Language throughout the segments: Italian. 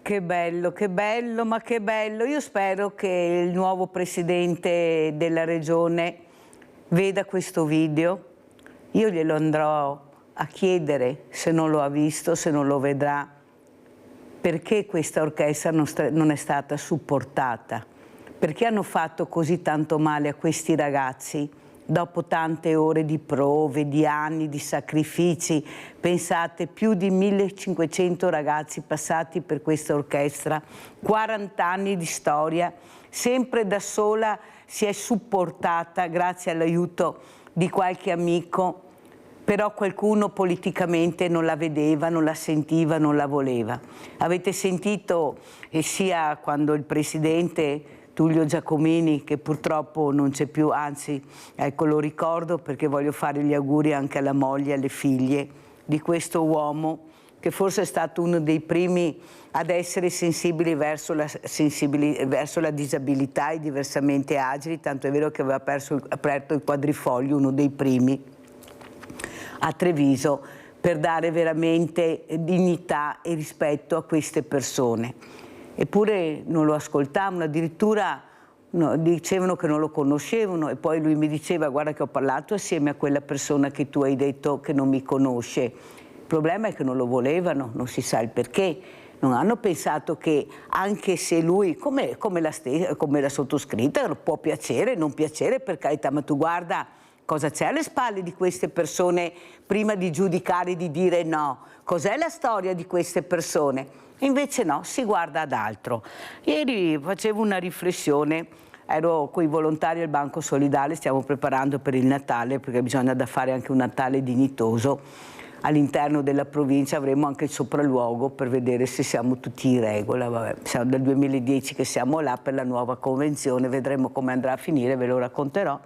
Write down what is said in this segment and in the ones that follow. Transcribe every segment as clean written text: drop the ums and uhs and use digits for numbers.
che bello, ma che bello. Io spero che il nuovo presidente della regione veda questo video. Io glielo andrò a chiedere, se non lo ha visto, se non lo vedrà, perché questa orchestra non è stata supportata, perché hanno fatto così tanto male a questi ragazzi dopo tante ore di prove, di anni di sacrifici. Pensate, più di 1500 ragazzi passati per questa orchestra, 40 anni di storia, sempre da sola si è supportata grazie all'aiuto di qualche amico, però qualcuno politicamente non la vedeva, non la sentiva, non la voleva. Avete sentito sia quando il presidente Tullio Giacomini, che purtroppo non c'è più, anzi, ecco, lo ricordo perché voglio fare gli auguri anche alla moglie, alle figlie di questo uomo che forse è stato uno dei primi ad essere sensibili verso la disabilità e diversamente agili, tanto è vero che aveva aperto il quadrifoglio, uno dei primi a Treviso, per dare veramente dignità e rispetto a queste persone. Eppure non lo ascoltavano, addirittura dicevano che non lo conoscevano, e poi lui mi diceva: guarda che ho parlato assieme a quella persona che tu hai detto che non mi conosce. Il problema è che non lo volevano, non si sa il perché. Non hanno pensato che anche se lui, come la sottoscritta, può piacere, non piacere, per carità, ma tu guarda cosa c'è alle spalle di queste persone prima di giudicare, di dire no. Cos'è la storia di queste persone? Invece no, si guarda ad altro. Ieri facevo una riflessione, ero con i volontari al Banco Solidale, stiamo preparando per il Natale, perché bisogna fare anche un Natale dignitoso. All'interno della provincia avremo anche il sopralluogo per vedere se siamo tutti in regola. Vabbè, siamo dal 2010 che siamo là per la nuova convenzione, vedremo come andrà a finire, ve lo racconterò.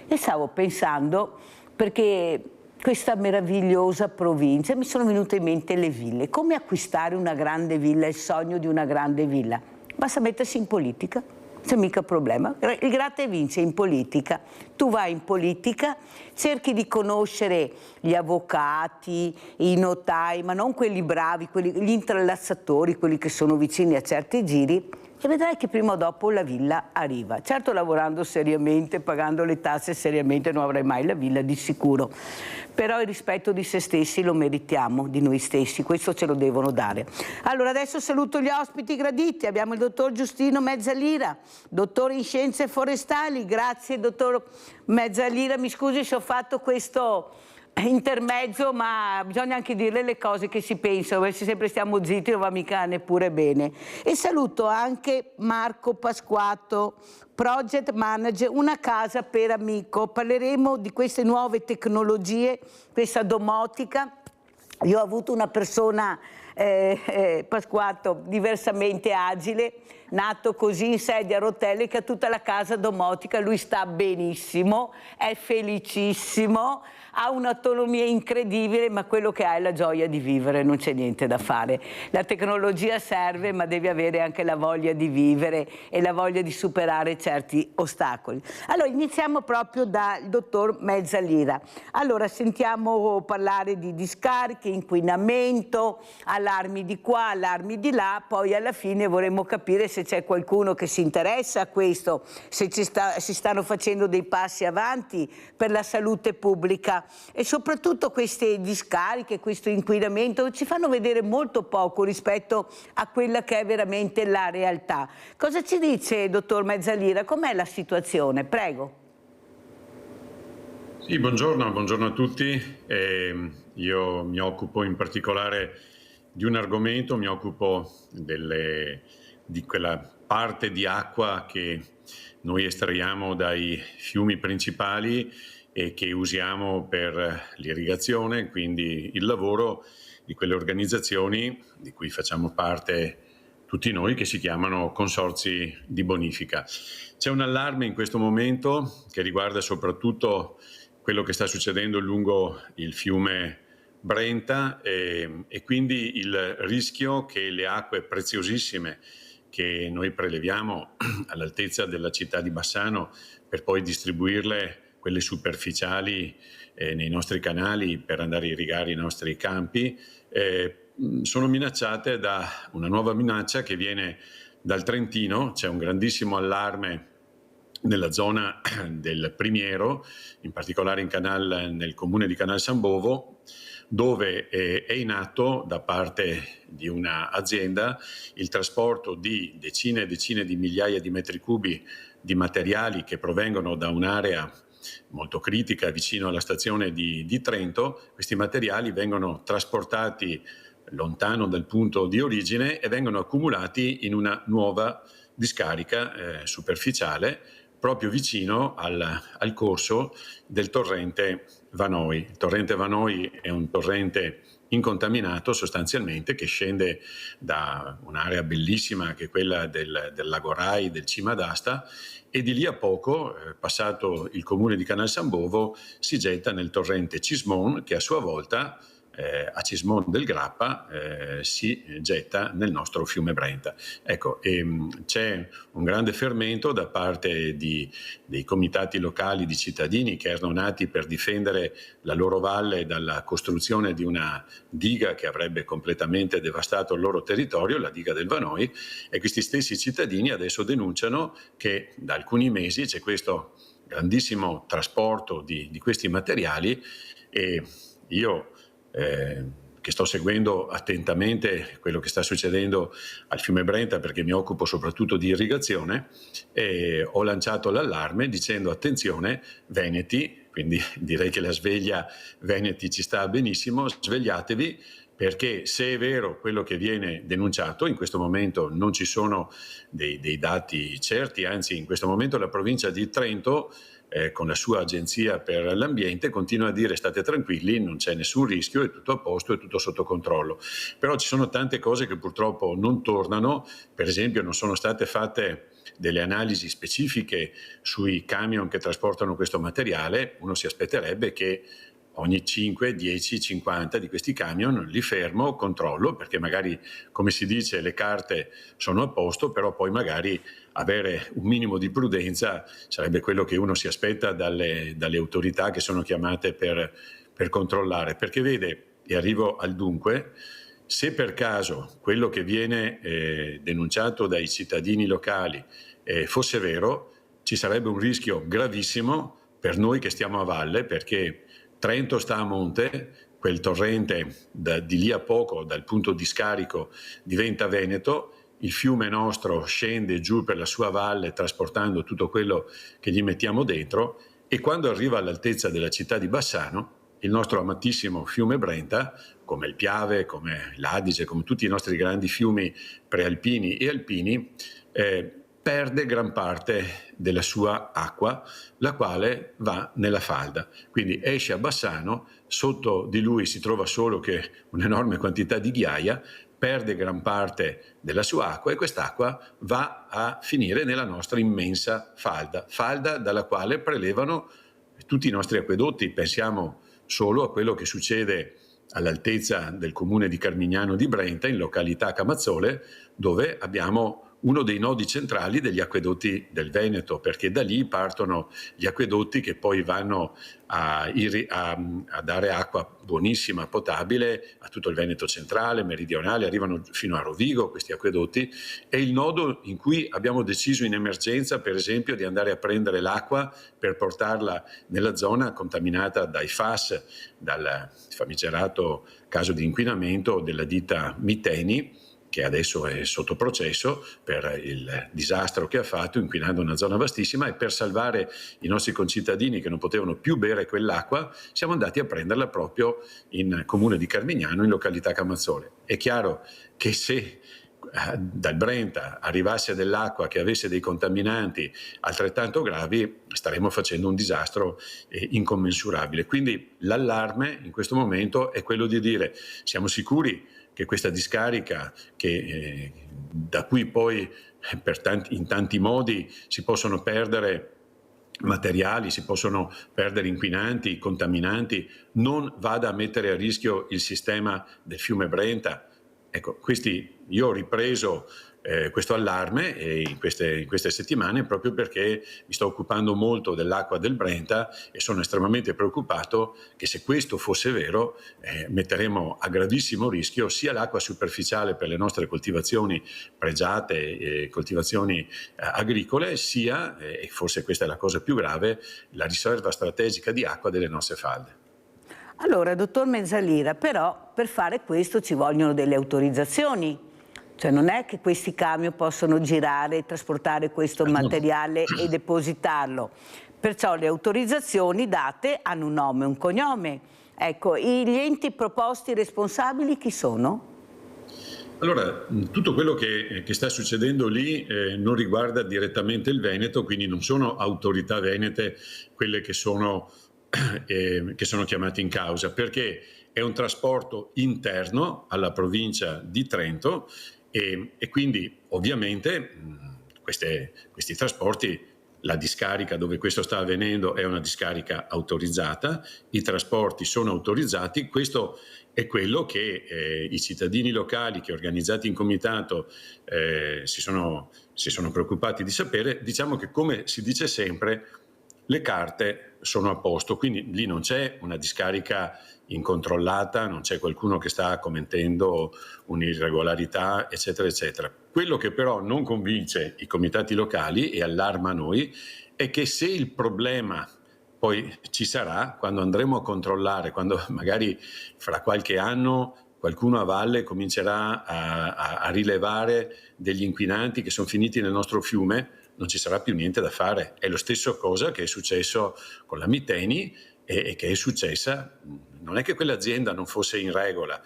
E stavo pensando, perché questa meravigliosa provincia, mi sono venute in mente le ville. Come acquistare una grande villa, il sogno di una grande villa? Basta mettersi in politica, non c'è mica problema. Il gratta e vince in politica. Tu vai in politica, cerchi di conoscere gli avvocati, i notai, ma non quelli bravi, gli intrallazzatori, quelli che sono vicini a certi giri, e vedrai che prima o dopo la villa arriva. Certo, lavorando seriamente, pagando le tasse seriamente, non avrai mai la villa di sicuro. Però il rispetto di se stessi lo meritiamo, di noi stessi, questo ce lo devono dare. Allora, adesso saluto gli ospiti graditi. Abbiamo il dottor Giustino Mezzalira, dottore in scienze forestali. Grazie, dottor Mezzalira. Mi scusi se ho fatto questo intermezzo, ma bisogna anche dirle le cose che si pensano, se sempre stiamo zitti non va mica neppure bene. E saluto anche Marco Pasquato, Project Manager, Una Casa per Amico. Parleremo di queste nuove tecnologie, questa domotica. Io ho avuto una persona, Pasquato, diversamente agile, nato così in sedia a rotelle, che ha tutta la casa domotica. Lui sta benissimo, è felicissimo, ha un'autonomia incredibile, ma quello che ha è la gioia di vivere, non c'è niente da fare. La tecnologia serve, ma devi avere anche la voglia di vivere e la voglia di superare certi ostacoli. Allora, iniziamo proprio dal dottor Mezzalira. Allora, sentiamo parlare di discariche, inquinamento, allarmi di qua, allarmi di là, poi alla fine vorremmo capire se c'è qualcuno che si interessa a questo, se si stanno facendo dei passi avanti per la salute pubblica. E soprattutto queste discariche, questo inquinamento ci fanno vedere molto poco rispetto a quella che è veramente la realtà. Cosa ci dice, dottor Mezzalira? Com'è la situazione? Prego. Sì, buongiorno a tutti. Io mi occupo in particolare di un argomento, mi occupo di quella parte di acqua che noi estraiamo dai fiumi principali e che usiamo per l'irrigazione, quindi il lavoro di quelle organizzazioni di cui facciamo parte tutti noi, che si chiamano consorzi di bonifica. C'è un allarme in questo momento che riguarda soprattutto quello che sta succedendo lungo il fiume Brenta e quindi il rischio che le acque preziosissime che noi preleviamo all'altezza della città di Bassano per poi distribuirle, quelle superficiali, nei nostri canali per andare a irrigare i nostri campi, sono minacciate da una nuova minaccia che viene dal Trentino. C'è un grandissimo allarme nella zona del Primiero, in particolare nel comune di Canal San Bovo, dove è in atto da parte di un'azienda il trasporto di decine e decine di migliaia di metri cubi di materiali che provengono da un'area molto critica vicino alla stazione di Trento. Questi materiali vengono trasportati lontano dal punto di origine e vengono accumulati in una nuova discarica superficiale proprio vicino al corso del torrente Vanoi. Il torrente Vanoi è un torrente incontaminato sostanzialmente, che scende da un'area bellissima che è quella del Lago Rai, del Cima d'Asta, e di lì a poco, passato il comune di Canal San Bovo, si getta nel torrente Cismon, che a sua volta a Cismon del Grappa si getta nel nostro fiume Brenta. Ecco, c'è un grande fermento da parte dei comitati locali di cittadini che erano nati per difendere la loro valle dalla costruzione di una diga che avrebbe completamente devastato il loro territorio, la diga del Vanoi, e questi stessi cittadini adesso denunciano che da alcuni mesi c'è questo grandissimo trasporto di questi materiali, e io che sto seguendo attentamente quello che sta succedendo al fiume Brenta, perché mi occupo soprattutto di irrigazione, ho lanciato l'allarme dicendo: attenzione Veneti, quindi direi che la sveglia Veneti ci sta benissimo, svegliatevi, perché se è vero quello che viene denunciato, in questo momento non ci sono dei dati certi, anzi in questo momento la provincia di Trento con la sua agenzia per l'ambiente continua a dire: state tranquilli, non c'è nessun rischio, è tutto a posto, è tutto sotto controllo. Però ci sono tante cose che purtroppo non tornano. Per esempio non sono state fatte delle analisi specifiche sui camion che trasportano questo materiale. Uno si aspetterebbe che ogni 5, 10, 50 di questi camion li fermo, controllo, perché magari, come si dice, le carte sono a posto, però poi magari avere un minimo di prudenza sarebbe quello che uno si aspetta dalle autorità che sono chiamate per controllare. Perché vede, e arrivo al dunque, se per caso quello che viene denunciato dai cittadini locali fosse vero, ci sarebbe un rischio gravissimo per noi che stiamo a valle, perché Trento sta a monte, quel torrente di lì a poco dal punto di scarico diventa Veneto, il fiume nostro scende giù per la sua valle trasportando tutto quello che gli mettiamo dentro, e quando arriva all'altezza della città di Bassano, il nostro amatissimo fiume Brenta, come il Piave, come l'Adige, come tutti i nostri grandi fiumi prealpini e alpini, perde gran parte della sua acqua, la quale va nella falda. Quindi esce a Bassano, sotto di lui si trova solo che un'enorme quantità di ghiaia, perde gran parte della sua acqua, e quest'acqua va a finire nella nostra immensa falda dalla quale prelevano tutti i nostri acquedotti. Pensiamo solo a quello che succede all'altezza del comune di Carmignano di Brenta, in località Camazzole, dove abbiamo uno dei nodi centrali degli acquedotti del Veneto, perché da lì partono gli acquedotti che poi vanno a dare acqua buonissima, potabile, a tutto il Veneto centrale, meridionale, arrivano fino a Rovigo questi acquedotti. È il nodo in cui abbiamo deciso in emergenza, per esempio, di andare a prendere l'acqua per portarla nella zona contaminata dai FAS, dal famigerato caso di inquinamento della ditta Miteni, che adesso è sotto processo per il disastro che ha fatto inquinando una zona vastissima, e per salvare i nostri concittadini che non potevano più bere quell'acqua siamo andati a prenderla proprio in comune di Carmignano, in località Camazzole. È chiaro che se dal Brenta arrivasse dell'acqua che avesse dei contaminanti altrettanto gravi, staremmo facendo un disastro incommensurabile. Quindi l'allarme in questo momento è quello di dire: siamo sicuri che questa discarica, da cui poi in tanti modi si possono perdere materiali, si possono perdere inquinanti, contaminanti, non vada a mettere a rischio il sistema del fiume Brenta? Ecco, io ho ripreso questo allarme in queste settimane, proprio perché mi sto occupando molto dell'acqua del Brenta e sono estremamente preoccupato che, se questo fosse vero, metteremo a gravissimo rischio sia l'acqua superficiale per le nostre coltivazioni pregiate, coltivazioni agricole, sia, e forse questa è la cosa più grave, la riserva strategica di acqua delle nostre falde. Allora, dottor Mezzalira, però per fare questo ci vogliono delle autorizzazioni, cioè non è che questi camion possono girare, trasportare questo materiale e depositarlo, perciò le autorizzazioni date hanno un nome e un cognome. Ecco, gli enti proposti responsabili chi sono? Allora, tutto quello che sta succedendo lì non riguarda direttamente il Veneto, quindi non sono autorità venete quelle che sono chiamate in causa, perché è un trasporto interno alla provincia di Trento e quindi ovviamente questi trasporti, la discarica dove questo sta avvenendo è una discarica autorizzata, i trasporti sono autorizzati, questo è quello che i cittadini locali che, organizzati in comitato, si sono preoccupati di sapere. Diciamo che, come si dice sempre, le carte sono a posto, quindi lì non c'è una discarica incontrollata, non c'è qualcuno che sta commettendo un'irregolarità, eccetera, eccetera. Quello che però non convince i comitati locali e allarma noi è che, se il problema poi ci sarà, quando andremo a controllare, quando magari fra qualche anno qualcuno a valle comincerà a rilevare degli inquinanti che sono finiti nel nostro fiume, non ci sarà più niente da fare. È lo stesso cosa che è successo con la Miteni e che è successa. Non è che quell'azienda non fosse in regola,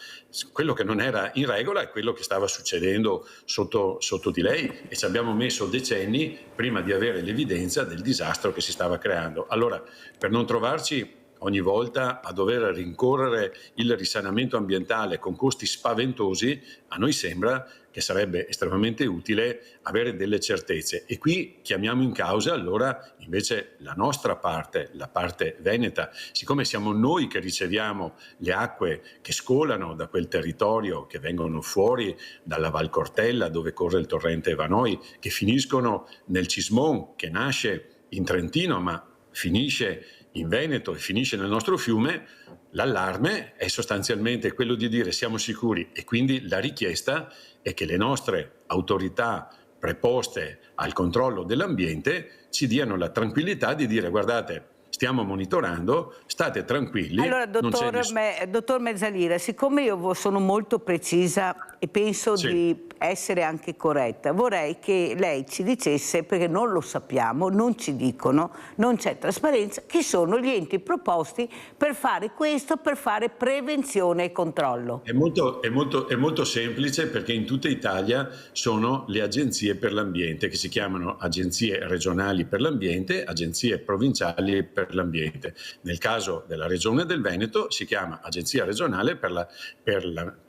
quello che non era in regola è quello che stava succedendo sotto di lei, e ci abbiamo messo decenni prima di avere l'evidenza del disastro che si stava creando. Allora, per non trovarci ogni volta a dover rincorrere il risanamento ambientale con costi spaventosi, a noi sembra che sarebbe estremamente utile avere delle certezze. E qui chiamiamo in causa allora invece la nostra parte, la parte veneta. Siccome siamo noi che riceviamo le acque che scolano da quel territorio, che vengono fuori dalla Val Cortella, dove corre il torrente Vanoi, che finiscono nel Cismon, che nasce in Trentino ma finisce in Veneto e finisce nel nostro fiume, l'allarme è sostanzialmente quello di dire siamo sicuri, e quindi la richiesta è che le nostre autorità preposte al controllo dell'ambiente ci diano la tranquillità di dire: guardate, stiamo monitorando, state tranquilli. Allora, dottor Mezzalira, siccome io sono molto precisa e penso di essere anche corretta, vorrei che lei ci dicesse, perché non lo sappiamo, non ci dicono, non c'è trasparenza, chi sono gli enti proposti per fare questo, per fare prevenzione e controllo. È molto semplice, perché in tutta Italia sono le agenzie per l'ambiente, che si chiamano agenzie regionali per l'ambiente, agenzie provinciali per l'ambiente. Nel caso della Regione del Veneto si chiama Agenzia regionale per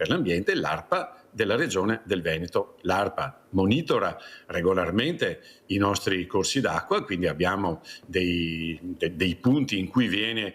l'ambiente, l'ARPA della Regione del Veneto. L'ARPA monitora regolarmente i nostri corsi d'acqua, quindi abbiamo dei punti in cui vengono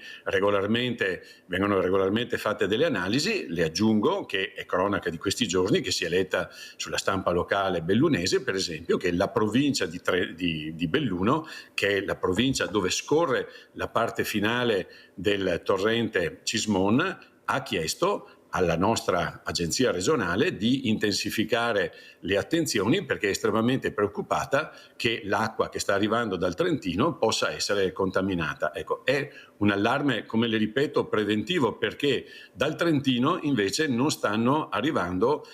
regolarmente fatte delle analisi. Le aggiungo che è cronaca di questi giorni, che si è letta sulla stampa locale bellunese, per esempio, che la provincia di Belluno, che è la provincia dove scorre la parte finale del torrente Cismon, ha chiesto alla nostra agenzia regionale di intensificare le attenzioni, perché è estremamente preoccupata che l'acqua che sta arrivando dal Trentino possa essere contaminata. Ecco, è un allarme, come le ripeto, preventivo, perché dal Trentino invece non stanno arrivando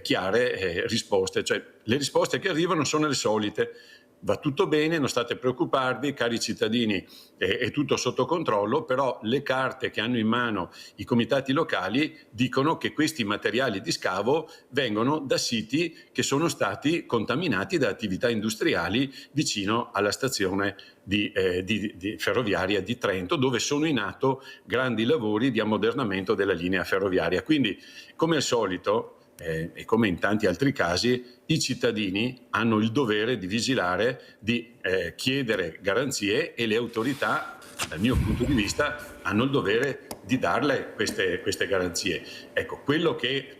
chiare risposte, cioè le risposte che arrivano sono le solite. Va tutto bene, non state preoccuparvi, cari cittadini, è tutto sotto controllo, però le carte che hanno in mano i comitati locali dicono che questi materiali di scavo vengono da siti che sono stati contaminati da attività industriali vicino alla stazione di ferroviaria di Trento, dove sono in atto grandi lavori di ammodernamento della linea ferroviaria. Quindi, come al solito, e come in tanti altri casi, i cittadini hanno il dovere di vigilare, di chiedere garanzie, e le autorità, dal mio punto di vista, hanno il dovere di darle queste garanzie. Ecco, quello che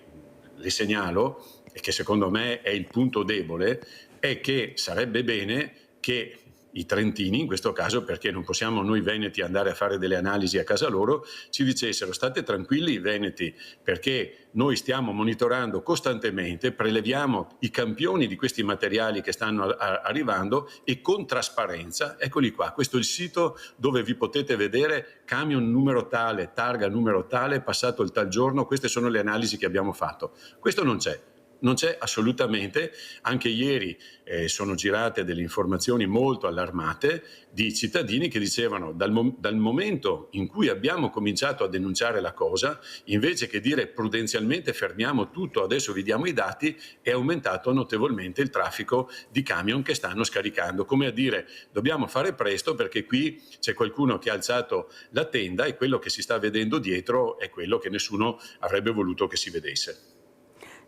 le segnalo e che secondo me è il punto debole, è che sarebbe bene che i trentini, in questo caso, perché non possiamo noi veneti andare a fare delle analisi a casa loro, ci dicessero: state tranquilli veneti, perché noi stiamo monitorando costantemente, preleviamo i campioni di questi materiali che stanno arrivando e con trasparenza, eccoli qua, questo è il sito dove vi potete vedere camion numero tale, targa numero tale, passato il tal giorno, queste sono le analisi che abbiamo fatto. Questo non c'è. Non c'è assolutamente. Anche ieri sono girate delle informazioni molto allarmate di cittadini che dicevano dal momento in cui abbiamo cominciato a denunciare la cosa, invece che dire prudenzialmente fermiamo tutto, adesso vi diamo i dati, è aumentato notevolmente il traffico di camion che stanno scaricando, come a dire dobbiamo fare presto perché qui c'è qualcuno che ha alzato la tenda e quello che si sta vedendo dietro è quello che nessuno avrebbe voluto che si vedesse.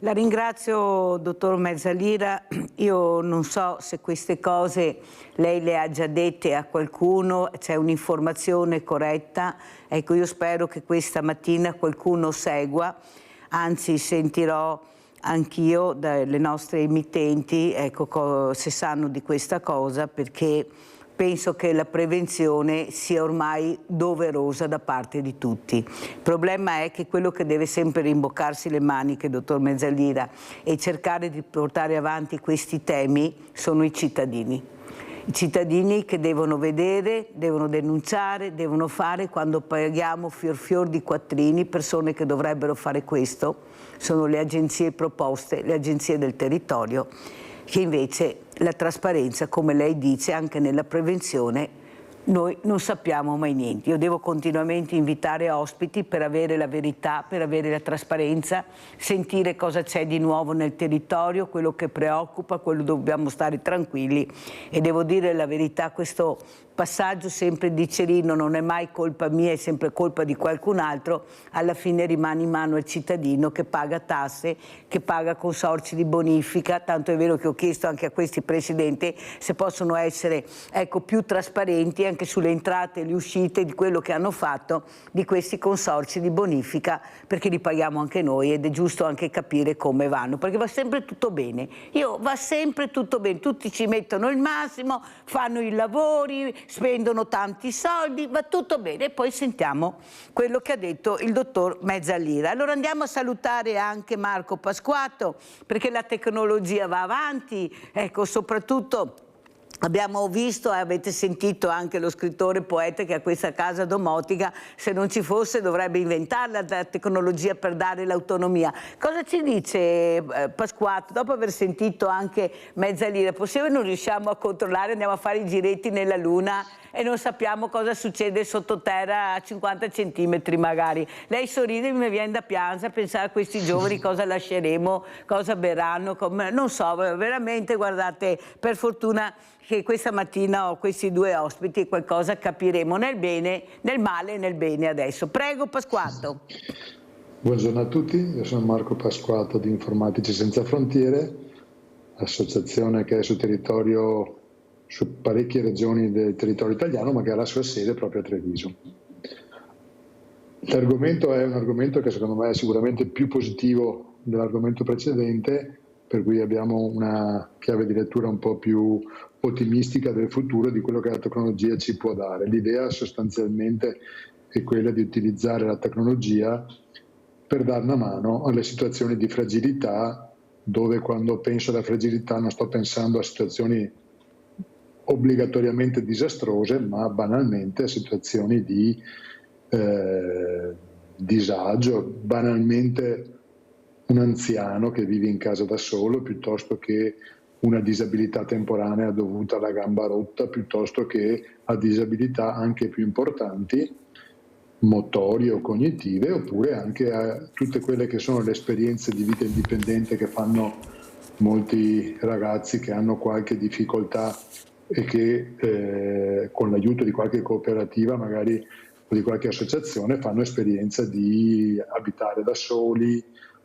La ringrazio, dottor Mezzalira. Io non so se queste cose lei le ha già dette a qualcuno, c'è un'informazione corretta. Ecco, io spero che questa mattina qualcuno segua, anzi sentirò anch'io dalle nostre emittenti, ecco, se sanno di questa cosa, perché penso che la prevenzione sia ormai doverosa da parte di tutti. Il problema è che quello che deve sempre rimboccarsi le maniche, dottor Mezzalira, e cercare di portare avanti questi temi sono i cittadini. I cittadini che devono vedere, devono denunciare, devono fare. Quando paghiamo fior di quattrini, persone che dovrebbero fare questo sono le agenzie proposte, le agenzie del territorio, che invece la trasparenza, come lei dice, anche nella prevenzione, noi non sappiamo mai niente. Io devo continuamente invitare ospiti per avere la verità, per avere la trasparenza, sentire cosa c'è di nuovo nel territorio, quello che preoccupa, quello dove dobbiamo stare tranquilli. E devo dire la verità, questo passaggio sempre di Cerino non è mai colpa mia, è sempre colpa di qualcun altro, alla fine rimane in mano al cittadino che paga tasse, che paga consorzi di bonifica, tanto è vero che ho chiesto anche a questi presidenti se possono essere, ecco, più trasparenti anche sulle entrate e le uscite di quello che hanno fatto di questi consorzi di bonifica, perché li paghiamo anche noi ed è giusto anche capire come vanno, perché va sempre tutto bene. Va sempre tutto bene, tutti ci mettono il massimo, fanno i lavori, spendono tanti soldi, va tutto bene. E poi sentiamo quello che ha detto il dottor Mezzalira. Allora andiamo a salutare anche Marco Pasquato, perché la tecnologia va avanti, ecco, soprattutto abbiamo visto e avete sentito anche lo scrittore poeta che ha questa casa domotica, se non ci fosse dovrebbe inventarla la tecnologia per dare l'autonomia. Cosa ci dice Pasquato, dopo aver sentito anche Mezzalira? Possibile non riusciamo a controllare, andiamo a fare i giretti nella luna e non sappiamo cosa succede sottoterra a 50 centimetri magari. Lei sorride e mi viene da piangere a pensare a questi giovani cosa lasceremo, cosa berranno, non so, veramente guardate, per fortuna che questa mattina ho questi due ospiti e qualcosa capiremo nel bene, nel male e nel bene adesso. Prego Pasquato. Buongiorno a tutti, io sono Marco Pasquato di Informatici Senza Frontiere, associazione che è su parecchie regioni del territorio italiano, ma che ha la sua sede proprio a Treviso. L'argomento è un argomento che secondo me è sicuramente più positivo dell'argomento precedente, per cui abbiamo una chiave di lettura un po' più ottimistica del futuro, di quello che la tecnologia ci può dare. L'idea sostanzialmente è quella di utilizzare la tecnologia per dare una mano alle situazioni di fragilità, dove quando penso alla fragilità non sto pensando a situazioni obbligatoriamente disastrose, ma banalmente a situazioni di disagio, banalmente un anziano che vive in casa da solo, piuttosto che una disabilità temporanea dovuta alla gamba rotta, piuttosto che a disabilità anche più importanti, motorie o cognitive, oppure anche a tutte quelle che sono le esperienze di vita indipendente che fanno molti ragazzi che hanno qualche difficoltà e che con l'aiuto di qualche cooperativa magari o di qualche associazione fanno esperienza di abitare da soli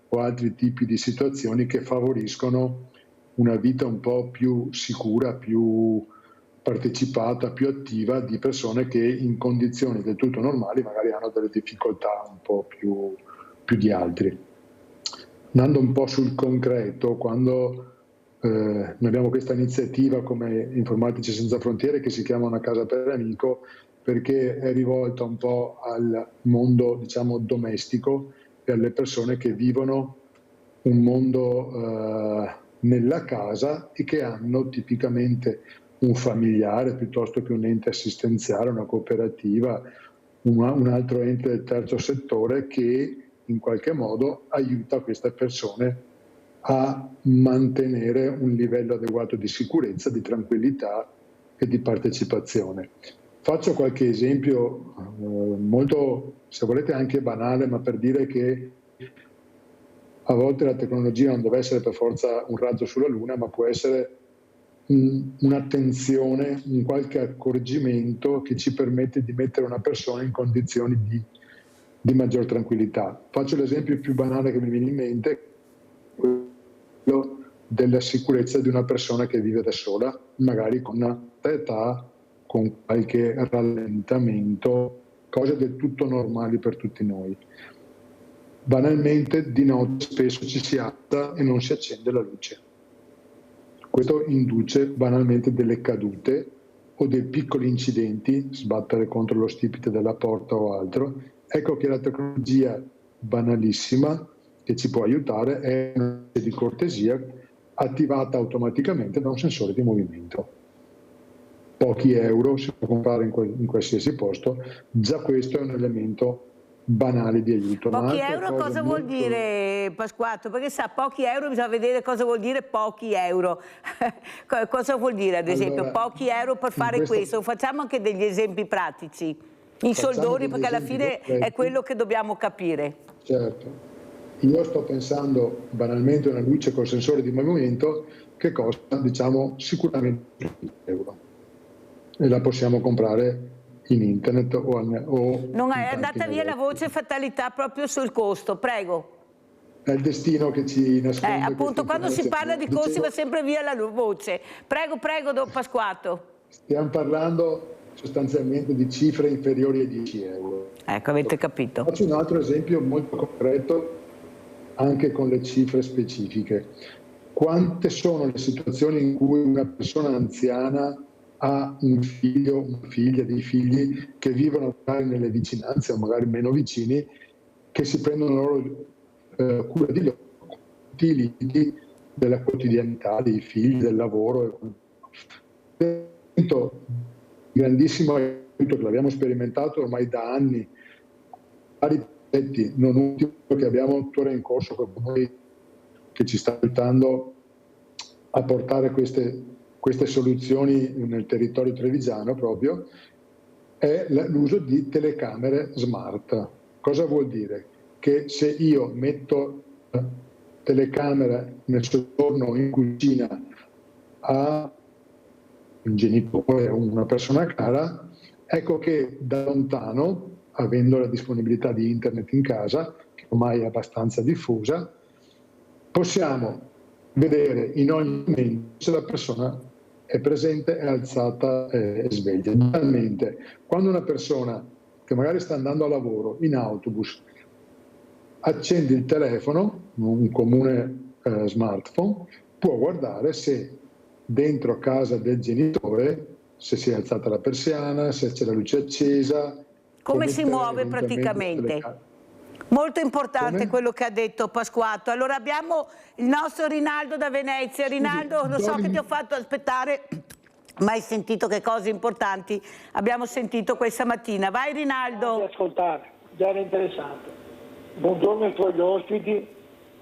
o altri tipi di situazioni che favoriscono una vita un po' più sicura, più partecipata, più attiva di persone che in condizioni del tutto normali magari hanno delle difficoltà un po' più di altri. andando un po' sul concreto, quando noi abbiamo questa iniziativa come Informatici Senza Frontiere che si chiama Una casa per amico, perché è rivolta un po' al mondo, diciamo, domestico e alle persone che vivono un mondo nella casa e che hanno tipicamente un familiare piuttosto che un ente assistenziale, una cooperativa, un altro ente del terzo settore che in qualche modo aiuta queste persone a mantenere un livello adeguato di sicurezza, di tranquillità e di partecipazione. Faccio qualche esempio molto, se volete, anche banale, ma per dire che a volte la tecnologia non deve essere per forza un razzo sulla Luna, ma può essere un'attenzione, un qualche accorgimento che ci permette di mettere una persona in condizioni di maggior tranquillità. Faccio l'esempio più banale che mi viene in mente, quello della sicurezza di una persona che vive da sola, magari con una età, con qualche rallentamento, cose del tutto normali per tutti noi. Banalmente di notte spesso ci si alza e non si accende la luce. Questo induce banalmente delle cadute o dei piccoli incidenti, sbattere contro lo stipite della porta o altro. Ecco che la tecnologia banalissima che ci può aiutare è una di cortesia attivata automaticamente da un sensore di movimento. Pochi euro, si può comprare in qualsiasi posto, già questo è un elemento banale di aiuto. Pochi euro cosa vuol dire, Pasquato? Perché sa, pochi euro bisogna vedere cosa vuol dire pochi euro. Cosa vuol dire, ad esempio, allora, pochi euro per fare questo? Facciamo anche degli esempi pratici, in soldoni, perché alla fine è quello che dobbiamo capire. Certo. Io sto pensando banalmente a una luce col sensore di movimento che costa, diciamo, sicuramente euro. E la possiamo comprare in internet o non è andata via la voce fatalità proprio sul costo, prego. È il destino che ci nasconde. Appunto, quando si parla di costi va sempre via la voce. Prego, prego, Don Pasquato. Stiamo parlando sostanzialmente di cifre inferiori ai 10 euro. Ecco, avete capito. Faccio un altro esempio molto concreto, anche con le cifre specifiche. Quante sono le situazioni in cui una persona anziana ha un figlio, una figlia, dei figli che vivono magari nelle vicinanze o magari meno vicini, che si prendono loro cura di loro, tutti i limiti della quotidianità, dei figli, del lavoro. Grandissimo aiuto che l'abbiamo sperimentato ormai da anni, vari progetti, non ultimo che abbiamo tuttora in corso con noi, che ci sta aiutando a portare queste soluzioni nel territorio trevigiano proprio, è l'uso di telecamere smart. Cosa vuol dire? Che se io metto telecamera nel soggiorno in cucina a un genitore o una persona cara, ecco che da lontano, avendo la disponibilità di internet in casa, che ormai è abbastanza diffusa, possiamo vedere in ogni momento se la persona è presente, è alzata e sveglia. Normalmente, quando una persona che magari sta andando a lavoro in autobus accende il telefono, un comune smartphone, può guardare se dentro casa del genitore, se si è alzata la persiana, se c'è la luce accesa. Come si muove praticamente. Molto importante quello che ha detto Pasquato. Allora abbiamo il nostro Rinaldo da Venezia. Rinaldo, lo so che ti ho fatto aspettare, ma hai sentito che cose importanti abbiamo sentito questa mattina. Vai Rinaldo. Di ascoltare, già era interessante. Buongiorno ai tuoi ospiti.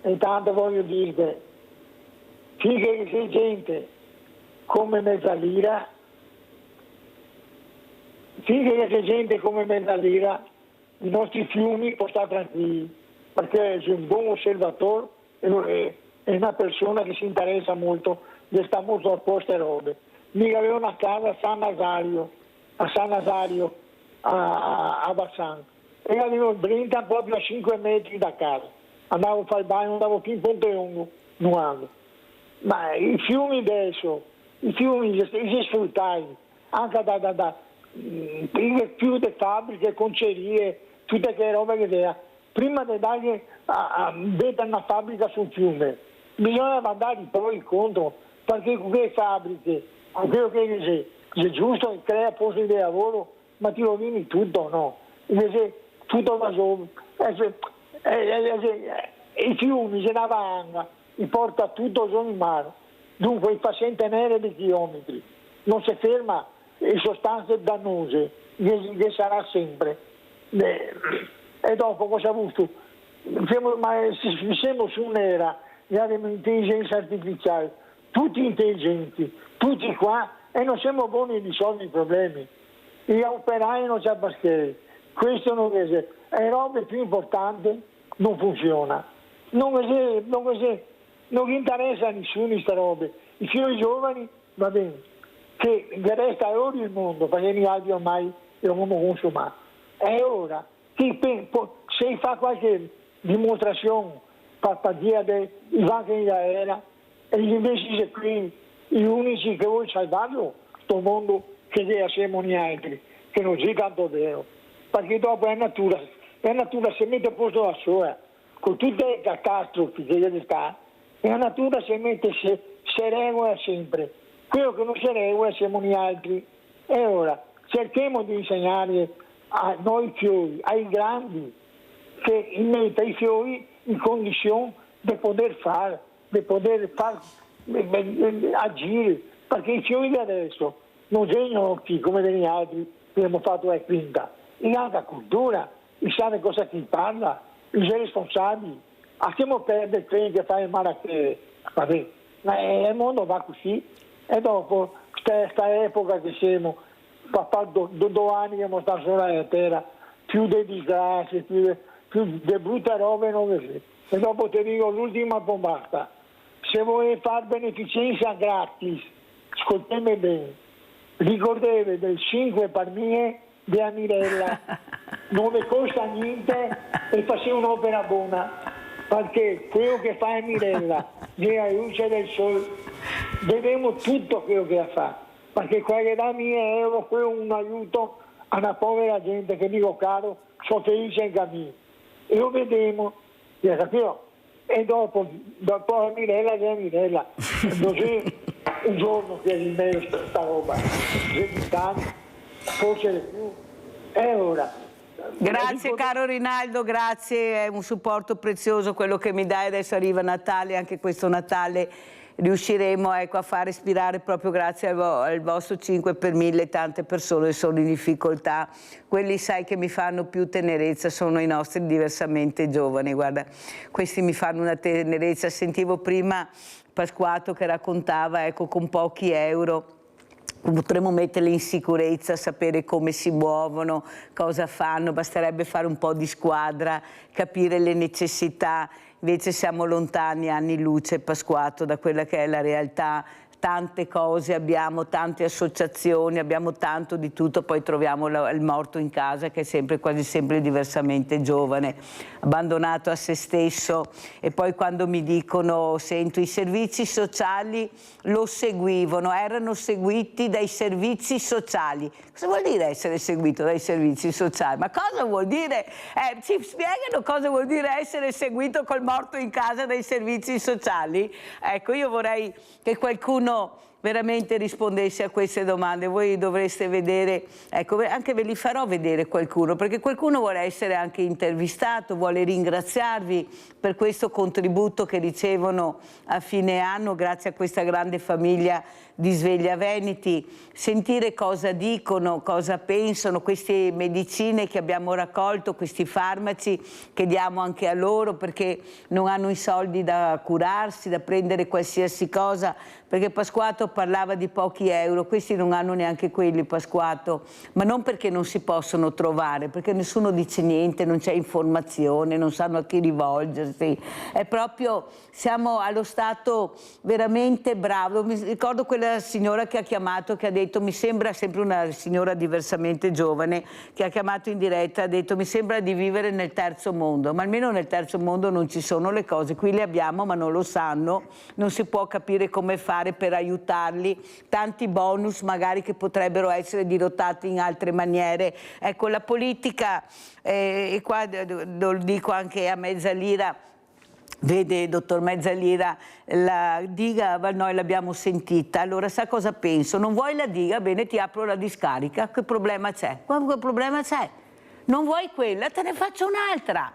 Intanto voglio dirti, finché c'è gente come Mezzalira, finché c'è gente come Mezzalira, i nostri fiumi può stare tranquilli, perché è un buon osservatore e è una persona che si interessa molto e sta molto a posto e robe. Mi aveva una casa a San Nazario, a Bassan, e avevo il Brinta proprio a 5 metri da casa. Andavo a fare il bagno, andavo più in Ponte Lungo, nuovo. Ma i fiumi adesso, i fiumi si sfruttati, anche più di fabbriche, concerie, tutte che robe che prima di dare a mettere una fabbrica sul fiume, bisogna mandare poi incontro, perché con le fabbriche, quello che è giusto, crea posti di lavoro, ma ti rovini tutto, no? Invece tutto va sopra. I fiumi, se ne va, li porta tutto giù in mare. Dunque fa centinaia di chilometri, non si ferma le sostanze dannose, che sarà sempre. E dopo cosa ha avuto? Siamo su un'era di intelligenza artificiale, tutti intelligenti, tutti qua, e non siamo buoni a risolvere i problemi. Gli operai non c'è baschere, questo non è. Le robe più importanti non funziona. Non interessa a nessuno queste robe. I figli giovani, va bene, che resta loro il mondo, perché gli altri ormai lo abbiamo consumato. E ora, se fa qualche dimostrazione per dire che va che era, e invece qui gli unici che vuoi salvarlo, questo mondo che siamo noi altri, che non è tanto vero, perché dopo la natura si mette a posto la sua, con tutte le catastrofi che sta, e la natura si mette, si regola sempre, quello che non si regola siamo noi altri. E ora cerchiamo di insegnare a noi fiori, ai grandi, che metta i fiori in condizione di poter far agire, perché i fiori di adesso non sono come degli altri che abbiamo fatto la quinta, in alta cultura, in sa cosa si parla, i responsabili, stiamo perdere quelli che fanno il marachè, vabbè, ma il mondo va così, e dopo questa epoca che siamo, per 2 anni che siamo stati sulla terra, più di disgrazie, più di brutte robe non è. E dopo ti dico l'ultima bombata, se vuoi fare beneficenza gratis, ascoltami bene, ricordatevi del 5 per mie di Mirella, non mi costa niente e faccio un'opera buona, perché quello che fa Mirella, nella luce del sole, dobbiamo tutto quello che fa, perché quello che dà 1.000 euro, quello è un aiuto a una povera gente che dico caro, sono felice in cammino. E lo vedremo, e dopo la Mirella è Mirella, non c'è un giorno che è in mezzo questa roba, forse di più, e ora. Grazie caro Rinaldo, grazie, è un supporto prezioso quello che mi dai. Adesso arriva Natale, anche questo Natale riusciremo a far respirare, proprio grazie al vostro 5 per 1000 tante persone sono in difficoltà. Quelli sai che mi fanno più tenerezza sono i nostri diversamente giovani, guarda, questi mi fanno una tenerezza. Sentivo prima Pasquato che raccontava, con pochi euro potremmo metterli in sicurezza, sapere come si muovono, cosa fanno, basterebbe fare un po' di squadra, capire le necessità. Invece siamo lontani anni luce, Pasquato, da quella che è la realtà. Tante cose abbiamo, tante associazioni, abbiamo tanto di tutto, poi troviamo il morto in casa che è sempre, quasi sempre diversamente giovane, abbandonato a se stesso. E poi quando mi dicono, sento, i servizi sociali lo seguivano, erano seguiti dai servizi sociali. Cosa vuol dire essere seguito dai servizi sociali? Ma cosa vuol dire? Ci spiegano cosa vuol dire essere seguito col morto in casa dai servizi sociali? Ecco, io vorrei che qualcuno veramente rispondesse a queste domande. Voi dovreste vedere, ecco, anche ve li farò vedere qualcuno, perché qualcuno vuole essere anche intervistato, vuole ringraziarvi per questo contributo che ricevono a fine anno grazie a questa grande famiglia di Sveglia Veneti, sentire cosa dicono, cosa pensano, queste medicine che abbiamo raccolto, questi farmaci che diamo anche a loro perché non hanno i soldi da curarsi, da prendere qualsiasi cosa, perché Pasquato parlava di pochi euro, questi non hanno neanche quelli, Pasquato, ma non perché non si possono trovare, perché nessuno dice niente, non c'è informazione, non sanno a chi rivolgersi, è proprio, siamo allo stato veramente bravo. Mi ricordo quella signora che ha chiamato, che ha detto, mi sembra, sempre una signora diversamente giovane, che ha chiamato in diretta, ha detto mi sembra di vivere nel terzo mondo, ma almeno nel terzo mondo non ci sono le cose, qui le abbiamo ma non lo sanno, non si può capire come fare per aiutare parli, tanti bonus magari che potrebbero essere dirottati in altre maniere. Ecco, la politica, e qua lo dico anche a Mezzalira, vede, dottor Mezzalira, la diga noi l'abbiamo sentita, allora sa cosa penso? Non vuoi la diga? Bene, ti apro la discarica, che problema c'è? Che problema c'è? Non vuoi quella? Te ne faccio un'altra.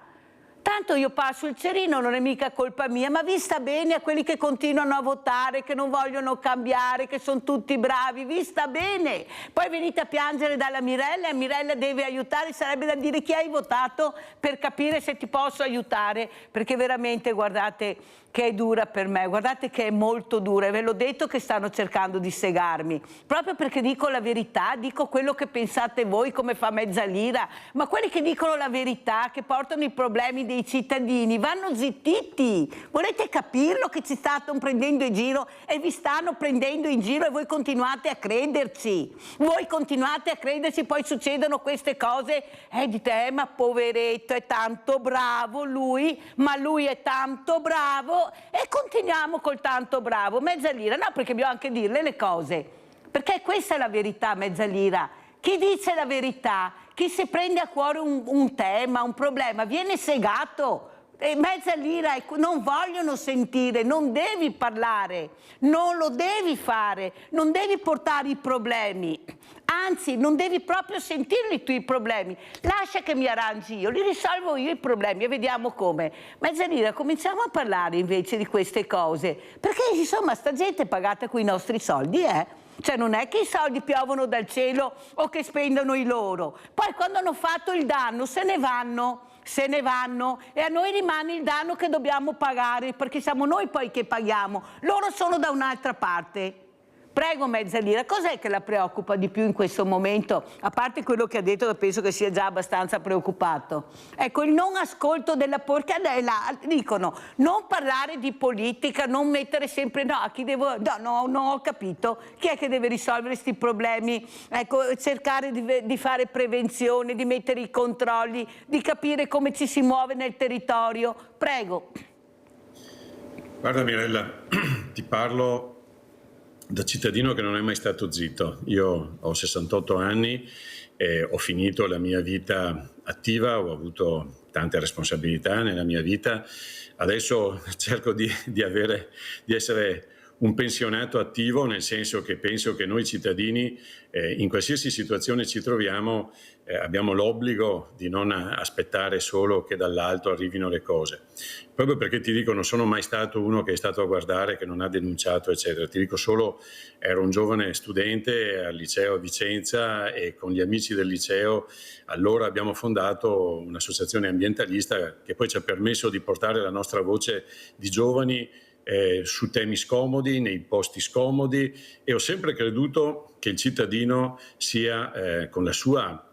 Tanto io passo il cerino, non è mica colpa mia, ma vi sta bene a quelli che continuano a votare, che non vogliono cambiare, che sono tutti bravi, vi sta bene. Poi venite a piangere dalla Mirella e Mirella deve aiutare, sarebbe da dire chi hai votato per capire se ti posso aiutare, perché veramente guardate che è dura per me, guardate che è molto dura, e ve l'ho detto che stanno cercando di segarmi, proprio perché dico la verità, dico quello che pensate voi, come fa Mezzalira, ma quelli che dicono la verità, che portano i problemi dei cittadini, vanno zittiti. Volete capirlo che ci stanno prendendo in giro e vi stanno prendendo in giro e voi continuate a crederci, voi continuate a crederci, poi succedono queste cose e dite ma poveretto è tanto bravo lui, ma lui è tanto bravo, e continuiamo col tanto bravo. Mezzalira, no, perché dobbiamo anche dirle le cose, perché questa è la verità, Mezzalira. Chi dice la verità, chi si prende a cuore un tema, un problema, viene segato. E Mezzalira, non vogliono sentire, non devi parlare, non lo devi fare, non devi portare i problemi, anzi non devi proprio sentirli tu i problemi, lascia che mi arrangi io, li risolvo io i problemi e vediamo come. Mezzalira, cominciamo a parlare invece di queste cose, perché insomma sta gente è pagata con i nostri soldi, Cioè non è che i soldi piovono dal cielo o che spendono i loro, poi quando hanno fatto il danno se ne vanno e a noi rimane il danno che dobbiamo pagare, perché siamo noi poi che paghiamo, loro sono da un'altra parte. Prego Mezzalira, cos'è che la preoccupa di più in questo momento? A parte quello che ha detto, che penso che sia già abbastanza preoccupato. Ecco, il non ascolto della porca, dicono non parlare di politica, non mettere sempre no, a chi devo, no, ho capito, chi è che deve risolvere questi problemi? Ecco, cercare di fare prevenzione, di mettere i controlli, di capire come ci si muove nel territorio. Prego. Guarda Mirella, ti parlo da cittadino che non è mai stato zitto. Io ho 68 anni, ho finito la mia vita attiva, ho avuto tante responsabilità nella mia vita, adesso cerco di essere un pensionato attivo, nel senso che penso che noi cittadini in qualsiasi situazione ci troviamo abbiamo l'obbligo di non aspettare solo che dall'alto arrivino le cose. Proprio perché ti dico, non sono mai stato uno che è stato a guardare, che non ha denunciato, eccetera. Ti dico solo, ero un giovane studente al liceo a Vicenza e con gli amici del liceo allora abbiamo fondato un'associazione ambientalista che poi ci ha permesso di portare la nostra voce di giovani su temi scomodi, nei posti scomodi, e ho sempre creduto che il cittadino sia con la sua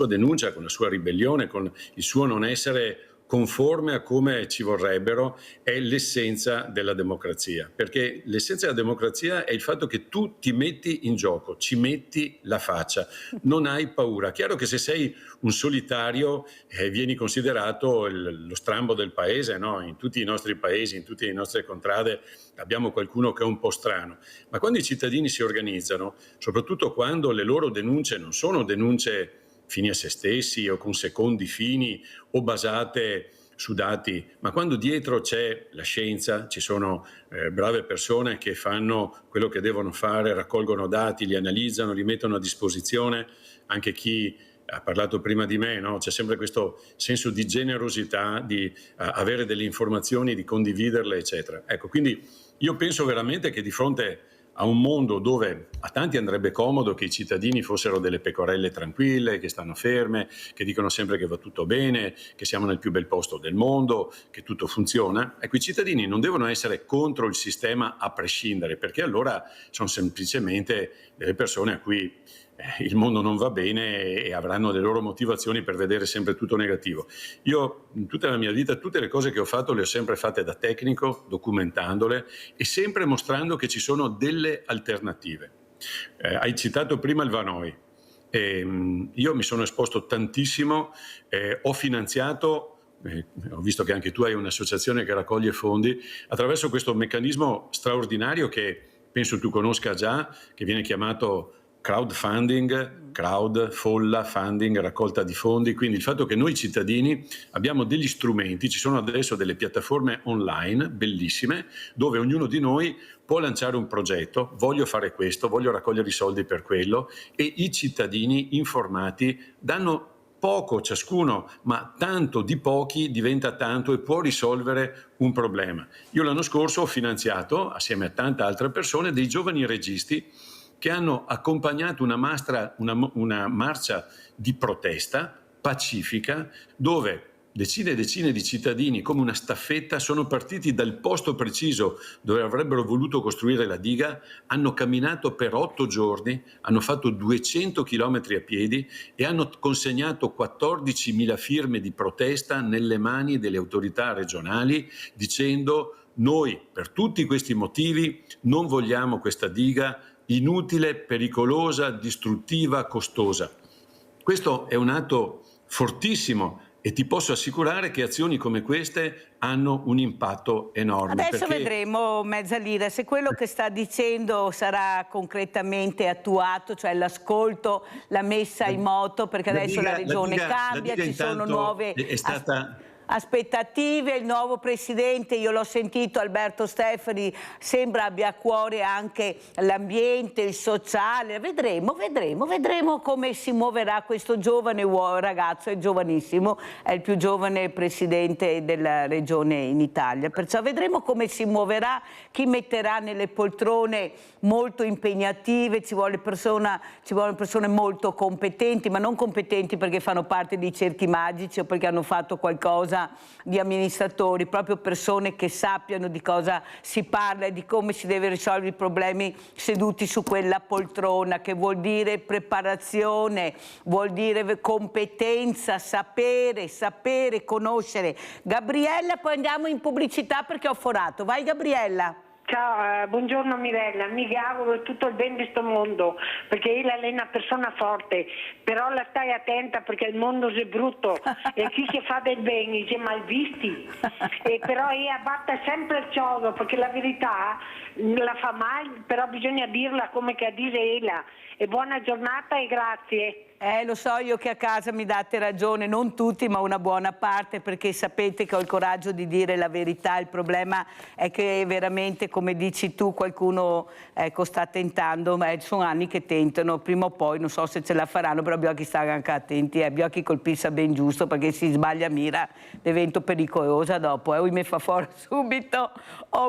denuncia, con la sua ribellione, con il suo non essere conforme a come ci vorrebbero, è l'essenza della democrazia, perché l'essenza della democrazia è il fatto che tu ti metti in gioco, ci metti la faccia, non hai paura. Chiaro che se sei un solitario vieni considerato lo strambo del paese, no? In tutti i nostri paesi, in tutte le nostre contrade abbiamo qualcuno che è un po' strano, ma quando i cittadini si organizzano, soprattutto quando le loro denunce non sono denunce fini a se stessi o con secondi fini o basate su dati, ma quando dietro c'è la scienza, ci sono brave persone che fanno quello che devono fare, raccolgono dati, li analizzano, li mettono a disposizione, anche chi ha parlato prima di me, no? C'è sempre questo senso di generosità, di avere delle informazioni, di condividerle, eccetera. Ecco, quindi io penso veramente che di fronte a un mondo dove a tanti andrebbe comodo che i cittadini fossero delle pecorelle tranquille, che stanno ferme, che dicono sempre che va tutto bene, che siamo nel più bel posto del mondo, che tutto funziona. Ecco, i cittadini non devono essere contro il sistema a prescindere, perché allora sono semplicemente delle persone a cui il mondo non va bene e avranno le loro motivazioni per vedere sempre tutto negativo. Io in tutta la mia vita tutte le cose che ho fatto le ho sempre fatte da tecnico, documentandole e sempre mostrando che ci sono delle alternative. Hai citato prima il Vanoi. Io mi sono esposto tantissimo, ho finanziato, ho visto che anche tu hai un'associazione che raccoglie fondi, attraverso questo meccanismo straordinario che penso tu conosca già, che viene chiamato crowdfunding, folla, funding, raccolta di fondi. Quindi il fatto che noi cittadini abbiamo degli strumenti, ci sono adesso delle piattaforme online bellissime dove ognuno di noi può lanciare un progetto, voglio fare questo, voglio raccogliere i soldi per quello, e i cittadini informati danno poco ciascuno, ma tanto di pochi diventa tanto e può risolvere un problema. Io l'anno scorso ho finanziato, assieme a tante altre persone, dei giovani registi che hanno accompagnato una marcia di protesta pacifica, dove decine e decine di cittadini, come una staffetta, sono partiti dal posto preciso dove avrebbero voluto costruire la diga, hanno camminato per 8 giorni, hanno fatto 200 chilometri a piedi e hanno consegnato 14.000 firme di protesta nelle mani delle autorità regionali, dicendo: noi per tutti questi motivi non vogliamo questa diga inutile, pericolosa, distruttiva, costosa. Questo è un atto fortissimo e ti posso assicurare che azioni come queste hanno un impatto enorme. Adesso vedremo, Mezzalira, se quello che sta dicendo sarà concretamente attuato, cioè l'ascolto, la messa in moto, perché adesso la regione cambia, ci sono nuove aspettative, il nuovo presidente, io l'ho sentito, Alberto Stefani, sembra abbia a cuore anche l'ambiente, il sociale. Vedremo come si muoverà questo giovane ragazzo, è giovanissimo, è il più giovane presidente della regione in Italia, perciò vedremo come si muoverà, chi metterà nelle poltrone molto impegnative, ci vogliono persone molto competenti, ma non competenti perché fanno parte di cerchi magici o perché hanno fatto qualcosa di amministratori, proprio persone che sappiano di cosa si parla e di come si deve risolvere i problemi seduti su quella poltrona, che vuol dire preparazione, vuol dire competenza, sapere, conoscere. Gabriella, poi andiamo in pubblicità perché ho forato. Vai Gabriella. Ciao, buongiorno Mirella, mi auguro tutto il bene di questo mondo, perché lei è una persona forte, però la stai attenta perché il mondo è brutto e chi si fa del bene si è mal visti, e però abbatte sempre il chiodo perché la verità la fa male, però bisogna dirla come che dice ella. E buona giornata e grazie. Lo so io che a casa mi date ragione, non tutti ma una buona parte, perché sapete che ho il coraggio di dire la verità. Il problema è che veramente, come dici tu, qualcuno sta tentando, ma sono anni che tentano, prima o poi non so se ce la faranno, però bisogna stare anche attenti, bisogna colpirsi ben giusto, perché si sbaglia mira divento pericolosa dopo, mi fa fuori subito,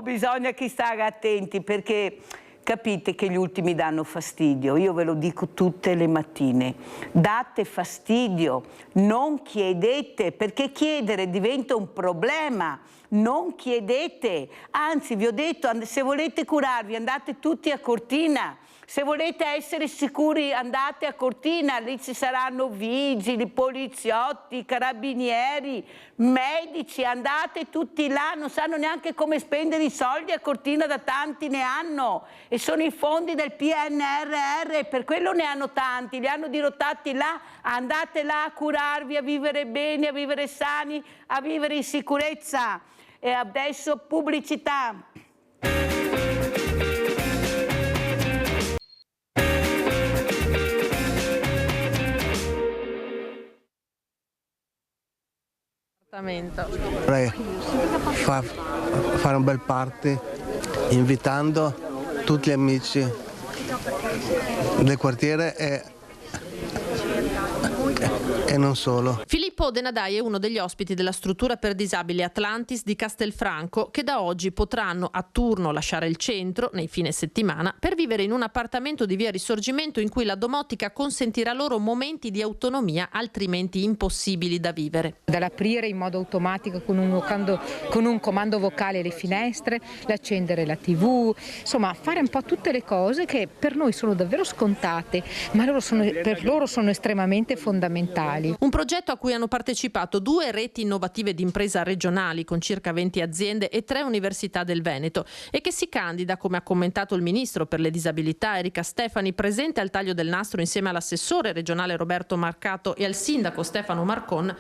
bisogna che stare attenti, perché capite che gli ultimi danno fastidio, io ve lo dico tutte le mattine, date fastidio, non chiedete, perché chiedere diventa un problema, non chiedete, anzi vi ho detto, se volete curarvi andate tutti a Cortina, se volete essere sicuri andate a Cortina, lì ci saranno vigili, poliziotti, carabinieri, medici, andate tutti là, non sanno neanche come spendere i soldi a Cortina, da tanti ne hanno e sono i fondi del PNRR, per quello ne hanno tanti, li hanno dirottati là, andate là a curarvi, a vivere bene, a vivere sani, a vivere in sicurezza. E adesso pubblicità. Vorrei fare un bel party invitando tutti gli amici del quartiere e non solo. Filippo De Nadai è uno degli ospiti della struttura per disabili Atlantis di Castelfranco, che da oggi potranno a turno lasciare il centro nei fine settimana per vivere in un appartamento di via Risorgimento in cui la domotica consentirà loro momenti di autonomia altrimenti impossibili da vivere. Dall'aprire in modo automatico con un comando vocale le finestre, l'accendere la TV, insomma fare un po' tutte le cose che per noi sono davvero scontate, ma per loro sono estremamente fondamentali. Un progetto a cui hanno partecipato 2 reti innovative di impresa regionali con circa 20 aziende e 3 università del Veneto e che si candida, come ha commentato il ministro per le disabilità Erika Stefani, presente al taglio del nastro insieme all'assessore regionale Roberto Marcato e al sindaco Stefano Marcon.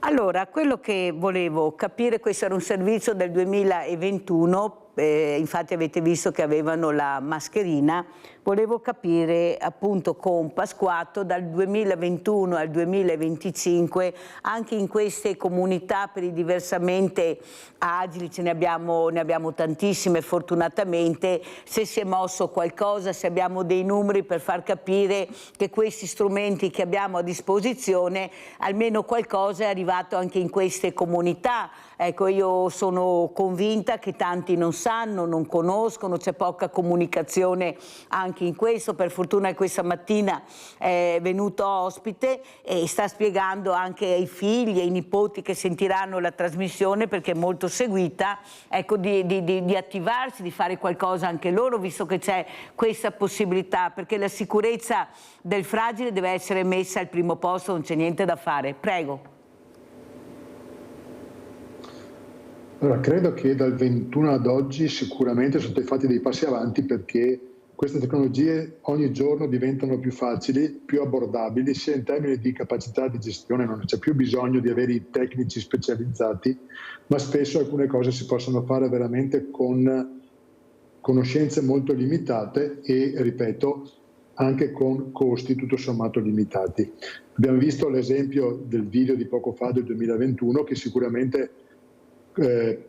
Allora, quello che volevo capire, questo era un servizio del 2021, infatti avete visto che avevano la mascherina. Volevo capire appunto con Pasquato dal 2021 al 2025 anche in queste comunità per i diversamente agili, ne abbiamo tantissime fortunatamente, se si è mosso qualcosa, se abbiamo dei numeri per far capire che questi strumenti che abbiamo a disposizione, almeno qualcosa è arrivato anche in queste comunità. Ecco, io sono convinta che tanti non sanno, non conoscono, c'è poca comunicazione anche in questo. Per fortuna questa mattina è venuto ospite e sta spiegando anche ai figli e ai nipoti che sentiranno la trasmissione, perché è molto seguita, ecco, di attivarsi, di fare qualcosa anche loro, visto che c'è questa possibilità, perché la sicurezza del fragile deve essere messa al primo posto, non c'è niente da fare. Prego. Allora, credo che dal 21 ad oggi sicuramente sono stati fatti dei passi avanti, perché queste tecnologie ogni giorno diventano più facili, più abbordabili, sia in termini di capacità di gestione, non c'è più bisogno di avere i tecnici specializzati, ma spesso alcune cose si possono fare veramente con conoscenze molto limitate e, ripeto, anche con costi tutto sommato limitati. Abbiamo visto l'esempio del video di poco fa del 2021 che sicuramente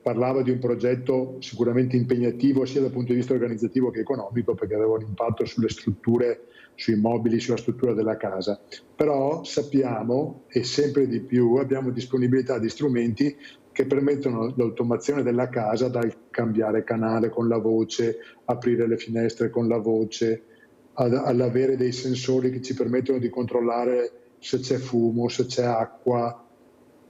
parlava di un progetto sicuramente impegnativo sia dal punto di vista organizzativo che economico, perché aveva un impatto sulle strutture, sui mobili, sulla struttura della casa. Però sappiamo, e sempre di più abbiamo disponibilità di strumenti che permettono l'automazione della casa, dal cambiare canale con la voce, aprire le finestre con la voce, all'avere dei sensori che ci permettono di controllare se c'è fumo, se c'è acqua,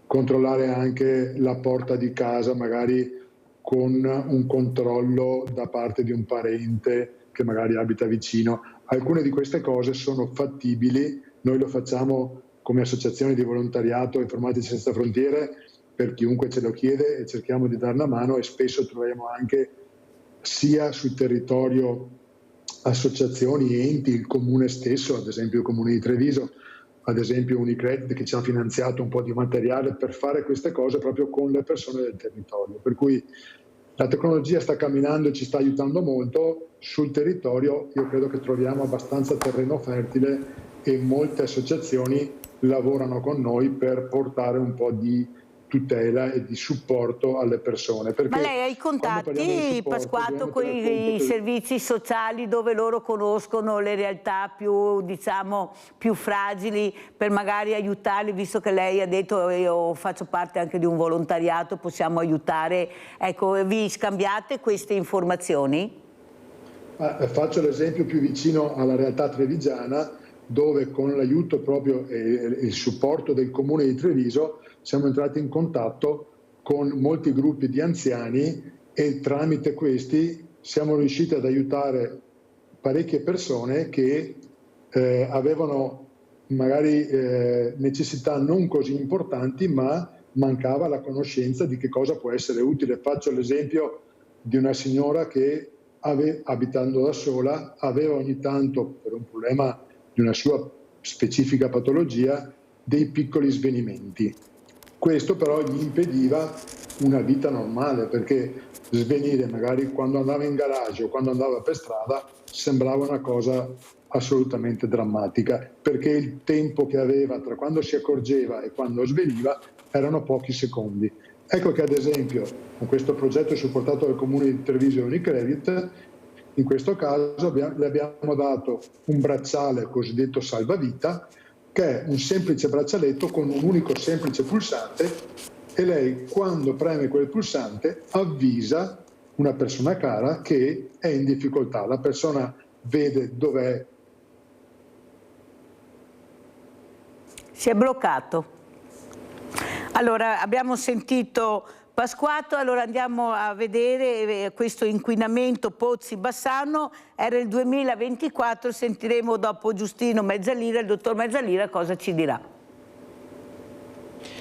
controllare anche la porta di casa magari con un controllo da parte di un parente che magari abita vicino. Alcune di queste cose sono fattibili, noi lo facciamo come associazione di volontariato Informatici Senza Frontiere per chiunque ce lo chiede e cerchiamo di dare una mano, e spesso troviamo anche sia sul territorio associazioni, enti, il comune stesso, ad esempio il comune di Treviso, ad esempio Unicredit, che ci ha finanziato un po' di materiale per fare queste cose proprio con le persone del territorio. Per cui la tecnologia sta camminando e ci sta aiutando molto. Sul territorio io credo che troviamo abbastanza terreno fertile e molte associazioni lavorano con noi per portare un po' di tutela e di supporto alle persone. Ma lei ha i contatti, Pasquato, con i servizi sociali dove loro conoscono le realtà più, diciamo, più fragili, per magari aiutarli, visto che lei ha detto io faccio parte anche di un volontariato, possiamo aiutare, ecco, vi scambiate queste informazioni? Faccio l'esempio più vicino alla realtà trevigiana, dove con l'aiuto proprio e il supporto del comune di Treviso siamo entrati in contatto con molti gruppi di anziani e tramite questi siamo riusciti ad aiutare parecchie persone che avevano magari necessità non così importanti, ma mancava la conoscenza di che cosa può essere utile. Faccio l'esempio di una signora che abitando da sola aveva ogni tanto, per un problema di una sua specifica patologia, dei piccoli svenimenti. Questo però gli impediva una vita normale, perché svenire magari quando andava in garage o quando andava per strada sembrava una cosa assolutamente drammatica, perché il tempo che aveva tra quando si accorgeva e quando sveniva erano pochi secondi. Ecco che ad esempio con questo progetto supportato dal Comune di Treviso e Unicredit, in questo caso le abbiamo dato un bracciale cosiddetto salvavita, che è un semplice braccialetto con un unico semplice pulsante, e lei quando preme quel pulsante avvisa una persona cara che è in difficoltà. La persona vede dov'è. Si è bloccato. Allora, abbiamo sentito Pasquato, allora andiamo a vedere questo inquinamento Pozzi-Bassano, era il 2024, sentiremo dopo Giustino Mezzalira, il dottor Mezzalira cosa ci dirà.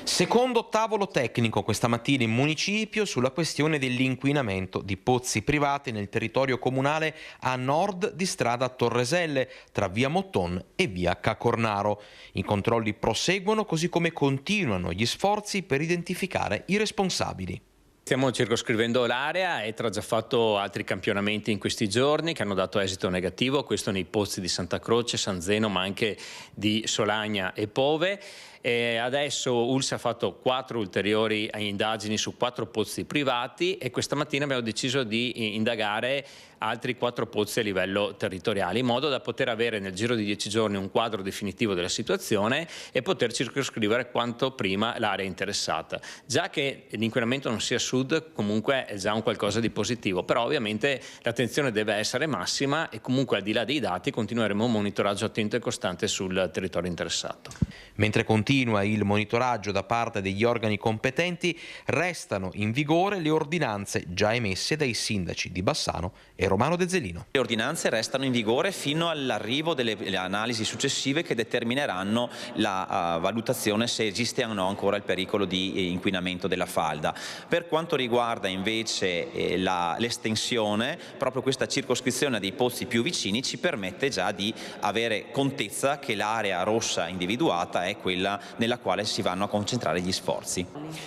Secondo tavolo tecnico questa mattina in municipio sulla questione dell'inquinamento di pozzi privati nel territorio comunale a nord di strada Torreselle, tra via Motton e via Cacornaro. I controlli proseguono, così come continuano gli sforzi per identificare i responsabili. Stiamo circoscrivendo l'area. ETRA ha già fatto altri campionamenti in questi giorni che hanno dato esito negativo, questo nei pozzi di Santa Croce, San Zeno, ma anche di Solagna e Pove. E adesso ULSS ha fatto 4 ulteriori indagini su 4 pozzi privati e questa mattina abbiamo deciso di indagare altri 4 pozzi a livello territoriale, in modo da poter avere nel giro di 10 giorni un quadro definitivo della situazione e poter circoscrivere quanto prima l'area interessata. Già che l'inquinamento non sia a sud, comunque è già un qualcosa di positivo, però ovviamente l'attenzione deve essere massima e comunque al di là dei dati continueremo un monitoraggio attento e costante sul territorio interessato. Mentre continua il monitoraggio da parte degli organi competenti, restano in vigore le ordinanze già emesse dai sindaci di Bassano e Romano Dezzelino. Le ordinanze restano in vigore fino all'arrivo delle analisi successive che determineranno la valutazione se esiste o no ancora il pericolo di inquinamento della falda. Per quanto riguarda invece l'estensione, proprio questa circoscrizione dei pozzi più vicini ci permette già di avere contezza che l'area rossa individuata è quella nella quale si vanno a concentrare gli sforzi.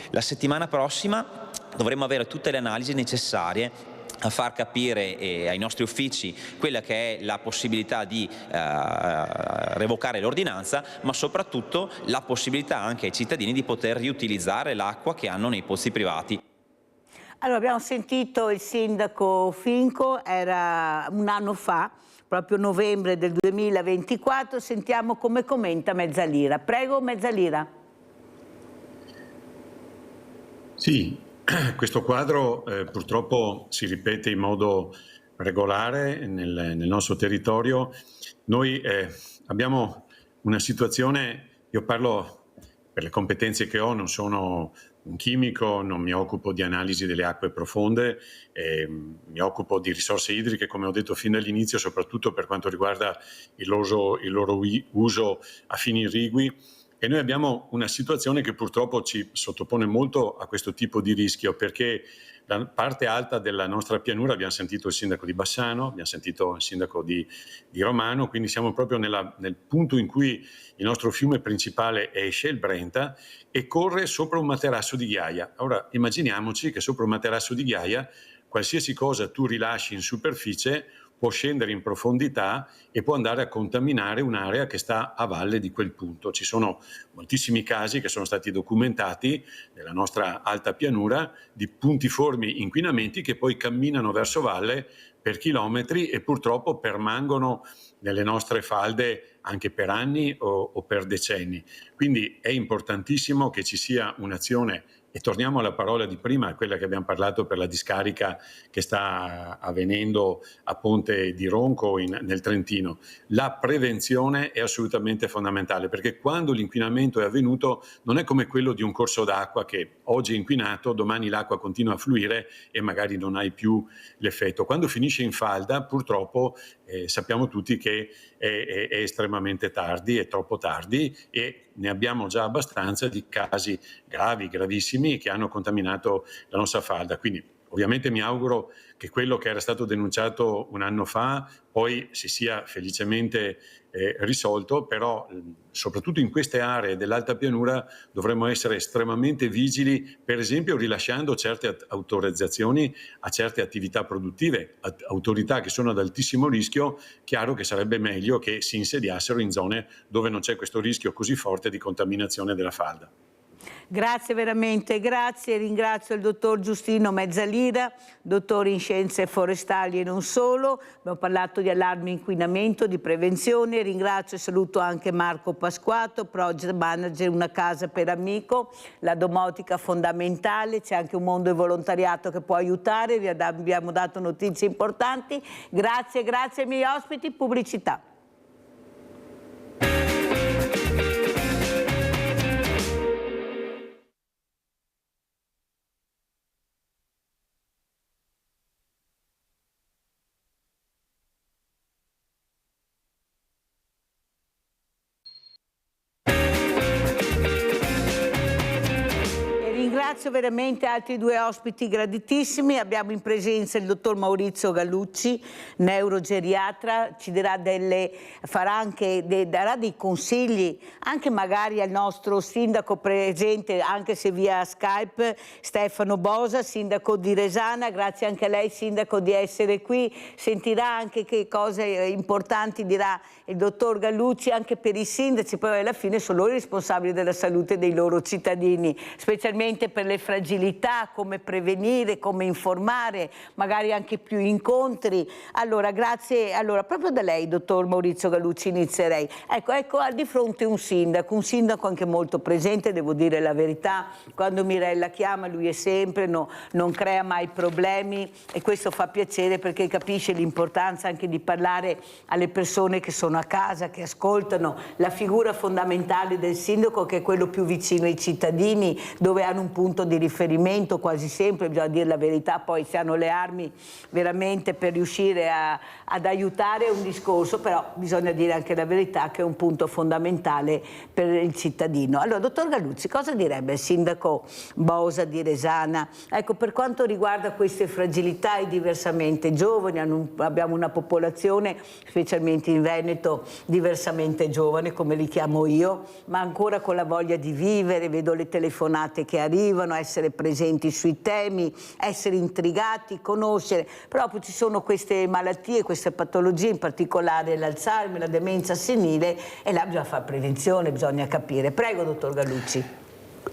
La settimana prossima dovremo avere tutte le analisi necessarie a far capire ai nostri uffici quella che è la possibilità di revocare l'ordinanza, ma soprattutto la possibilità anche ai cittadini di poter riutilizzare l'acqua che hanno nei pozzi privati. Allora, abbiamo sentito il sindaco Finco, era un anno fa, proprio novembre del 2024, sentiamo come commenta Mezzalira. Prego, Mezzalira. Sì, questo quadro purtroppo si ripete in modo regolare nel nostro territorio. Noi abbiamo una situazione, io parlo per le competenze che ho, non sono un chimico, non mi occupo di analisi delle acque profonde, mi occupo di risorse idriche, come ho detto fin dall'inizio, soprattutto per quanto riguarda il loro uso a fini irrigui. E noi abbiamo una situazione che purtroppo ci sottopone molto a questo tipo di rischio, perché la parte alta della nostra pianura, abbiamo sentito il sindaco di Bassano, abbiamo sentito il sindaco di Romano, quindi siamo proprio nel punto in cui il nostro fiume principale esce, il Brenta, e corre sopra un materasso di ghiaia. Ora immaginiamoci che sopra un materasso di ghiaia qualsiasi cosa tu rilasci in superficie può scendere in profondità e può andare a contaminare un'area che sta a valle di quel punto. Ci sono moltissimi casi che sono stati documentati nella nostra alta pianura di puntiformi inquinamenti che poi camminano verso valle per chilometri e purtroppo permangono nelle nostre falde anche per anni o per decenni. Quindi è importantissimo che ci sia un'azione. E torniamo alla parola di prima, quella che abbiamo parlato per la discarica che sta avvenendo a Ponte di Ronco nel Trentino. La prevenzione è assolutamente fondamentale, perché quando l'inquinamento è avvenuto non è come quello di un corso d'acqua che oggi è inquinato, domani l'acqua continua a fluire e magari non hai più l'effetto. Quando finisce in falda, purtroppo sappiamo tutti che è estremamente tardi, è troppo tardi, e ne abbiamo già abbastanza di casi gravi, gravissimi, che hanno contaminato la nostra falda. Quindi ovviamente mi auguro che quello che era stato denunciato un anno fa poi si sia felicemente risolto, però soprattutto in queste aree dell'alta pianura dovremmo essere estremamente vigili, per esempio rilasciando certe autorizzazioni a certe attività produttive, autorità che sono ad altissimo rischio. Chiaro che sarebbe meglio che si insediassero in zone dove non c'è questo rischio così forte di contaminazione della falda. Grazie veramente, grazie. Ringrazio il dottor Giustino Mezzalira, dottore in scienze forestali e non solo. Abbiamo parlato di allarme inquinamento, di prevenzione. Ringrazio e saluto anche Marco Pasquato, project manager Una Casa per Amico. La domotica fondamentale, c'è anche un mondo del volontariato che può aiutare. Vi abbiamo dato notizie importanti. Grazie, grazie ai miei ospiti. Pubblicità. ringrazio veramente altri due ospiti graditissimi. Abbiamo in presenza il dottor Maurizio Gallucci, neurogeriatra, ci darà dei consigli anche magari al nostro sindaco presente, anche se via Skype, Stefano Bosa, sindaco di Resana. Grazie anche a lei, sindaco, di essere qui. Sentirà anche che cose importanti dirà il dottor Gallucci anche per i sindaci, poi alla fine sono loro i responsabili della salute dei loro cittadini, specialmente per le fragilità, come prevenire, come informare, magari anche più incontri. Allora, grazie. Allora, proprio da lei, dottor Maurizio Gallucci, inizierei. Ecco, ha di fronte un sindaco anche molto presente, devo dire la verità. Quando Mirella chiama, lui è sempre, non crea mai problemi, e questo fa piacere perché capisce l'importanza anche di parlare alle persone che sono a casa, che ascoltano. La figura fondamentale del sindaco, che è quello più vicino ai cittadini, dove hanno un punto di riferimento quasi sempre, bisogna dire la verità, poi si hanno le armi veramente per riuscire ad aiutare un discorso, però bisogna dire anche la verità che è un punto fondamentale per il cittadino. Allora, dottor Gallucci, cosa direbbe il sindaco Bosa di Resana? Ecco, per quanto riguarda queste fragilità, i diversamente giovani, abbiamo una popolazione, specialmente in Veneto, diversamente giovane, come li chiamo io, ma ancora con la voglia di vivere. Vedo le telefonate che arrivano, essere presenti sui temi, essere intrigati, conoscere. Però ci sono queste malattie, queste patologie, in particolare l'Alzheimer, la demenza senile, e là bisogna fare prevenzione, bisogna capire. Prego, dottor Gallucci.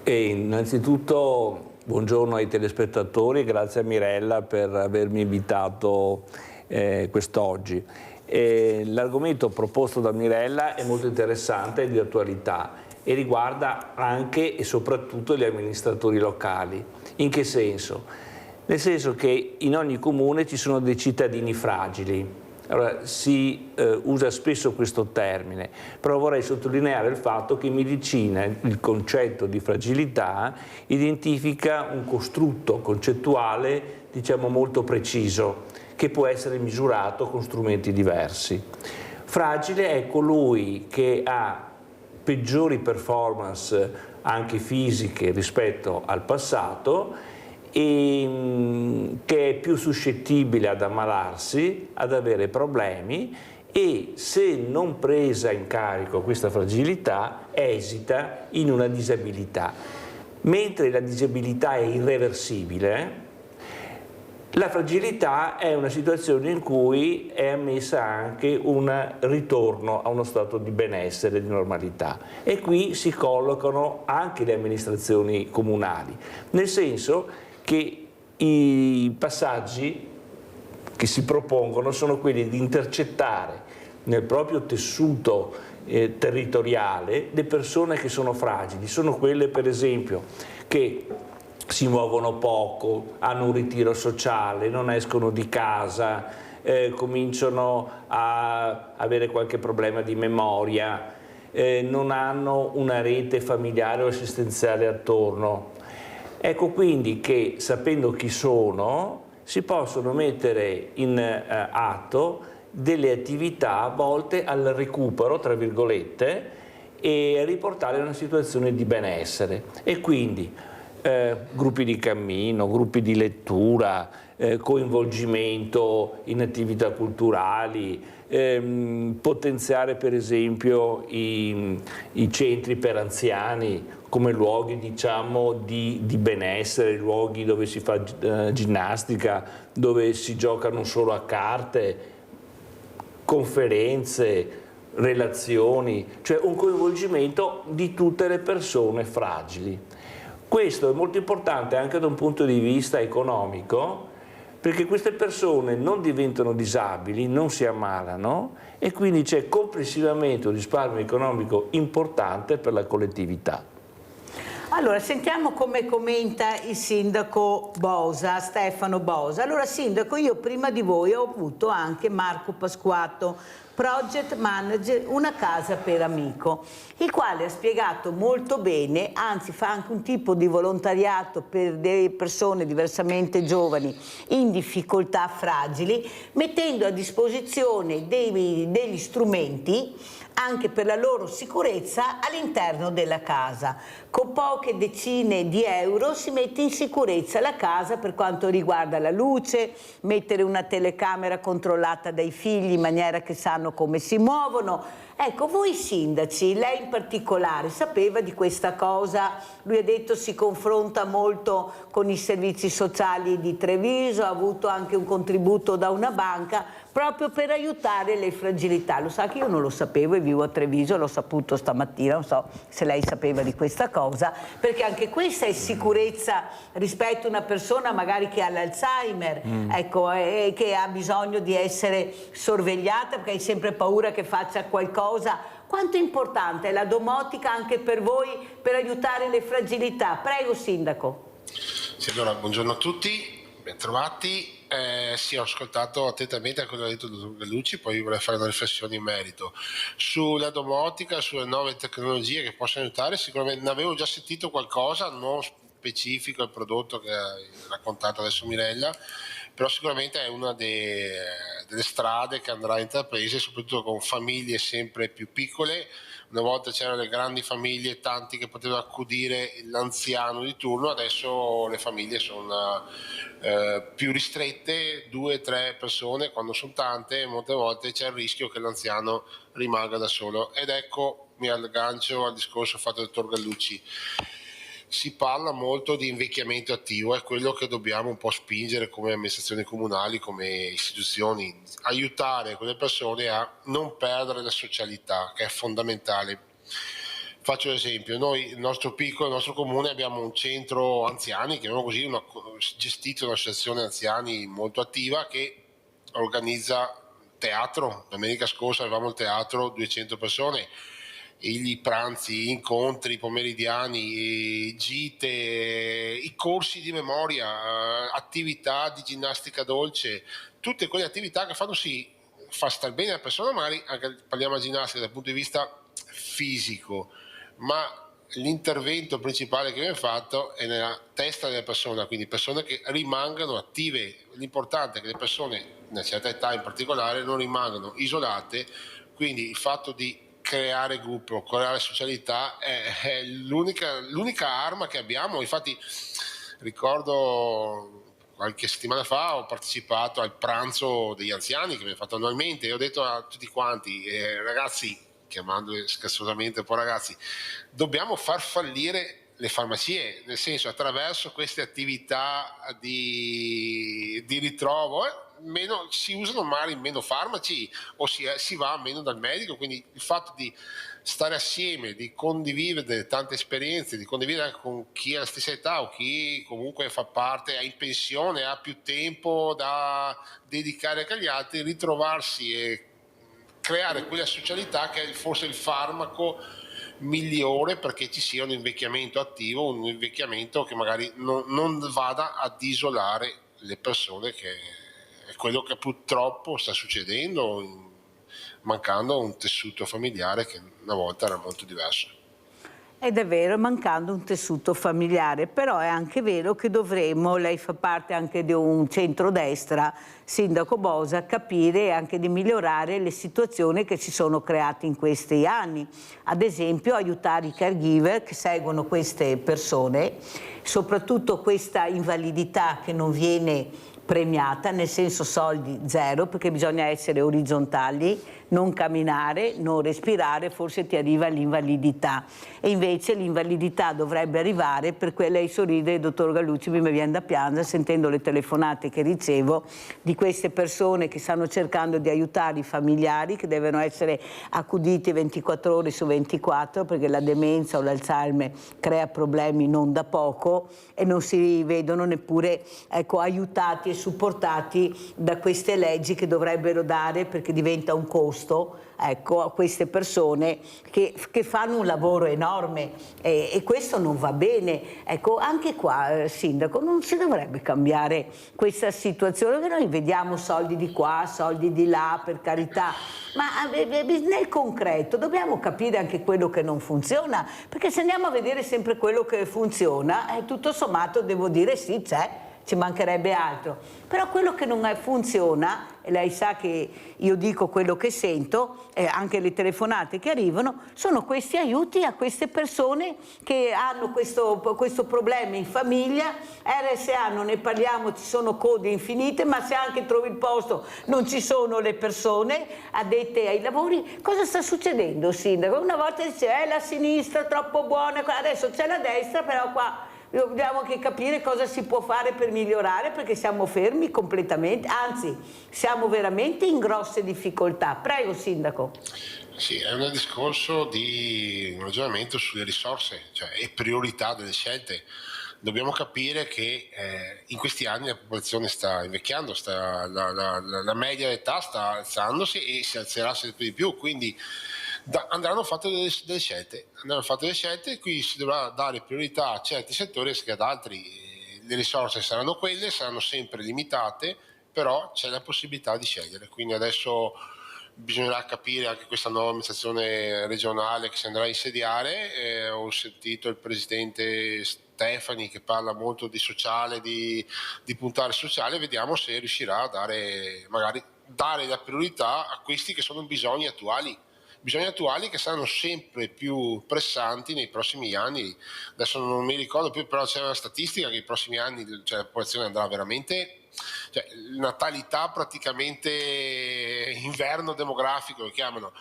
Innanzitutto buongiorno ai telespettatori e grazie a Mirella per avermi invitato quest'oggi. L'argomento proposto da Mirella è molto interessante e di attualità e riguarda anche e soprattutto gli amministratori locali. In che senso? Nel senso che in ogni comune ci sono dei cittadini fragili. Allora, si usa spesso questo termine, però vorrei sottolineare il fatto che in medicina il concetto di fragilità identifica un costrutto concettuale, diciamo, molto preciso, che può essere misurato con strumenti diversi. Fragile è colui che ha peggiori performance anche fisiche rispetto al passato e che è più suscettibile ad ammalarsi, ad avere problemi, e se non presa in carico questa fragilità esita in una disabilità. Mentre la disabilità è irreversibile, la fragilità è una situazione in cui è ammessa anche un ritorno a uno stato di benessere, di normalità, e qui si collocano anche le amministrazioni comunali, nel senso che i passaggi che si propongono sono quelli di intercettare nel proprio tessuto territoriale le persone che sono fragili. Sono quelle, per esempio, che si muovono poco, hanno un ritiro sociale, non escono di casa, cominciano a avere qualche problema di memoria, non hanno una rete familiare o assistenziale attorno. Ecco quindi che, sapendo chi sono, si possono mettere in atto delle attività volte al recupero, tra virgolette, e a riportare una situazione di benessere. E quindi gruppi di cammino, gruppi di lettura, coinvolgimento in attività culturali, potenziare per esempio i centri per anziani come luoghi, diciamo, di benessere, luoghi dove si fa ginnastica, dove si gioca non solo a carte, conferenze, relazioni, cioè un coinvolgimento di tutte le persone fragili. Questo è molto importante anche da un punto di vista economico, perché queste persone non diventano disabili, non si ammalano, e quindi c'è complessivamente un risparmio economico importante per la collettività. Allora, sentiamo come commenta il sindaco Bosa, Stefano Bosa. Allora, sindaco, io prima di voi ho avuto anche Marco Pasquato, project manager Una Casa per Amico, il quale ha spiegato molto bene, anzi fa anche un tipo di volontariato per delle persone diversamente giovani in difficoltà, fragili, mettendo a disposizione degli strumenti anche per la loro sicurezza all'interno della casa. Con poche decine di euro si mette in sicurezza la casa per quanto riguarda la luce, mettere una telecamera controllata dai figli in maniera che sanno come si muovono. Ecco, voi sindaci, lei in particolare, sapeva di questa cosa? Lui ha detto si confronta molto con i servizi sociali di Treviso, ha avuto anche un contributo da una banca proprio per aiutare le fragilità. Lo sa che io non lo sapevo e vivo a Treviso, l'ho saputo stamattina, non so se lei sapeva di questa cosa, perché anche questa è sicurezza rispetto a una persona magari che ha l'Alzheimer, ecco, e che ha bisogno di essere sorvegliata perché hai sempre paura che faccia qualcosa. Quanto è importante è la domotica anche per voi per aiutare le fragilità? Prego, Sindaco. Sì, allora, buongiorno a tutti, bentrovati. Sì, ho ascoltato attentamente quello che ha detto il dottor Gallucci, poi vorrei fare una riflessione in merito. Sulla domotica, sulle nuove tecnologie che possono aiutare, sicuramente ne avevo già sentito qualcosa, non specifico il prodotto che ha raccontato adesso Mirella, però sicuramente è una delle strade che andrà intraprese, soprattutto con famiglie sempre più piccole. Una volta c'erano le grandi famiglie, tanti che potevano accudire l'anziano di turno, adesso le famiglie sono più ristrette, 2-3 persone, quando sono tante, molte volte c'è il rischio che l'anziano rimanga da solo. Ed ecco, mi aggancio al discorso fatto dal dottor Gallucci. Si parla molto di invecchiamento attivo, è quello che dobbiamo un po' spingere come amministrazioni comunali, come istituzioni, aiutare quelle persone a non perdere la socialità, che è fondamentale. Faccio l'esempio, noi, il nostro piccolo, il nostro comune, abbiamo un centro anziani, chiamiamolo così, gestito da un'associazione anziani molto attiva che organizza teatro. Domenica scorsa avevamo il teatro, 200 persone, i pranzi, incontri pomeridiani, gite, i corsi di memoria, attività di ginnastica dolce, tutte quelle attività che fanno sì, fa star bene la persona, magari anche parliamo di ginnastica dal punto di vista fisico, ma l'intervento principale che viene fatto è nella testa della persona, quindi persone che rimangano attive. L'importante è che le persone, in una certa età in particolare, non rimangano isolate, quindi il fatto di creare gruppo, creare socialità è l'unica arma che abbiamo. Infatti ricordo qualche settimana fa ho partecipato al pranzo degli anziani che viene fatto annualmente e ho detto a tutti quanti, ragazzi, chiamandoli scherzosamente un po' ragazzi, dobbiamo far fallire le farmacie, nel senso, attraverso queste attività di ritrovo si usano magari meno farmaci o si va meno dal medico, quindi il fatto di stare assieme, di condividere tante esperienze, di condividere anche con chi ha la stessa età o chi comunque fa parte, è in pensione, ha più tempo da dedicare anche agli altri, ritrovarsi e creare quella socialità che è forse il farmaco migliore perché ci sia un invecchiamento attivo, un invecchiamento che magari non vada ad isolare le persone, che è quello che purtroppo sta succedendo, mancando un tessuto familiare che una volta era molto diverso. Ed è vero, mancando un tessuto familiare, però è anche vero che dovremmo, lei fa parte anche di un centrodestra, Sindaco Bosa, capire anche di migliorare le situazioni che si sono create in questi anni. Ad esempio aiutare i caregiver che seguono queste persone, soprattutto questa invalidità che non viene premiata, nel senso soldi zero, perché bisogna essere orizzontali, non camminare, non respirare, forse ti arriva l'invalidità. E invece l'invalidità dovrebbe arrivare, per cui lei sorride, dottor Gallucci, mi viene da piangere sentendo le telefonate che ricevo di queste persone che stanno cercando di aiutare i familiari, che devono essere accuditi 24 ore su 24, perché la demenza o l'Alzheimer crea problemi non da poco e non si vedono neppure aiutati e supportati da queste leggi che dovrebbero dare, perché diventa un costo a queste persone che fanno un lavoro enorme e questo non va bene. Ecco, anche qua, Sindaco, non si dovrebbe cambiare questa situazione, che noi vediamo soldi di qua, soldi di là, per carità, ma nel concreto dobbiamo capire anche quello che non funziona, perché se andiamo a vedere sempre quello che funziona, tutto sommato devo dire sì, c'è. ci mancherebbe altro. Però quello che non funziona, e lei sa che io dico quello che sento, e anche le telefonate che arrivano, sono questi aiuti a queste persone che hanno questo problema in famiglia. RSA non ne parliamo, ci sono code infinite, ma se anche trovi il posto non ci sono le persone addette ai lavori. Cosa sta succedendo, Sindaco? Una volta dice la sinistra troppo buona, adesso c'è la destra, però qua dobbiamo anche capire cosa si può fare per migliorare, perché siamo fermi completamente, anzi siamo veramente in grosse difficoltà. Prego, Sindaco. Sì, è un discorso di un ragionamento sulle risorse, cioè e priorità delle scelte. Dobbiamo capire che in questi anni la popolazione sta invecchiando, la media d'età sta alzandosi e si alzerà sempre di più, quindi andranno fatte delle scelte, e qui si dovrà dare priorità a certi settori che ad altri. Le risorse saranno quelle, saranno sempre limitate, però c'è la possibilità di scegliere, quindi adesso bisognerà capire anche questa nuova amministrazione regionale che si andrà a insediare. Ho sentito il presidente Stefani che parla molto di sociale, di puntare sociale, vediamo se riuscirà a dare la priorità a questi che sono bisogni attuali che saranno sempre più pressanti nei prossimi anni. Adesso non mi ricordo più, però c'è una statistica che nei prossimi anni la popolazione andrà veramente, natalità praticamente inverno demografico lo chiamano,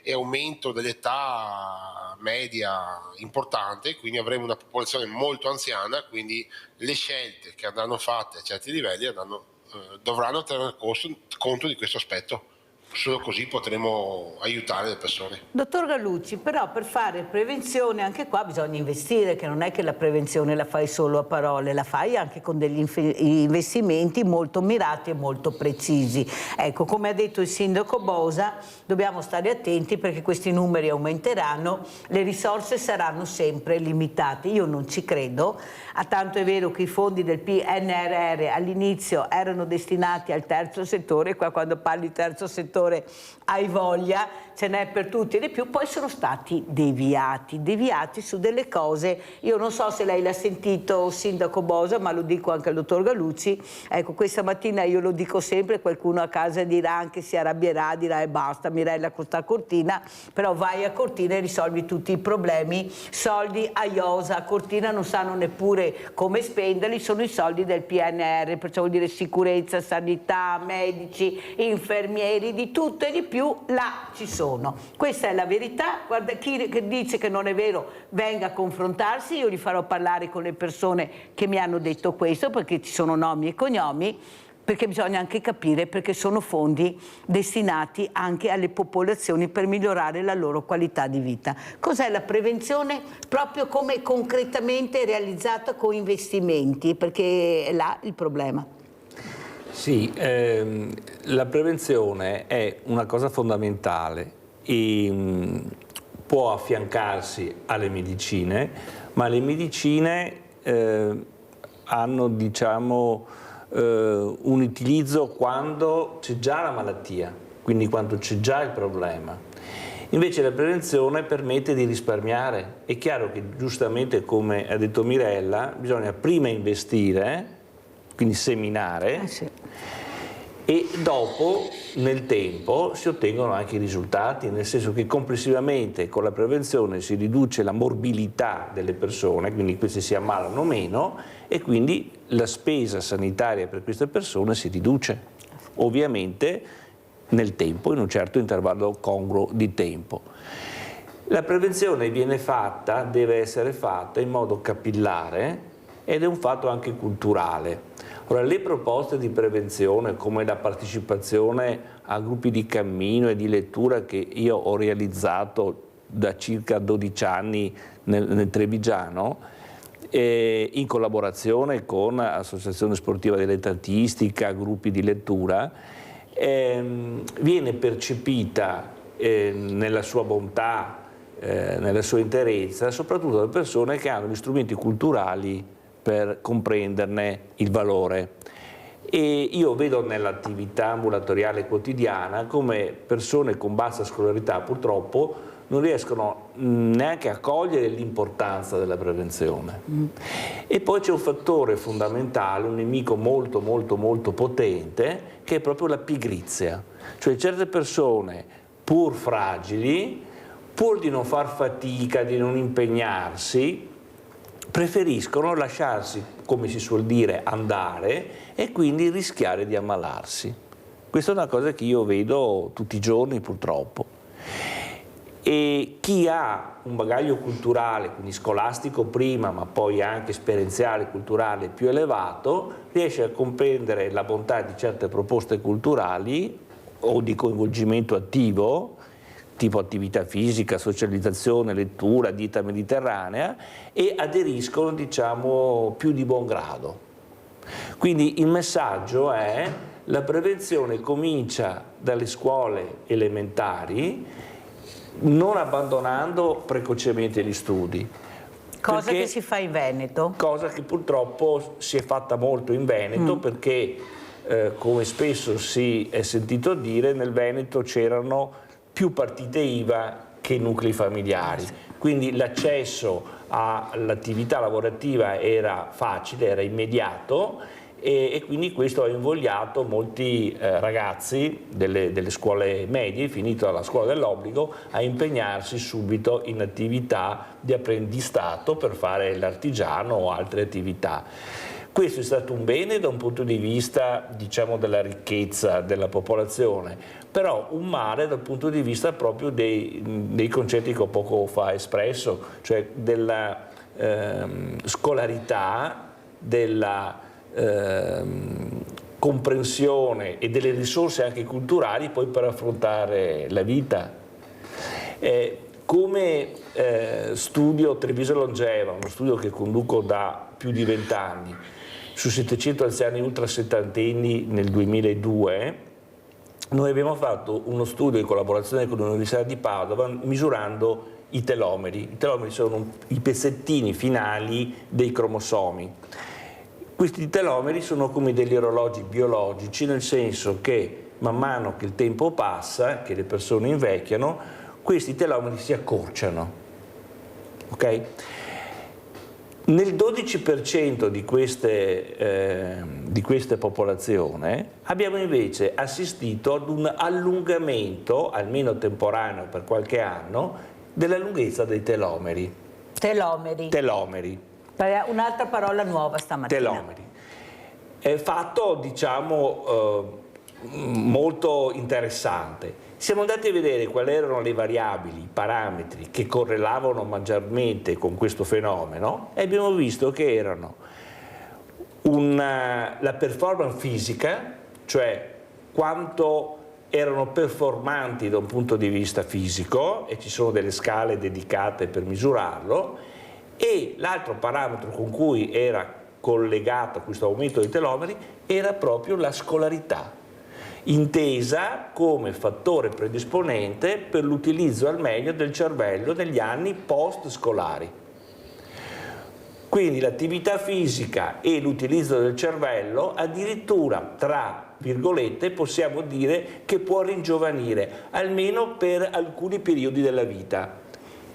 e aumento dell'età media importante, quindi avremo una popolazione molto anziana, quindi le scelte che andranno fatte a certi livelli dovranno tenere conto di questo aspetto. Solo così potremo aiutare le persone. Dottor Gallucci, però per fare prevenzione anche qua bisogna investire, che non è che la prevenzione la fai solo a parole, la fai anche con degli investimenti molto mirati e molto precisi. Ecco, come ha detto il sindaco Bosa, dobbiamo stare attenti perché questi numeri aumenteranno, le risorse saranno sempre limitate. Io non ci credo, a tanto è vero che i fondi del PNRR all'inizio erano destinati al terzo settore, qua quando parli di terzo settore hai voglia, ce n'è per tutti e di più, poi sono stati deviati su delle cose. Io non so se lei l'ha sentito, sindaco Bosa, ma lo dico anche al dottor Gallucci. Ecco, questa mattina io lo dico sempre, qualcuno a casa dirà, anche si arrabbierà, dirà e basta Mirella con sta Cortina, però vai a Cortina e risolvi tutti i problemi. Soldi a iosa, a Cortina non sanno neppure come spenderli, sono i soldi del PNR, perciò vuol dire sicurezza, sanità, medici, infermieri, di tutto e di più, là ci sono. Questa è la verità. Guarda, chi dice che non è vero venga a confrontarsi, io li farò parlare con le persone che mi hanno detto questo, perché ci sono nomi e cognomi, perché bisogna anche capire perché sono fondi destinati anche alle popolazioni per migliorare la loro qualità di vita. Cos'è la prevenzione? Proprio come concretamente realizzata con investimenti, perché è là il problema. Sì, la prevenzione è una cosa fondamentale e può affiancarsi alle medicine, ma le medicine hanno, diciamo, un utilizzo quando c'è già la malattia, quindi quando c'è già il problema. Invece la prevenzione permette di risparmiare. È chiaro che giustamente, come ha detto Mirella, bisogna prima investire, quindi seminare, sì. E dopo nel tempo si ottengono anche i risultati, nel senso che complessivamente con la prevenzione si riduce la morbilità delle persone, quindi queste si ammalano meno e quindi la spesa sanitaria per queste persone si riduce, ovviamente nel tempo, in un certo intervallo congruo di tempo. La prevenzione viene fatta, deve essere fatta in modo capillare ed è un fatto anche culturale. Ora, le proposte di prevenzione come la partecipazione a gruppi di cammino e di lettura che io ho realizzato da circa 12 anni nel Trevigiano, in collaborazione con Associazione Sportiva Dilettantistica, gruppi di lettura, viene percepita nella sua bontà, nella sua interezza, soprattutto da persone che hanno gli strumenti culturali per comprenderne il valore. E io vedo nell'attività ambulatoriale quotidiana come persone con bassa scolarità purtroppo non riescono neanche a cogliere l'importanza della prevenzione. E poi c'è un fattore fondamentale, un nemico molto molto molto potente, che è proprio la pigrizia. Cioè certe persone, pur fragili, pur di non far fatica, di non impegnarsi, preferiscono lasciarsi, come si suol dire, andare e quindi rischiare di ammalarsi. Questa è una cosa che io vedo tutti i giorni purtroppo. E chi ha un bagaglio culturale, quindi scolastico prima, ma poi anche esperienziale, culturale più elevato, riesce a comprendere la bontà di certe proposte culturali o di coinvolgimento attivo, tipo attività fisica, socializzazione, lettura, dieta mediterranea, e aderiscono, diciamo, più di buon grado. Quindi il messaggio è: la prevenzione comincia dalle scuole elementari, non abbandonando precocemente gli studi. Cosa che si fa in Veneto. Cosa che purtroppo si è fatta molto in Veneto, perché come spesso si è sentito dire, nel Veneto c'erano più partite IVA che nuclei familiari. Quindi l'accesso all'attività lavorativa era facile, era immediato, e quindi questo ha invogliato molti ragazzi delle scuole medie, finito la scuola dell'obbligo, a impegnarsi subito in attività di apprendistato per fare l'artigiano o altre attività. Questo è stato un bene da un punto di vista, diciamo, della ricchezza della popolazione, però un male dal punto di vista proprio dei concetti che ho poco fa espresso, cioè della scolarità, della comprensione e delle risorse anche culturali poi per affrontare la vita. Come studio Treviso Longeva, uno studio che conduco da più di 20 anni, su 700 anziani ultrasettantenni nel 2002, noi abbiamo fatto uno studio in collaborazione con l'Università di Padova misurando i telomeri. I telomeri sono i pezzettini finali dei cromosomi. Questi telomeri sono come degli orologi biologici, nel senso che man mano che il tempo passa, che le persone invecchiano, questi telomeri si accorciano. Okay? Nel 12% di queste popolazioni abbiamo invece assistito ad un allungamento, almeno temporaneo per qualche anno, della lunghezza dei telomeri. Telomeri. Telomeri. Un'altra parola nuova stamattina. Telomeri. È fatto, diciamo, molto interessante. Siamo andati a vedere quali erano le variabili, i parametri che correlavano maggiormente con questo fenomeno e abbiamo visto che erano la performance fisica, cioè quanto erano performanti da un punto di vista fisico, e ci sono delle scale dedicate per misurarlo, e l'altro parametro con cui era collegato questo aumento dei telomeri era proprio la scolarità, intesa come fattore predisponente per l'utilizzo al meglio del cervello negli anni post-scolari. Quindi l'attività fisica e l'utilizzo del cervello addirittura, tra virgolette, possiamo dire che può ringiovanire, almeno per alcuni periodi della vita.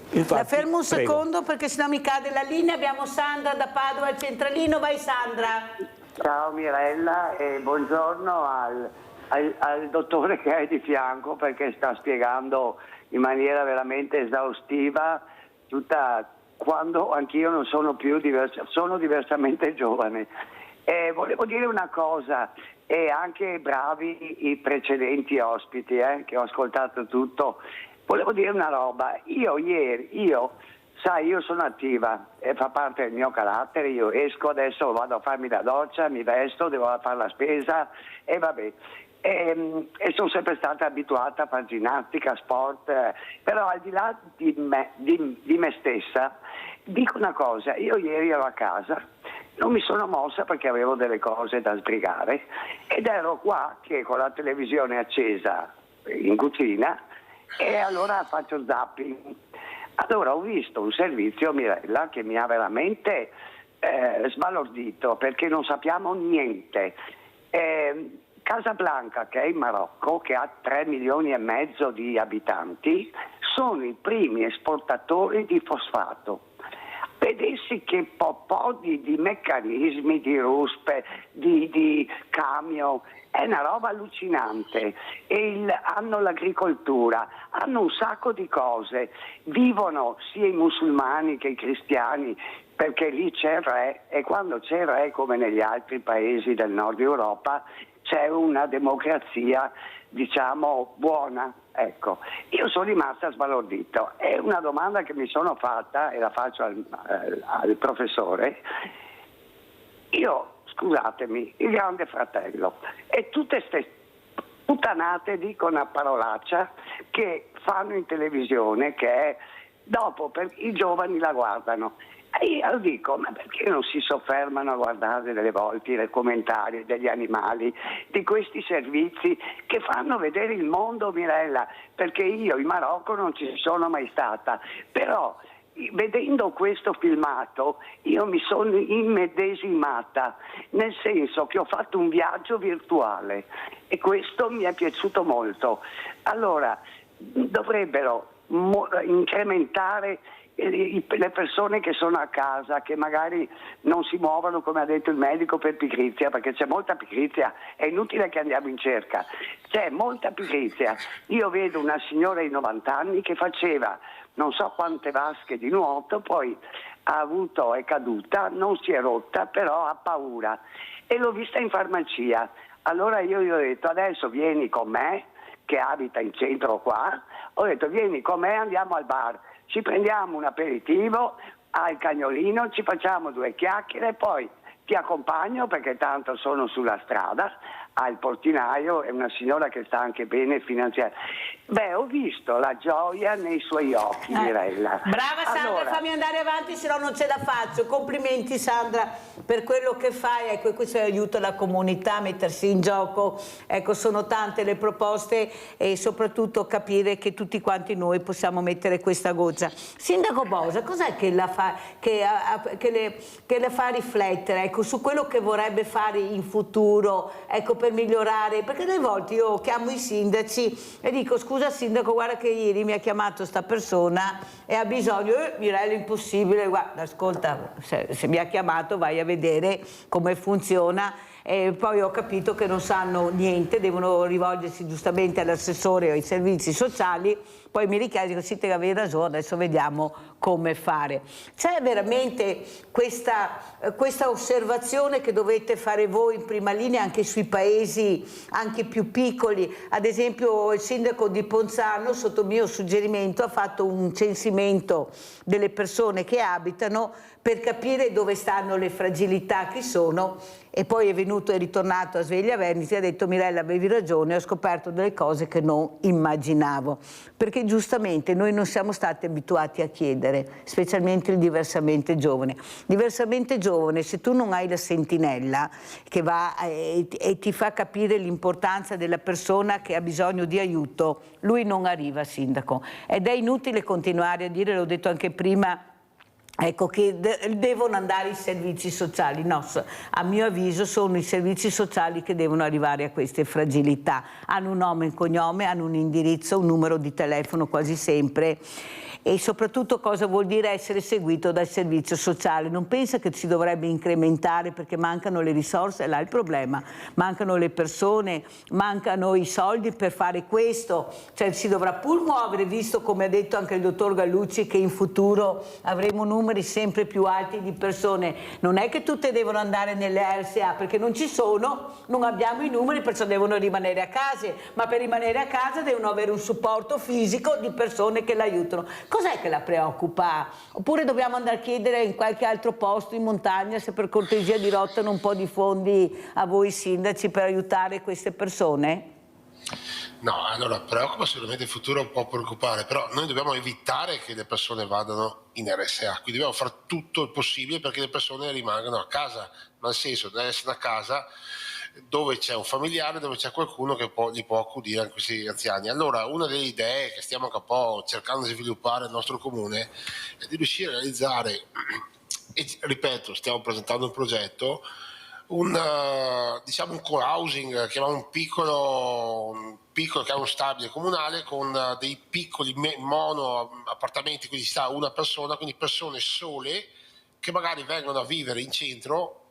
Infatti, la fermo un secondo perché sennò mi cade la linea. Abbiamo Sandra da Padova al centralino. Vai Sandra. Ciao Mirella e buongiorno al dottore che hai di fianco, perché sta spiegando in maniera veramente esaustiva tutta, quando anch'io non sono più sono diversamente giovane. Volevo dire una cosa, e anche bravi i precedenti ospiti che ho ascoltato tutto. Volevo dire una roba, io sono attiva e fa parte del mio carattere, io esco adesso, vado a farmi la doccia, mi vesto, devo fare la spesa e vabbè. E sono sempre stata abituata a fare ginnastica, sport, però al di là di me stessa, dico una cosa, io ieri ero a casa, non mi sono mossa perché avevo delle cose da sbrigare ed ero qua che con la televisione accesa in cucina, e allora faccio zapping. Allora ho visto un servizio, Mirella, che mi ha veramente sbalordito, perché non sappiamo niente. Casablanca, che è in Marocco, che ha 3,5 milioni di abitanti, sono i primi esportatori di fosfato. Vedessi che po' di meccanismi, di ruspe, di camion, è una roba allucinante. Hanno l'agricoltura, hanno un sacco di cose, vivono sia i musulmani che i cristiani, perché lì c'è il re, e quando c'è il re, come negli altri paesi del nord Europa, c'è una democrazia, diciamo, buona. Ecco, io sono rimasta sbalordito. È una domanda che mi sono fatta e la faccio al professore. Io, scusatemi, il Grande Fratello e tutte ste puttanate, dico una parolaccia, che fanno in televisione, che è dopo i giovani la guardano. E io dico, ma perché non si soffermano a guardare delle volte i commentari degli animali, di questi servizi che fanno vedere il mondo, Mirella? Perché io in Marocco non ci sono mai stata, però vedendo questo filmato io mi sono immedesimata, nel senso che ho fatto un viaggio virtuale e questo mi è piaciuto molto. Allora, dovrebbero incrementare le persone che sono a casa, che magari non si muovono, come ha detto il medico, per pigrizia, perché c'è molta pigrizia, è inutile che andiamo in cerca, c'è molta pigrizia. Io vedo una signora di 90 anni che faceva non so quante vasche di nuoto, poi è caduta, non si è rotta, però ha paura, e l'ho vista in farmacia. Allora io gli ho detto, adesso vieni con me, che abita in centro qua, ho detto vieni con me, andiamo al bar, ci prendiamo un aperitivo al Cagnolino, ci facciamo 2 chiacchiere, poi ti accompagno perché tanto sono sulla strada, al portinaio, è una signora che sta anche bene finanziata. Beh, ho visto la gioia nei suoi occhi, Mirella. Brava Sandra, allora, fammi andare avanti, se no non ce la faccio. Complimenti Sandra per quello che fai, ecco, questo aiuta la comunità a mettersi in gioco, ecco, sono tante le proposte e soprattutto capire che tutti quanti noi possiamo mettere questa goccia. Sindaco Bosa, cos'è che la fa riflettere, ecco, su quello che vorrebbe fare in futuro, ecco, per migliorare? Perché delle volte io chiamo i sindaci e dico scusa sindaco, guarda che ieri mi ha chiamato sta persona e ha bisogno, Mirella, impossibile, guarda, ascolta, se mi ha chiamato vai a vedere come funziona. E poi ho capito che non sanno niente, devono rivolgersi giustamente all'assessore o ai servizi sociali, poi mi richiedono, sì, te avevi ragione, adesso vediamo come fare. C'è veramente questa osservazione che dovete fare voi in prima linea anche sui paesi anche più piccoli? Ad esempio il sindaco di Ponzano, sotto mio suggerimento, ha fatto un censimento delle persone che abitano per capire dove stanno le fragilità, chi sono, e poi è ritornato a Sveglia Veneti e ha detto Mirella avevi ragione, ho scoperto delle cose che non immaginavo, perché giustamente noi non siamo stati abituati a chiedere, specialmente il diversamente giovane. Diversamente giovane, se tu non hai la sentinella che va e ti fa capire l'importanza della persona che ha bisogno di aiuto, lui non arriva, sindaco, ed è inutile continuare a dire, l'ho detto anche prima, ecco, che devono andare i servizi sociali. No, a mio avviso sono i servizi sociali che devono arrivare a queste fragilità. Hanno un nome e un cognome, hanno un indirizzo, un numero di telefono quasi sempre, e soprattutto cosa vuol dire essere seguito dal servizio sociale. Non pensa che si dovrebbe incrementare perché mancano le risorse? È là il problema, mancano le persone, mancano i soldi per fare questo, cioè si dovrà pur muovere, visto, come ha detto anche il dottor Gallucci, che in futuro avremo numeri sempre più alti di persone. Non è che tutte devono andare nelle RSA perché non ci sono, non abbiamo i numeri, perciò devono rimanere a casa, ma per rimanere a casa devono avere un supporto fisico di persone che l'aiutano. Cos'è che la preoccupa? Oppure dobbiamo andare a chiedere in qualche altro posto in montagna se per cortesia dirottano un po' di fondi a voi sindaci per aiutare queste persone? No, allora preoccupa sicuramente, il futuro può preoccupare, però noi dobbiamo evitare che le persone vadano in RSA, quindi dobbiamo fare tutto il possibile perché le persone rimangano a casa, nel senso deve essere una casa dove c'è un familiare, dove c'è qualcuno che li può accudire a questi anziani. Allora una delle idee che stiamo anche un po' cercando di sviluppare nel nostro comune è di riuscire a realizzare, e ripeto, stiamo presentando un progetto, diciamo un co-housing, che è un piccolo che è uno stabile comunale con dei piccoli mono appartamenti, quindi sta una persona, quindi persone sole che magari vengono a vivere in centro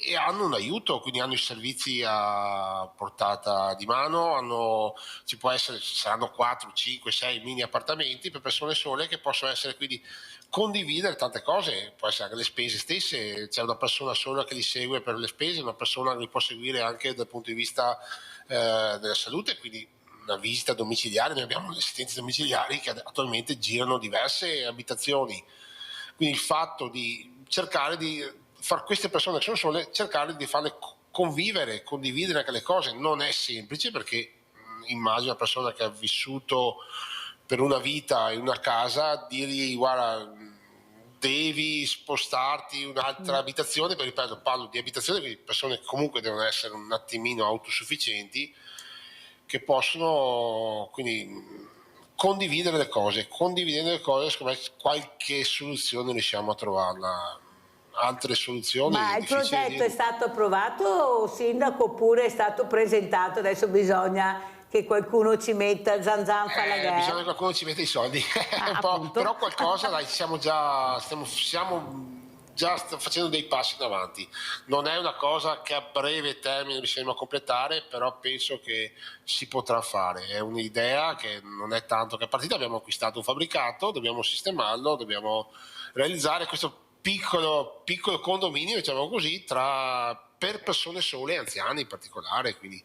e hanno un aiuto, quindi hanno i servizi a portata di mano, ci saranno 4, 5, 6 mini appartamenti per persone sole che possono essere, quindi condividere tante cose, può essere anche le spese stesse, c'è una persona sola che li segue per le spese, una persona che li può seguire anche dal punto di vista della salute, quindi una visita domiciliare. Noi abbiamo le assistenze domiciliari che attualmente girano diverse abitazioni, quindi il fatto di cercare di far queste persone che sono sole, cercare di farle convivere, condividere anche le cose, non è semplice, perché immagino una persona che ha vissuto per una vita in una casa, dirgli guarda devi spostarti in un'altra abitazione, per ripeto parlo di abitazione, quindi persone che comunque devono essere un attimino autosufficienti, che possono quindi condividere le cose, condividendo le cose secondo me qualche soluzione riusciamo a trovarla. Altre soluzioni. Ma il progetto è stato approvato, sindaco, oppure è stato presentato? Adesso bisogna che qualcuno ci metta zanzan fa la guerra. Bisogna che qualcuno ci metta i soldi, però qualcosa dai, stiamo già facendo dei passi in avanti. Non è una cosa che a breve termine riusciremo a completare, però penso che si potrà fare. È un'idea che non è tanto che è partita, abbiamo acquistato un fabbricato, dobbiamo sistemarlo, dobbiamo realizzare questo piccolo condominio, diciamo così, per persone sole e anziani in particolare, quindi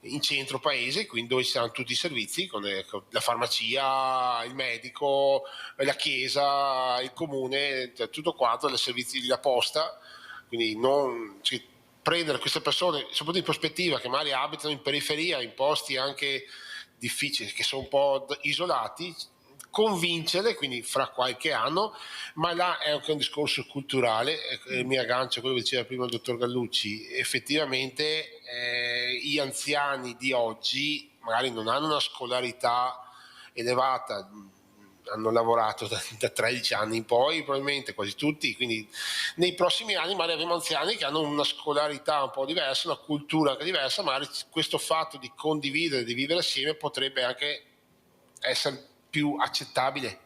in centro paese, quindi dove ci saranno tutti i servizi, con la farmacia, il medico, la chiesa, il comune, tutto quanto, i servizi, la posta, quindi prendere queste persone, soprattutto in prospettiva, che magari abitano in periferia, in posti anche difficili, che sono un po' isolati, convincerle, quindi fra qualche anno, ma là è anche un discorso culturale, mi aggancio a quello che diceva prima il dottor Gallucci. Effettivamente gli anziani di oggi magari non hanno una scolarità elevata, hanno lavorato da 13 anni in poi, probabilmente quasi tutti, quindi nei prossimi anni magari avremo anziani che hanno una scolarità un po' diversa, una cultura anche diversa, magari questo fatto di condividere, di vivere assieme potrebbe anche essere più accettabile.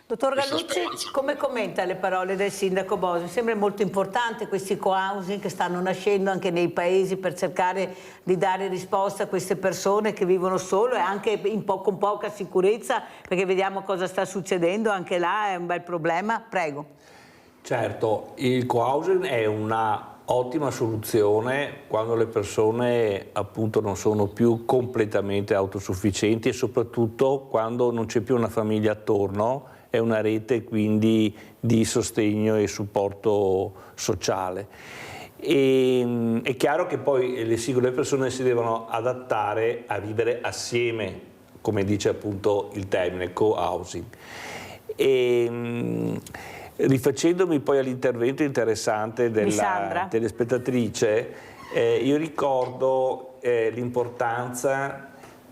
Dottor Gallucci, come commenta le parole del sindaco Bosi? Sembra molto importante questi co-housing che stanno nascendo anche nei paesi per cercare di dare risposta a queste persone che vivono solo e anche con poca sicurezza, perché vediamo cosa sta succedendo, anche là è un bel problema. Prego. Certo, il co-housing è una ottima soluzione quando le persone appunto non sono più completamente autosufficienti e soprattutto quando non c'è più una famiglia attorno e una rete quindi di sostegno e supporto sociale. E è chiaro che poi le singole persone si devono adattare a vivere assieme, come dice appunto il termine co-housing. Rifacendomi poi all'intervento interessante della telespettatrice, io ricordo l'importanza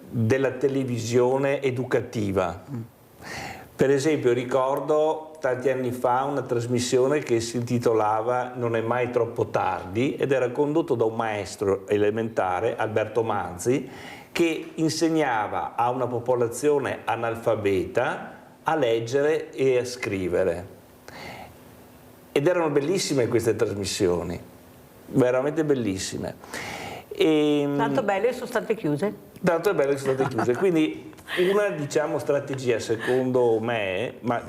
della televisione educativa. Per esempio ricordo tanti anni fa una trasmissione che si intitolava Non è mai troppo tardi ed era condotto da un maestro elementare, Alberto Manzi, che insegnava a una popolazione analfabeta a leggere e a scrivere. Ed erano bellissime queste trasmissioni, veramente bellissime. Tanto belle sono state chiuse. Tanto belle sono state chiuse, quindi una strategia secondo me, ma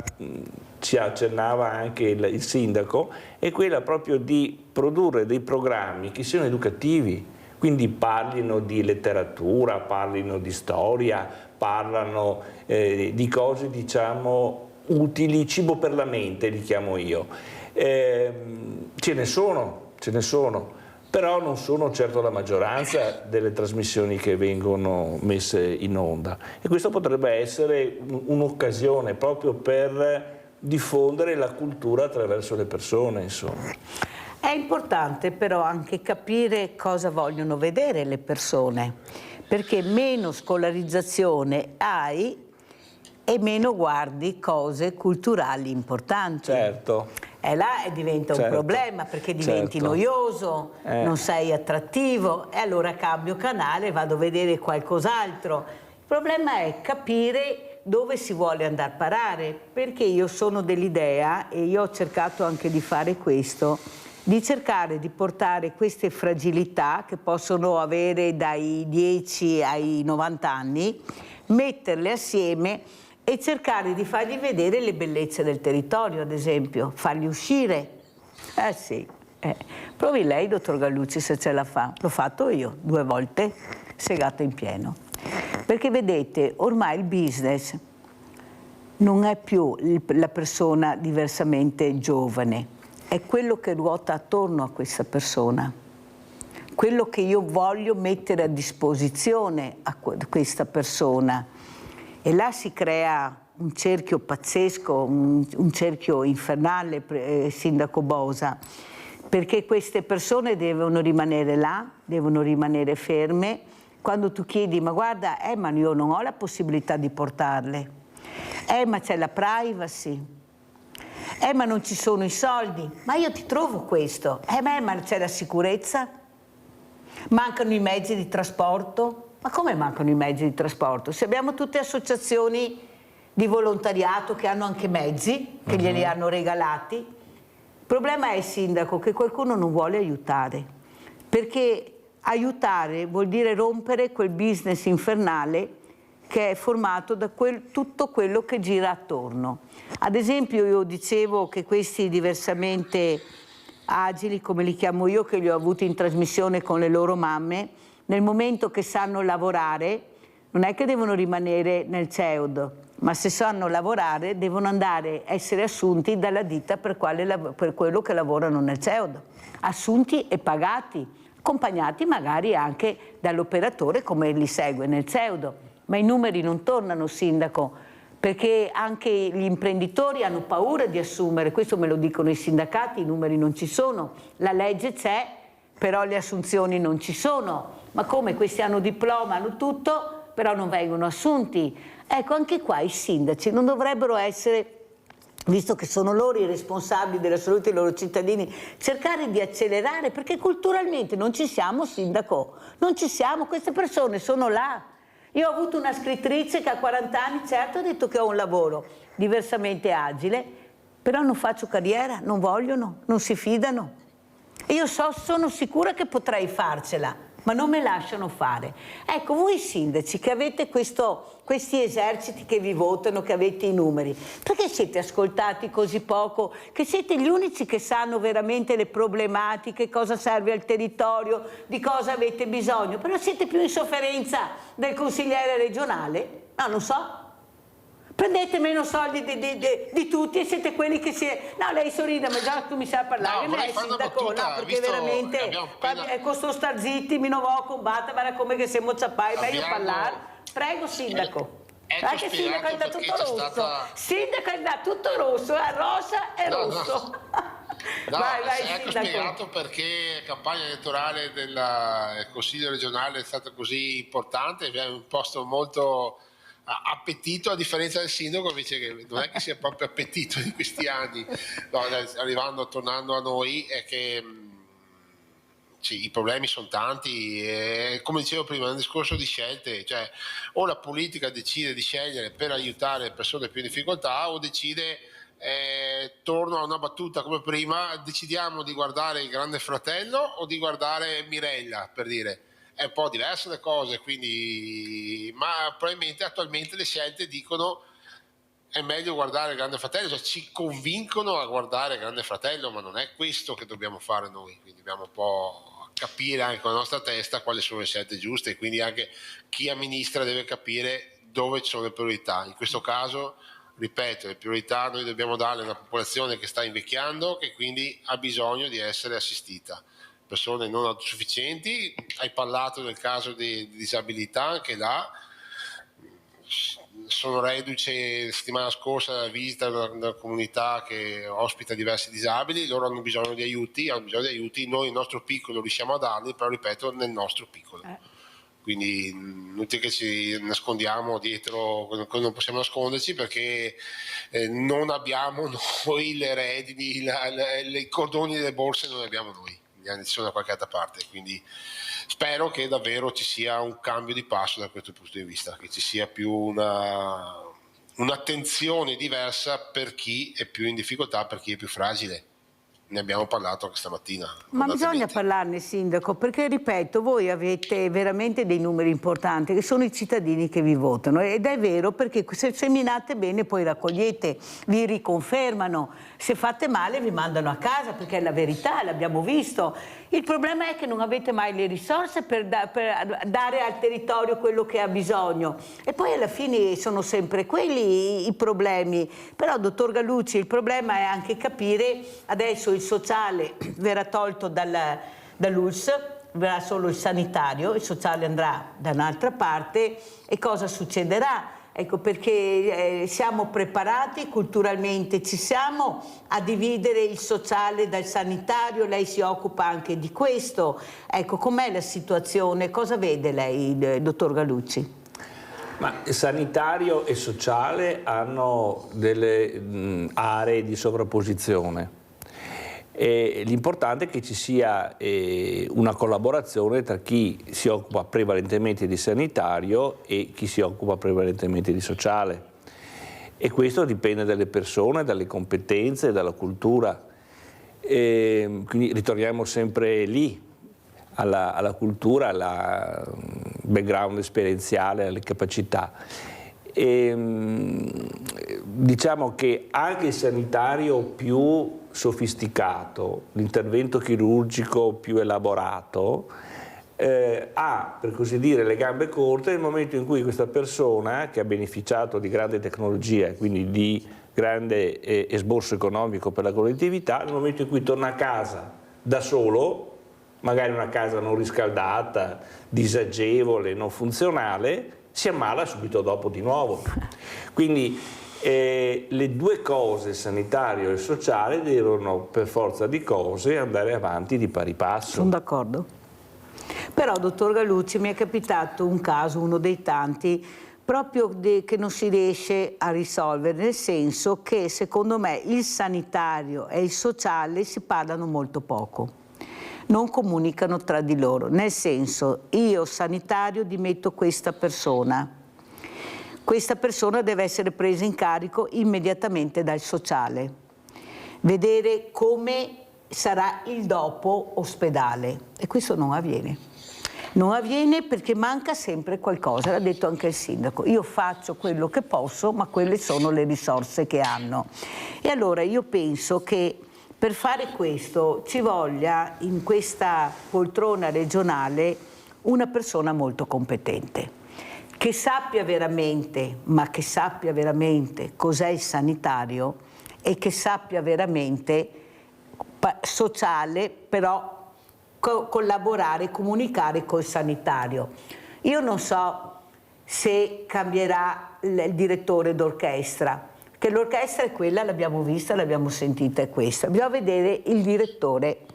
ci accennava anche il sindaco, è quella proprio di produrre dei programmi che siano educativi, quindi parlino di letteratura, parlino di storia, parlano di cose diciamo utili, cibo per la mente li chiamo io. Ce ne sono, però non sono certo la maggioranza delle trasmissioni che vengono messe in onda e questo potrebbe essere un'occasione proprio per diffondere la cultura attraverso le persone, insomma. È importante però anche capire cosa vogliono vedere le persone, perché meno scolarizzazione hai e meno guardi cose culturali importanti. Certo. E là diventa un problema, perché diventi noioso, non sei attrattivo, e allora cambio canale e vado a vedere qualcos'altro. Il problema è capire dove si vuole andare a parare, perché io sono dell'idea, e io ho cercato anche di fare questo, di cercare di portare queste fragilità che possono avere dai 10 ai 90 anni, metterle assieme e cercare di fargli vedere le bellezze del territorio, ad esempio, farli uscire. Sì. Provi lei, dottor Gallucci, se ce la fa. L'ho fatto io 2 volte, segata in pieno. Perché vedete, ormai il business non è più la persona diversamente giovane, è quello che ruota attorno a questa persona, quello che io voglio mettere a disposizione a questa persona. E là si crea un cerchio pazzesco, un cerchio infernale, Sindaco Bosa, perché queste persone devono rimanere là, devono rimanere ferme. Quando tu chiedi, ma guarda, ma io non ho la possibilità di portarle, ma c'è la privacy, ma non ci sono i soldi, ma io ti trovo questo, ma c'è la sicurezza, mancano i mezzi di trasporto. Ma come mancano i mezzi di trasporto? Se abbiamo tutte associazioni di volontariato che hanno anche mezzi, che glieli hanno regalati. Il problema è, Sindaco, che qualcuno non vuole aiutare, perché aiutare vuol dire rompere quel business infernale che è formato da tutto quello che gira attorno. Ad esempio, io dicevo che questi diversamente agili, come li chiamo io, che li ho avuti in trasmissione con le loro mamme, nel momento che sanno lavorare, non è che devono rimanere nel CEOD, ma se sanno lavorare devono andare a essere assunti dalla ditta per quello che lavorano nel CEOD, assunti e pagati, accompagnati magari anche dall'operatore come li segue nel CEOD. Ma i numeri non tornano, Sindaco, perché anche gli imprenditori hanno paura di assumere, questo me lo dicono i sindacati, i numeri non ci sono, la legge c'è, però le assunzioni non ci sono. Ma come, questi hanno diploma, hanno tutto, però non vengono assunti? Ecco, anche qua i sindaci non dovrebbero essere, visto che sono loro i responsabili della salute dei loro cittadini, cercare di accelerare, perché culturalmente non ci siamo, Sindaco, non ci siamo, queste persone sono là. Io ho avuto una scrittrice che a 40 anni, certo, ha detto che ho un lavoro diversamente agile, però non faccio carriera, non vogliono, non si fidano. E io sono sicura che potrei farcela, ma non me lasciano fare. Ecco, voi sindaci che avete questi eserciti che vi votano, che avete i numeri, perché siete ascoltati così poco, che siete gli unici che sanno veramente le problematiche, cosa serve al territorio, di cosa avete bisogno, però siete più in sofferenza del consigliere regionale? No, non so. Prendete meno soldi di tutti e siete quelli che si... No, lei sorride, ma già tu mi sai parlare, no, lei sindaco, no, perché veramente con sto star zitti, mi non vo combattere, ma come che siamo ciappai, meglio parlare. Prego, sindaco. Anche il sindaco è da tutto rosso. Sindaco è da tutto rosso, rosa e rosso. No, vai, ecco spiegato perché la campagna elettorale del Consiglio regionale è stata così importante, abbiamo imposto molto appetito, a differenza del sindaco invece che non è che sia proprio appetito in questi anni, no, tornando a noi, è che sì, i problemi sono tanti, come dicevo prima, è un discorso di scelte, cioè o la politica decide di scegliere per aiutare le persone più in difficoltà o decide, torno a una battuta come prima, decidiamo di guardare il Grande Fratello o di guardare Mirella, per dire. È un po' diverse le cose, quindi, ma probabilmente attualmente le scelte dicono è meglio guardare il Grande Fratello, cioè ci convincono a guardare il Grande Fratello, ma non è questo che dobbiamo fare noi, quindi dobbiamo un po' capire anche con la nostra testa quali sono le scelte giuste e quindi anche chi amministra deve capire dove ci sono le priorità. In questo caso, ripeto, le priorità noi dobbiamo darle a una popolazione che sta invecchiando, che quindi ha bisogno di essere assistita. Persone non autosufficienti, hai parlato del caso di disabilità, anche là sono reduce la settimana scorsa dalla visita da una comunità che ospita diversi disabili, loro hanno bisogno di aiuti, noi nel nostro piccolo riusciamo a darli, però ripeto nel nostro piccolo. quindi inutile che ci nascondiamo dietro, non possiamo nasconderci, perché non abbiamo noi le redini, i cordoni delle borse non le abbiamo noi, sono da qualche altra parte, quindi spero che davvero ci sia un cambio di passo da questo punto di vista, che ci sia più un'attenzione diversa per chi è più in difficoltà, per chi è più fragile. Ne abbiamo parlato anche stamattina. Ma bisogna parlarne, Sindaco, perché ripeto, voi avete veramente dei numeri importanti, che sono i cittadini che vi votano, ed è vero, perché se seminate bene poi raccogliete, vi riconfermano, se fate male vi mandano a casa, perché è la verità, l'abbiamo visto. Il problema è che non avete mai le risorse per dare al territorio quello che ha bisogno, e poi alla fine sono sempre quelli i problemi. Però, dottor Gallucci, il problema è anche capire, adesso il sociale verrà tolto dall'ULSS, verrà solo il sanitario, il sociale andrà da un'altra parte, e cosa succederà? Ecco, perché siamo preparati, culturalmente ci siamo, a dividere il sociale dal sanitario. Lei si occupa anche di questo. Ecco, com'è la situazione? Cosa vede lei, dottor Gallucci? Ma sanitario e sociale hanno delle aree di sovrapposizione. L'importante è che ci sia una collaborazione tra chi si occupa prevalentemente di sanitario e chi si occupa prevalentemente di sociale, e questo dipende dalle persone, dalle competenze, dalla cultura, quindi ritorniamo sempre lì, alla cultura, al background esperienziale, alle capacità. Diciamo che anche il sanitario più sofisticato, l'intervento chirurgico più elaborato, ha, per così dire, le gambe corte nel momento in cui questa persona, che ha beneficiato di grande tecnologia e quindi di grande esborso economico per la collettività, nel momento in cui torna a casa da solo, magari una casa non riscaldata, disagevole, non funzionale, si ammala subito dopo di nuovo. Quindi le due cose, sanitario e sociale, devono per forza di cose andare avanti di pari passo. Sono d'accordo. Però, dottor Gallucci, mi è capitato un caso, uno dei tanti, proprio che non si riesce a risolvere, nel senso che secondo me il sanitario e il sociale si parlano molto poco. Non comunicano tra di loro, nel senso, io sanitario dimetto questa persona deve essere presa in carico immediatamente dal sociale, vedere come sarà il dopo ospedale, e questo non avviene. Non avviene perché manca sempre qualcosa, l'ha detto anche il sindaco. Io faccio quello che posso, ma quelle sono le risorse che hanno. E allora io penso che per fare questo ci voglia in questa poltrona regionale una persona molto competente, che sappia veramente, ma che sappia veramente cos'è il sanitario, e che sappia veramente sociale, però collaborare, comunicare col sanitario. Io non so se cambierà il direttore d'orchestra, che l'orchestra è quella, l'abbiamo vista, l'abbiamo sentita, è questa. Bisogna vedere il direttore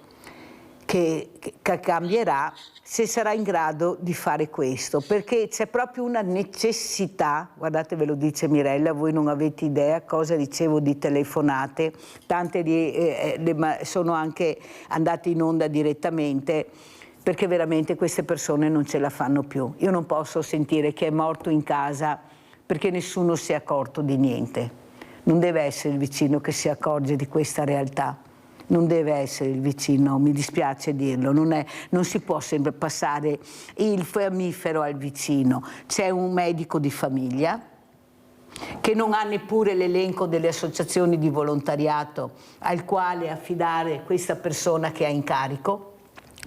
che cambierà, se sarà in grado di fare questo, perché c'è proprio una necessità. Guardate, ve lo dice Mirella, voi non avete idea cosa ricevo di telefonate, tante sono anche andate in onda direttamente, perché veramente queste persone non ce la fanno più. Io non posso sentire che è morto in casa perché nessuno si è accorto di niente. Non deve essere il vicino che si accorge di questa realtà, non deve essere il vicino, mi dispiace dirlo, non si può sempre passare il fiammifero al vicino. C'è un medico di famiglia che non ha neppure l'elenco delle associazioni di volontariato al quale affidare questa persona che ha in carico.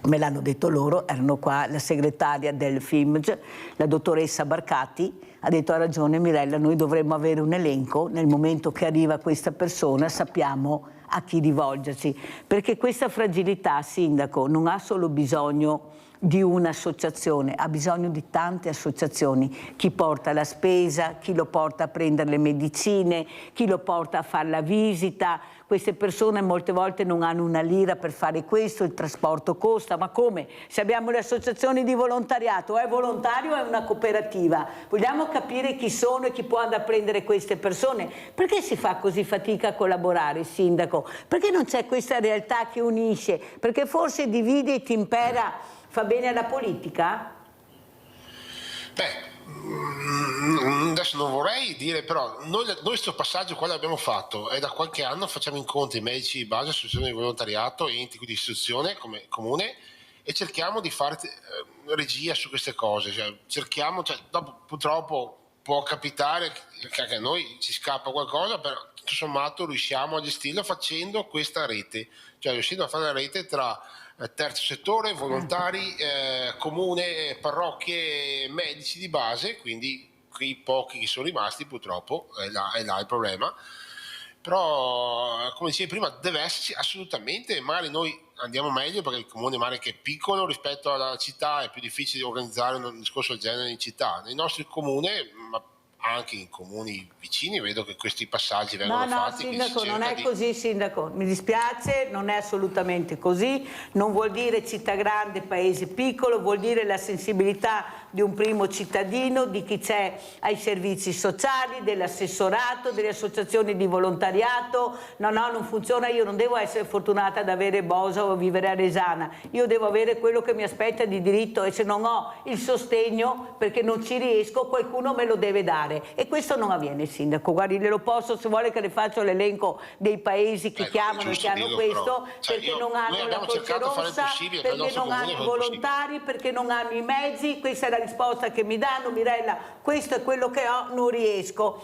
Me l'hanno detto loro, erano qua, la segretaria del FIMG, la dottoressa Barcati, ha detto: ha ragione Mirella, noi dovremmo avere un elenco, nel momento che arriva questa persona sappiamo a chi rivolgerci, perché questa fragilità, sindaco, non ha solo bisogno di un'associazione, ha bisogno di tante associazioni, chi porta la spesa, chi lo porta a prendere le medicine, chi lo porta a fare la visita. queste persone molte volte non hanno una lira per fare questo, il trasporto costa, ma come? Se abbiamo le associazioni di volontariato, è volontario o è una cooperativa? Vogliamo capire chi sono e chi può andare a prendere queste persone. Perché si fa così fatica a collaborare, sindaco? Perché non c'è questa realtà che unisce? Perché forse divide e ti impera fa bene alla politica? Adesso non vorrei dire, però noi questo passaggio qua l'abbiamo fatto e da qualche anno facciamo incontri medici di base, associazioni di volontariato, enti di istituzione come comune, e cerchiamo di fare regia su queste cose, dopo purtroppo può capitare che anche a noi ci scappa qualcosa, però tutto sommato riusciamo a gestirlo facendo questa rete, cioè riuscendo a fare la rete tra terzo settore, volontari, comune, parrocchie, medici di base, quindi quei pochi che sono rimasti purtroppo, è là il problema. Però come dicevi prima deve esserci assolutamente, magari noi andiamo meglio perché il comune magari che è piccolo rispetto alla città è più difficile organizzare un discorso del genere in città. Nel nostro comune, ma anche in comuni vicini, vedo che questi passaggi vengono fatti. No, sindaco, non è così, sindaco, mi dispiace, non è assolutamente così, non vuol dire città grande, paese piccolo, vuol dire la sensibilità di un primo cittadino, di chi c'è ai servizi sociali, dell'assessorato, delle associazioni di volontariato. No, non funziona, io non devo essere fortunata ad avere Bosa o vivere a Resana, io devo avere quello che mi aspetta di diritto, e se non ho il sostegno perché non ci riesco, qualcuno me lo deve dare. E questo non avviene, sindaco. Guardi, glielo posso, se vuole che le faccio l'elenco dei paesi che chiamano e che hanno questo, perché non hanno la Croce Rossa, perché non hanno i volontari, perché non hanno i mezzi. Questa è la risposta che mi danno: Mirella, questo è quello che ho, non riesco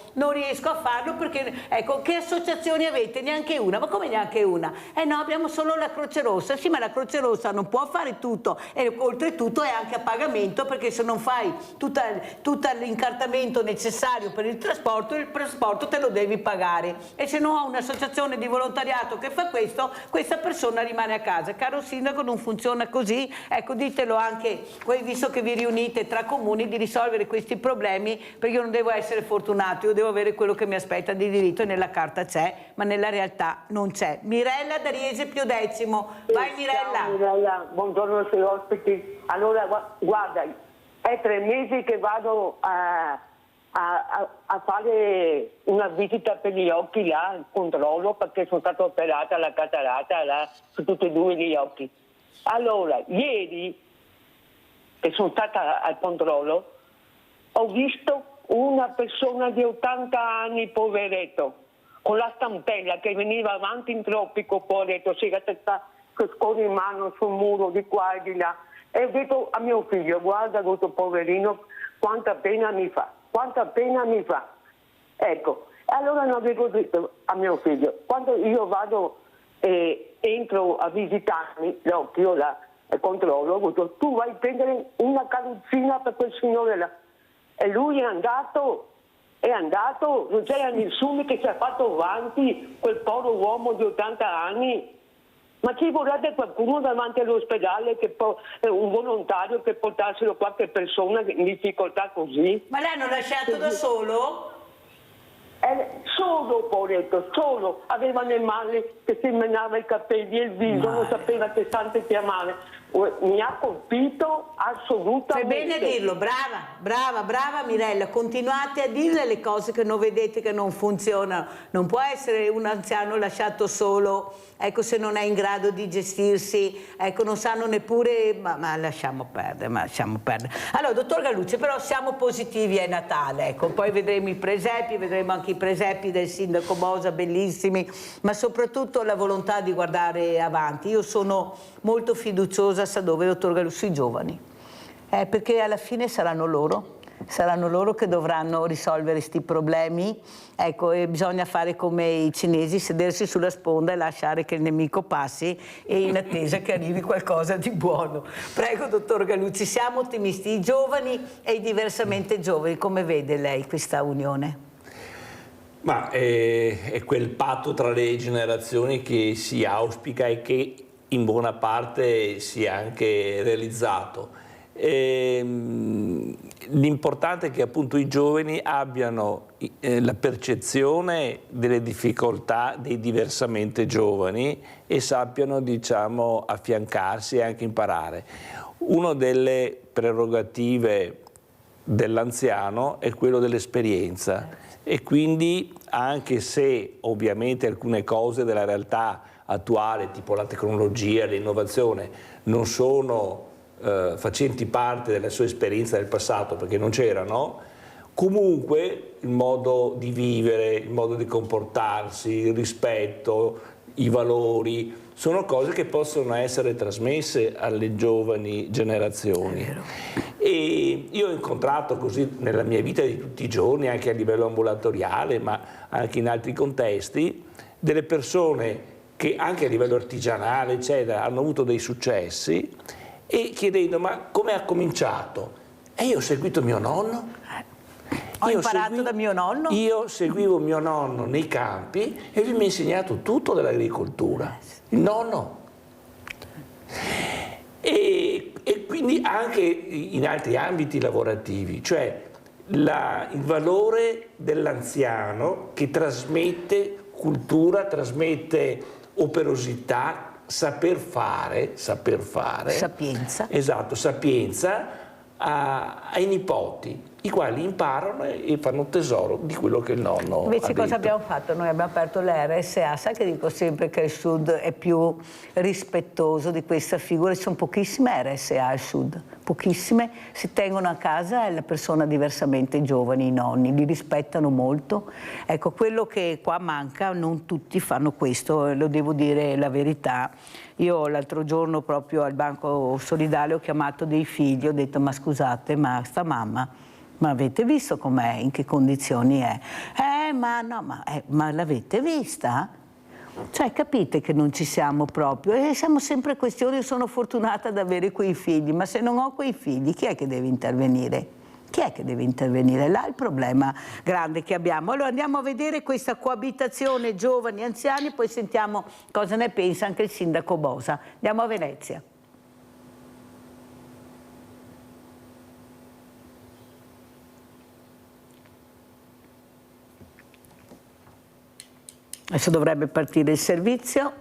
a farlo perché, ecco, che associazioni avete? Neanche una. Ma come neanche una? No, abbiamo solo la Croce Rossa. Sì, ma la Croce Rossa non può fare tutto, e oltretutto è anche a pagamento, perché se non fai tutto l'incartamento necessario per il trasporto te lo devi pagare, e se non ho un'associazione di volontariato che fa questo, questa persona rimane a casa. Caro sindaco, non funziona così. Ecco, ditelo anche voi, visto che vi riunite tra comuni, di risolvere questi problemi, perché io non devo essere fortunato, io devo avere quello che mi aspetta di diritto, e nella carta c'è, ma nella realtà non c'è. Mirella da Riese Pio-X. Vai Mirella. Ciao Mirella, buongiorno ai suoi ospiti. Allora, guarda, è 3 mesi che vado a fare una visita per gli occhi là, il controllo, perché sono stata operata alla catarata là, su tutti e 2 gli occhi. Allora, ieri che sono stata al controllo, ho visto una persona di 80 anni, poveretto, con la stampella che veniva avanti in tropico, poveretto, si era con in mano sul muro di qua e di là. E ho detto a mio figlio: guarda questo poverino, quanta pena mi fa. Quanta pena mi fa. Ecco, allora non avevo detto a mio figlio, quando io vado e entro a visitarmi l'occhio là, e controllo, ho detto: tu vai a prendere una carrozzina per quel signore là. E lui è andato, non c'era nessuno che si è fatto avanti, quel povero uomo di 80 anni. Ma ci vorrebbe qualcuno davanti all'ospedale, un volontario che portassero qualche persona in difficoltà così? Ma l'hanno lasciato da solo? Solo, poveretto, solo. Aveva le mani che si menava i capelli e il viso, non sapeva che sante chiamare. Mi ha colpito assolutamente. Fai bene a dirlo, brava Mirella, continuate a dirle le cose che non vedete che non funzionano. Non può essere un anziano lasciato solo, ecco, se non è in grado di gestirsi, ecco, non sanno neppure, ma lasciamo perdere. Allora, dottor Gallucci, però siamo positivi, è Natale, ecco, poi vedremo i presepi, vedremo anche i presepi del sindaco Bosa, bellissimi, ma soprattutto la volontà di guardare avanti. Io sono molto fiduciosa, sa dove, dottor Gallucci, sui giovani, perché alla fine saranno loro che dovranno risolvere questi problemi, ecco, e bisogna fare come i cinesi, sedersi sulla sponda e lasciare che il nemico passi, e in attesa che arrivi qualcosa di buono. Prego, dottor Gallucci, siamo ottimisti, i giovani e i diversamente giovani, come vede lei questa unione? Ma è quel patto tra le generazioni che si auspica e che in buona parte si è anche realizzato. L'importante è che appunto i giovani abbiano la percezione delle difficoltà dei diversamente giovani e sappiano, diciamo, affiancarsi e anche imparare. Una delle prerogative dell'anziano è quello dell'esperienza e quindi, anche se ovviamente alcune cose della realtà attuale, tipo la tecnologia, l'innovazione, non sono facenti parte della sua esperienza del passato perché non c'erano, comunque il modo di vivere, il modo di comportarsi, il rispetto, i valori, sono cose che possono essere trasmesse alle giovani generazioni. E io ho incontrato così nella mia vita di tutti i giorni, anche a livello ambulatoriale, ma anche in altri contesti, delle persone che anche a livello artigianale, eccetera, hanno avuto dei successi, e chiedendo ma come ha cominciato? E io ho seguito mio nonno. Ho imparato da mio nonno. Io seguivo mio nonno nei campi e lui mi ha insegnato tutto dell'agricoltura. Il nonno. E quindi anche in altri ambiti lavorativi, cioè il valore dell'anziano che trasmette cultura, trasmette operosità, saper fare, sapienza, esatto, sapienza ai nipoti, i quali imparano e fanno tesoro di quello che il nonno Invece ha cosa detto. abbiamo fatto? Noi abbiamo aperto l'RSA, sai che dico sempre che il Sud è più rispettoso di questa figura, ci sono pochissime RSA al Sud, pochissime, si tengono a casa la persona diversamente giovani, i nonni, li rispettano molto. Ecco, quello che qua manca, non tutti fanno questo, lo devo dire la verità. Io l'altro giorno proprio al Banco Solidale ho chiamato dei figli, ho detto ma scusate, ma sta mamma, ma avete visto com'è, in che condizioni è? Ma l'avete vista? Cioè capite che non ci siamo proprio, e siamo sempre questioni, io sono fortunata ad avere quei figli, ma se non ho quei figli chi è che deve intervenire? Chi è che deve intervenire? Là è il problema grande che abbiamo. Allora andiamo a vedere questa coabitazione giovani-anziani, poi sentiamo cosa ne pensa anche il sindaco Bosa. Andiamo a Venezia. Adesso dovrebbe partire il servizio.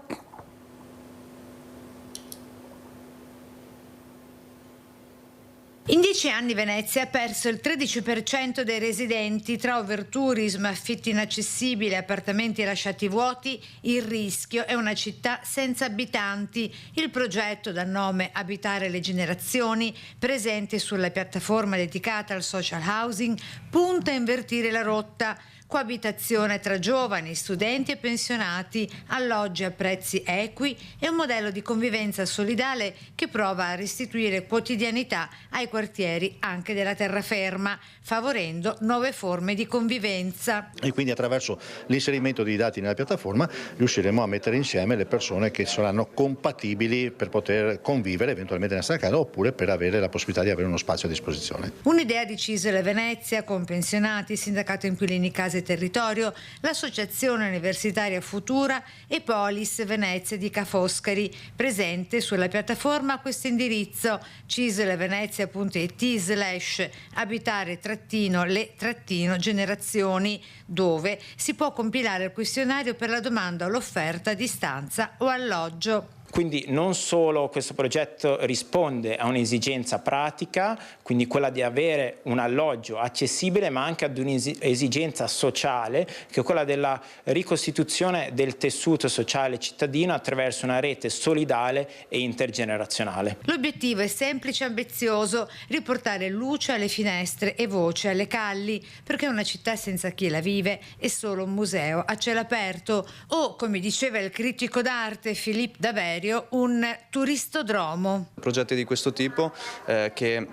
In 10 anni Venezia ha perso il 13% dei residenti tra overtourism, affitti inaccessibili, appartamenti lasciati vuoti. Il rischio è una città senza abitanti. Il progetto dal nome Abitare le generazioni, presente sulla piattaforma dedicata al social housing, punta a invertire la rotta. Coabitazione tra giovani, studenti e pensionati, alloggi a prezzi equi e un modello di convivenza solidale che prova a restituire quotidianità ai quartieri anche della terraferma, favorendo nuove forme di convivenza. E quindi attraverso l'inserimento di dati nella piattaforma riusciremo a mettere insieme le persone che saranno compatibili per poter convivere eventualmente nella stessa casa oppure per avere la possibilità di avere uno spazio a disposizione. Un'idea di CISL Venezia con pensionati, sindacato inquilini Casa e Territorio, l'Associazione Universitaria Futura e Polis Venezia di Ca' Foscari, presente sulla piattaforma a questo indirizzo cislvenezia.it/abitare-le-generazioni, dove si può compilare il questionario per la domanda o l'offerta di stanza o alloggio. Quindi non solo questo progetto risponde a un'esigenza pratica, quindi quella di avere un alloggio accessibile, ma anche ad un'esigenza sociale, che è quella della ricostituzione del tessuto sociale cittadino attraverso una rete solidale e intergenerazionale. L'obiettivo è semplice e ambizioso: riportare luce alle finestre e voce alle calli, perché una città senza chi la vive è solo un museo a cielo aperto o, come diceva il critico d'arte Philippe Daverio, un turistodromo. Progetti di questo tipo che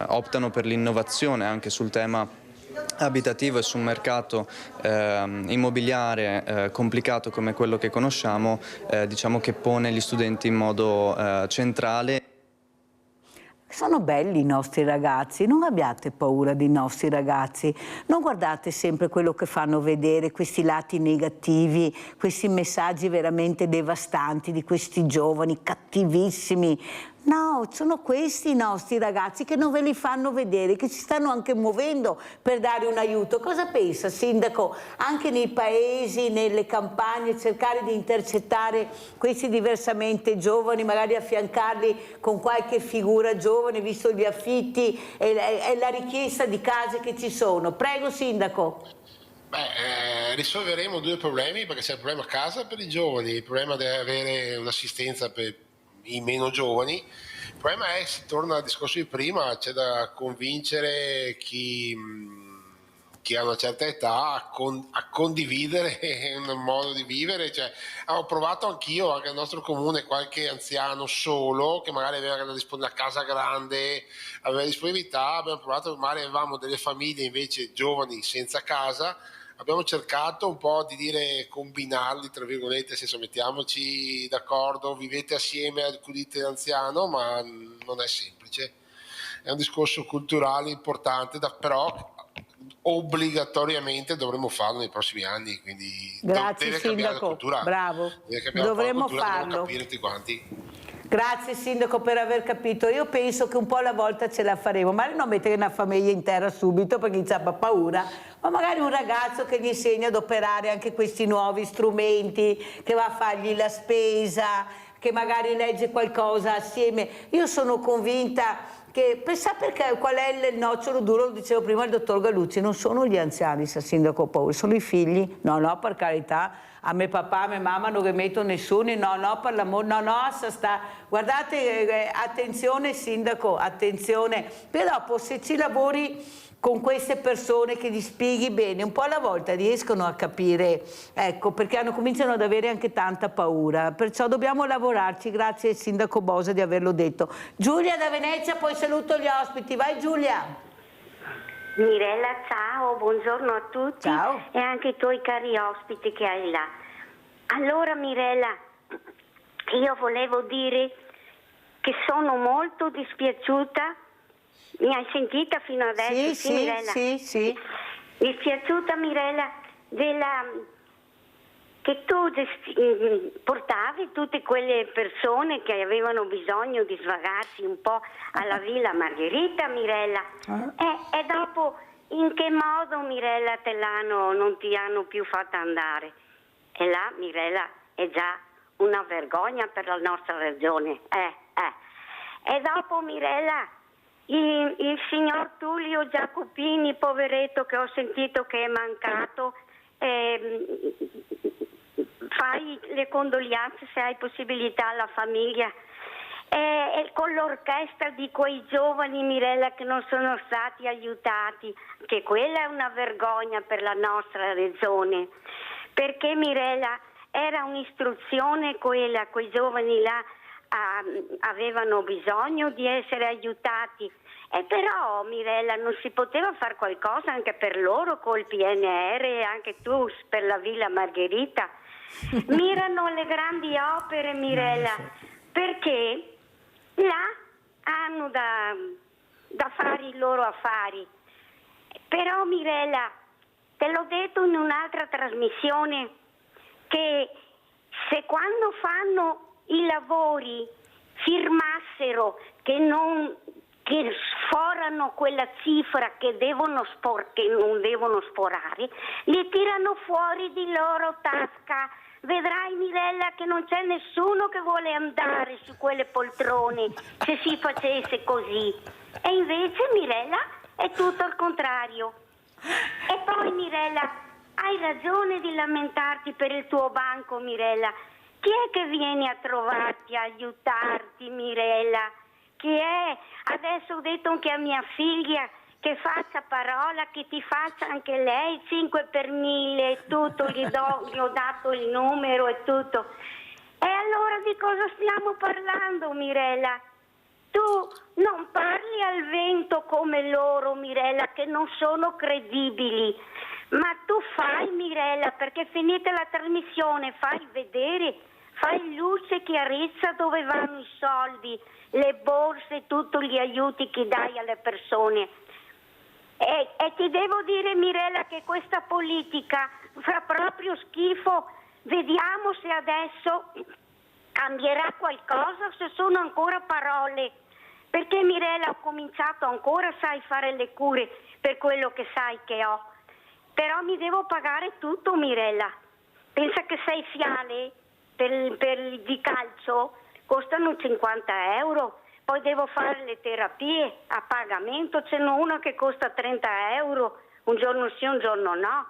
optano per l'innovazione anche sul tema abitativo e su un mercato immobiliare complicato come quello che conosciamo, diciamo che pone gli studenti in modo centrale. Sono belli i nostri ragazzi, non abbiate paura dei nostri ragazzi, non guardate sempre quello che fanno vedere, questi lati negativi, questi messaggi veramente devastanti di questi giovani cattivissimi. No, sono questi i nostri ragazzi che non ve li fanno vedere, che si stanno anche muovendo per dare un aiuto. Cosa pensa, Sindaco, anche nei paesi, nelle campagne, cercare di intercettare questi diversamente giovani, magari affiancarli con qualche figura giovane, visto gli affitti e la richiesta di case che ci sono? Prego, Sindaco. Risolveremo due problemi, perché c'è il problema casa per i giovani, il problema di avere un'assistenza per i meno giovani. Il problema è, si torna al discorso di prima, c'è da convincere chi ha una certa età a condividere un modo di vivere. Cioè, ho provato anch'io, anche nel nostro comune, qualche anziano solo che magari aveva una casa grande, aveva disponibilità, abbiamo provato, magari avevamo delle famiglie invece giovani senza casa. Abbiamo cercato un po' di dire, combinarli, tra virgolette, nel senso, mettiamoci d'accordo, vivete assieme, accudite l'anziano, ma non è semplice. È un discorso culturale importante, però obbligatoriamente dovremo farlo nei prossimi anni. Quindi grazie, deve cambiare la Sindaco, cultura. Bravo, Deve cambiare dovremmo la cultura, farlo. dobbiamo capire tutti quanti. Grazie Sindaco per aver capito. Io penso che un po' alla volta ce la faremo, magari non mettere una famiglia intera subito perché ci ha paura, ma magari un ragazzo che gli insegna ad operare anche questi nuovi strumenti, che va a fargli la spesa, che magari legge qualcosa assieme. Io sono convinta che, sa perché, qual è il nocciolo duro, lo dicevo prima il dottor Gallucci, non sono gli anziani, sa Sindaco Paolo, sono i figli. No, per carità, a me papà, a me mamma non rimetto nessuno, no, per l'amore, no, sta. Guardate, attenzione Sindaco, attenzione, però dopo se ci lavori con queste persone che gli spieghi bene, un po' alla volta riescono a capire, ecco, perché cominciano ad avere anche tanta paura, perciò dobbiamo lavorarci. Grazie al Sindaco Bosa di averlo detto. Giulia da Venezia, poi saluto gli ospiti, vai Giulia. Mirella, ciao, buongiorno a tutti. Ciao. E anche i tuoi cari ospiti che hai là. Allora Mirella, io volevo dire che sono molto dispiaciuta. Mi hai sentita fino adesso? Sì, Mirella? Sì. Dispiaciuta Mirella che tu portavi tutte quelle persone che avevano bisogno di svagarsi un po' alla Villa Margherita, Mirella. E dopo in che modo, Mirella, non ti hanno più fatta andare? E là, Mirella, è già una vergogna per la nostra regione. E dopo, Mirella, il signor Tullio Giacopini, poveretto, che ho sentito che è mancato, fai le condoglianze se hai possibilità alla famiglia, e con l'orchestra di quei giovani, Mirella, che non sono stati aiutati, che quella è una vergogna per la nostra regione, perché Mirella era un'istruzione quella, quei giovani là avevano bisogno di essere aiutati, e però Mirella non si poteva fare qualcosa anche per loro col PNR, e anche tu per la Villa Margherita. Mirano le grandi opere, Mirella, perché là hanno da fare i loro affari. Però Mirella, te l'ho detto in un'altra trasmissione, che se quando fanno i lavori firmassero che sforano quella cifra che non devono sforare, li tirano fuori di loro tasca. Vedrai Mirella che non c'è nessuno che vuole andare su quelle poltrone se si facesse così. E invece Mirella è tutto al contrario. E poi Mirella, hai ragione di lamentarti per il tuo banco, Mirella. Chi è che viene a trovarti, a aiutarti, Mirella? Chi è? Adesso ho detto anche a mia figlia che faccia parola, che ti faccia anche lei 5 per 1000 e tutto, gli ho dato il numero e tutto. E allora di cosa stiamo parlando, Mirella? Tu non parli al vento come loro, Mirella, che non sono credibili. Ma tu fai, Mirella, perché finita la trasmissione fai vedere, fai luce chiarezza dove vanno i soldi, le borse, tutti gli aiuti che dai alle persone. E ti devo dire, Mirella, che questa politica fa proprio schifo. Vediamo se adesso Cambierà qualcosa se sono ancora parole? Perché Mirella ho cominciato ancora, sai, fare le cure per quello che sai che ho. Però mi devo pagare tutto, Mirella. Pensa che 6 fiale di calcio costano 50 euro. Poi devo fare le terapie a pagamento. Ce n'è una che costa 30 euro, un giorno sì, un giorno no.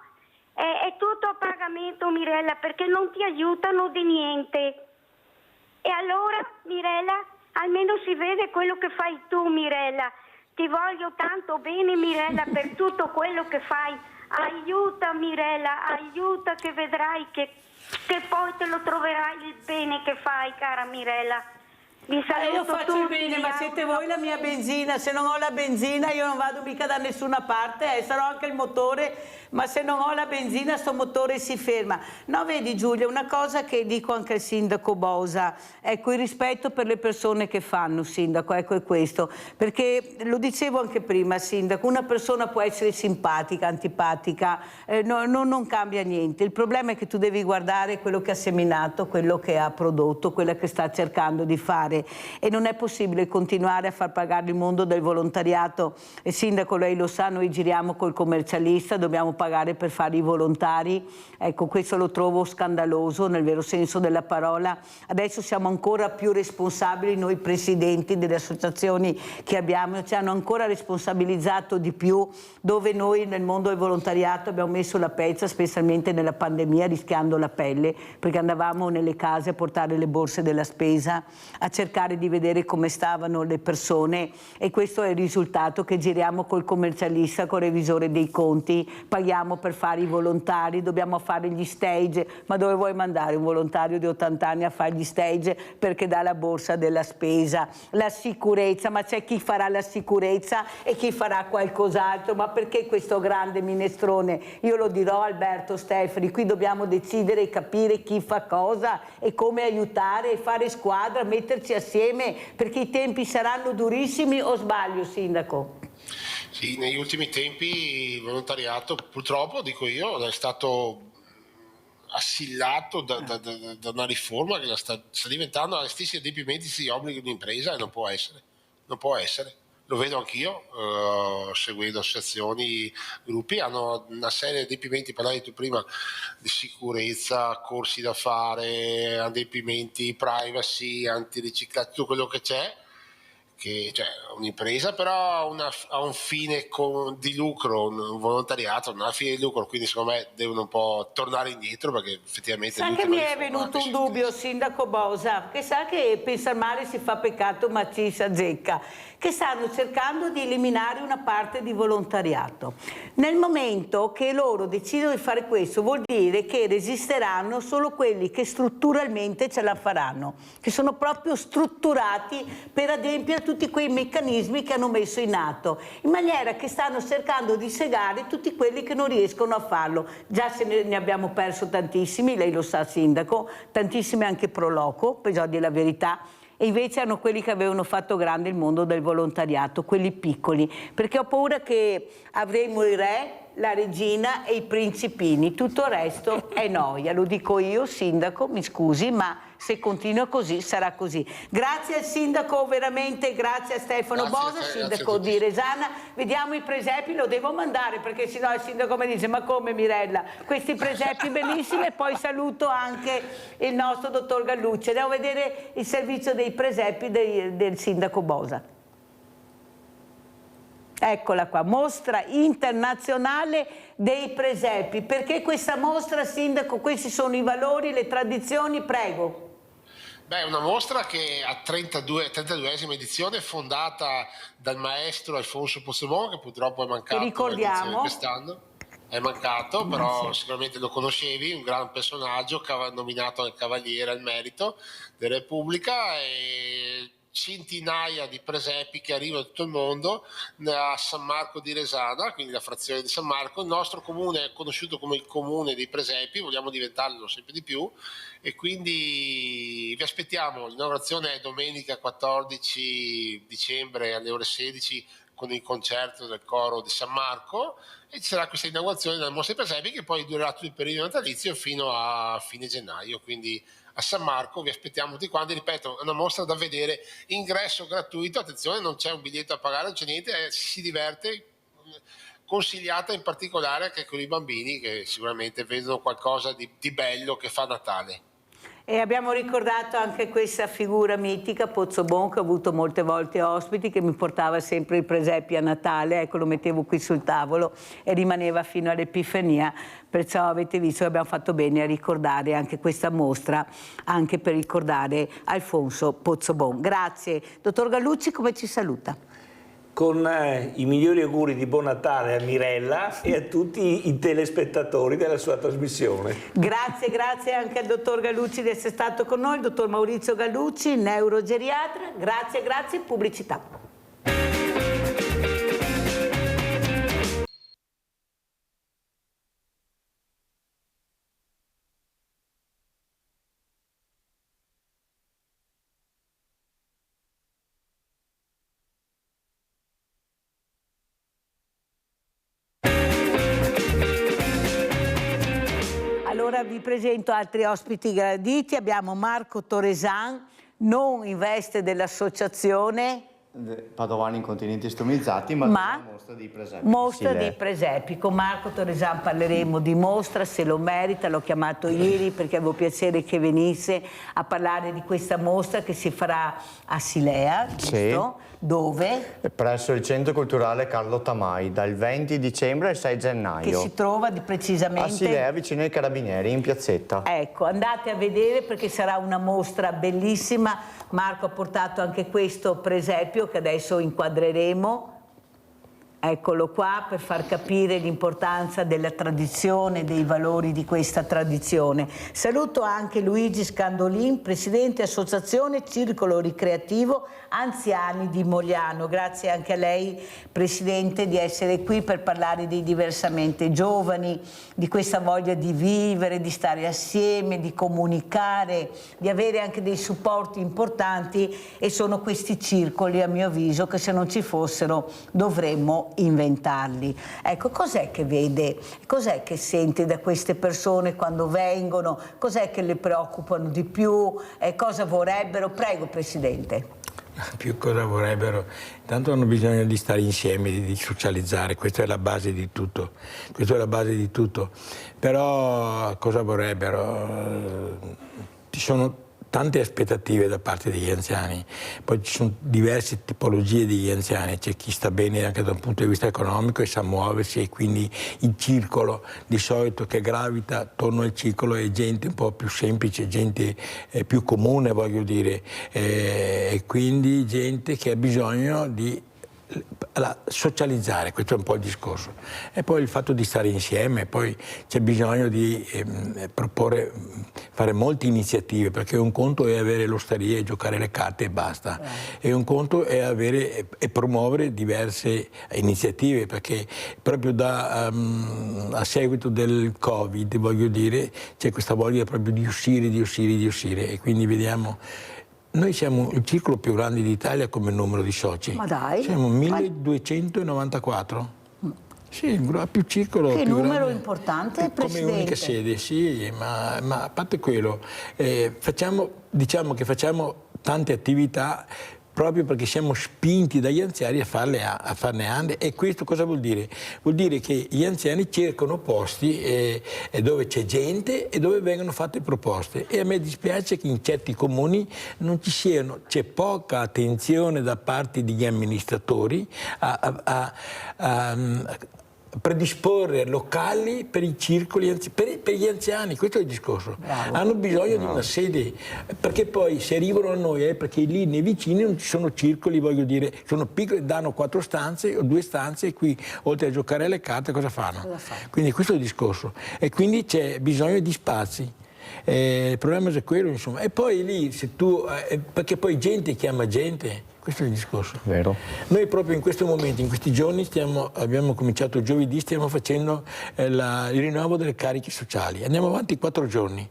È tutto a pagamento, Mirella, perché non ti aiutano di niente. E allora, Mirella, almeno si vede quello che fai tu, Mirella. Ti voglio tanto bene, Mirella, per tutto quello che fai. Aiuta, Mirella, aiuta, che vedrai che poi te lo troverai il bene che fai, cara Mirella. Vi saluto io faccio il tutti, bene, ma siete voi la mia benzina. Se non ho la benzina io non vado mica da nessuna parte, sarò anche il motore, ma se non ho la benzina sto motore si ferma. No, vedi Giulia, una cosa che dico anche al sindaco Bosa, ecco, il rispetto per le persone che fanno, sindaco, ecco, è questo, perché lo dicevo anche prima, sindaco, una persona può essere simpatica, antipatica, non cambia niente. Il problema è che tu devi guardare quello che ha seminato, quello che ha prodotto, quello che sta cercando di fare. E non è possibile continuare a far pagare il mondo del volontariato. E sindaco, lei lo sa, noi giriamo col commercialista, dobbiamo pagare per fare i volontari. Ecco, questo lo trovo scandaloso nel vero senso della parola. Adesso siamo ancora più responsabili noi presidenti delle associazioni che abbiamo, ci hanno ancora responsabilizzato di più, dove noi nel mondo del volontariato abbiamo messo la pezza, specialmente nella pandemia, rischiando la pelle, perché andavamo nelle case a portare le borse della spesa, a cercare di vedere come stavano le persone, e questo è il risultato, che giriamo col commercialista, col revisore dei conti, paghiamo per fare i volontari, dobbiamo fare gli stage. Ma dove vuoi mandare un volontario di 80 anni a fare gli stage perché dà la borsa della spesa? La sicurezza, ma c'è chi farà la sicurezza e chi farà qualcos'altro. Ma perché questo grande minestrone? Io lo dirò a Alberto Stefani, qui dobbiamo decidere e capire chi fa cosa e come aiutare e fare squadra, metterci assieme, perché i tempi saranno durissimi, o sbaglio, sindaco? Sì, negli ultimi tempi il volontariato, purtroppo, dico io, è stato assillato da una riforma che sta diventando agli stessi adempimenti, si obbliga un'impresa, e non può essere. Lo vedo anch'io, seguendo associazioni, gruppi, hanno una serie di adempimenti, parlavi tu prima di sicurezza, corsi da fare, adempimenti, privacy, antiriciclaggio, tutto quello che c'è, che cioè, un'impresa però ha un fine di lucro, un volontariato non ha fine di lucro, quindi secondo me devono un po' tornare indietro, perché effettivamente... Sa che mi è venuto un dubbio, sindaco Bosa, che sa che pensare male si fa peccato ma ci si azzecca, che stanno cercando di eliminare una parte di volontariato. Nel momento che loro decidono di fare questo, vuol dire che resisteranno solo quelli che strutturalmente ce la faranno, che sono proprio strutturati per adempiere tutti quei meccanismi che hanno messo in atto, in maniera che stanno cercando di segare tutti quelli che non riescono a farlo. Già ne abbiamo perso tantissimi, lei lo sa, sindaco, tantissimi anche pro loco, per dire la verità, e invece erano quelli che avevano fatto grande il mondo del volontariato, quelli piccoli, perché ho paura che avremo i re, la regina e i principini, tutto il resto è noia. Lo dico io, sindaco, mi scusi, ma se continua così sarà così. Grazie al sindaco, veramente grazie a Stefano Bosa, sindaco di Resana. Vediamo i presepi, lo devo mandare perché sennò il sindaco mi dice: ma come Mirella, questi presepi bellissimi. E poi saluto anche il nostro dottor Gallucci. Andiamo a vedere il servizio dei presepi del sindaco Bosa. Eccola qua, mostra internazionale dei presepi. Perché questa mostra, sindaco? Questi sono i valori, le tradizioni, prego. Beh, è una mostra che ha 32esima edizione, fondata dal maestro Alfonso Pozzebon, che purtroppo è mancato ricordiamo quest'anno. È mancato, però sicuramente lo conoscevi, un gran personaggio, nominato al Cavaliere al Merito della Repubblica, e centinaia di presepi che arrivano da tutto il mondo a San Marco di Resana, quindi la frazione di San Marco. Il nostro comune è conosciuto come il comune dei presepi, vogliamo diventarlo sempre di più, e quindi vi aspettiamo. L'inaugurazione è domenica 14 dicembre alle ore 16 con il concerto del coro di San Marco, e ci sarà questa inaugurazione della mostra dei presepi che poi durerà tutto il periodo natalizio fino a fine gennaio, quindi a San Marco, vi aspettiamo tutti quanti, ripeto, è una mostra da vedere, ingresso gratuito, attenzione, non c'è un biglietto a pagare, non c'è niente, si diverte, consigliata in particolare anche con i bambini che sicuramente vedono qualcosa di bello che fa Natale. E abbiamo ricordato anche questa figura mitica, Pozzobon, che ho avuto molte volte ospiti, che mi portava sempre il presepe a Natale, ecco, lo mettevo qui sul tavolo e rimaneva fino all'Epifania, perciò avete visto che abbiamo fatto bene a ricordare anche questa mostra, anche per ricordare Alfonso Pozzobon. Grazie. Dottor Gallucci, come ci saluta? Con i migliori auguri di buon Natale a Mirella e a tutti i telespettatori della sua trasmissione. Grazie, grazie anche al dottor Gallucci di essere stato con noi, il dottor Maurizio Gallucci, neurogeriatra. Grazie, grazie, pubblicità. Allora vi presento altri ospiti graditi. Abbiamo Marco Toresan, non in veste dell'associazione Padovani Incontinenti Stomizzati, ma della mostra di presepi. Mostra di presepi. Con Marco Toresan parleremo di mostra, se lo merita, l'ho chiamato ieri perché avevo piacere che venisse a parlare di questa mostra che si farà a Silea, giusto? Sì. Dove? Presso il Centro Culturale Carlo Tamai, dal 20 dicembre al 6 gennaio. Che si trova precisamente? A Silea, vicino ai Carabinieri, in piazzetta. Ecco, andate a vedere perché sarà una mostra bellissima. Marco ha portato anche questo presepio che adesso inquadreremo. Eccolo qua per far capire l'importanza della tradizione, dei valori di questa tradizione. Saluto anche Luigi Scandolin, presidente associazione Circolo Ricreativo Anziani di Mogliano. Grazie anche a lei, presidente, di essere qui per parlare dei diversamente giovani, di questa voglia di vivere, di stare assieme, di comunicare, di avere anche dei supporti importanti, e sono questi circoli, a mio avviso, che se non ci fossero dovremmo inventarli. Ecco, cos'è che vede, cos'è che sente da queste persone quando vengono, cos'è che le preoccupano di più, cosa vorrebbero? Prego, Presidente. Più cosa vorrebbero? Intanto hanno bisogno di stare insieme, di socializzare, questa è la base di tutto, questa è la base di tutto. Però cosa vorrebbero? Ci sono tante aspettative da parte degli anziani, poi ci sono diverse tipologie di anziani, c'è chi sta bene anche da un punto di vista economico e sa muoversi, e quindi il circolo di solito che gravita attorno al circolo è gente un po' più semplice, gente più comune, voglio dire, e quindi gente che ha bisogno di socializzare, questo è un po' il discorso. E poi il fatto di stare insieme, poi c'è bisogno di fare molte iniziative, perché un conto è avere l'osteria e giocare le carte e basta, e un conto è avere e promuovere diverse iniziative, perché proprio a seguito del Covid, voglio dire, c'è questa voglia proprio di uscire, e quindi vediamo. Noi siamo il circolo più grande d'Italia come numero di soci. Ma dai! Siamo 1294. Sì, il più circolo. Che più numero grande, importante, Presidente. Come unica sede, sì, ma a parte quello, diciamo che facciamo tante attività proprio perché siamo spinti dagli anziani a farne ande. E questo cosa vuol dire? Vuol dire che gli anziani cercano posti dove c'è gente e dove vengono fatte proposte, e a me dispiace che in certi comuni non ci siano, c'è poca attenzione da parte degli amministratori a predisporre locali per i circoli, per gli anziani, questo è il discorso. Bravo. Hanno bisogno di una sede, perché poi se arrivano a noi perché lì nei vicini non ci sono circoli, voglio dire, sono piccoli, danno 4 stanze o 2 stanze, e qui oltre a giocare alle carte cosa fanno? Quindi questo è il discorso, e quindi c'è bisogno di spazi. Il problema è quello, insomma. E poi lì, se tu, perché poi gente chiama gente, questo è il discorso. Vero. Noi proprio in questo momento, in questi giorni, abbiamo cominciato giovedì, stiamo facendo il rinnovo delle cariche sociali. Andiamo avanti 4 giorni.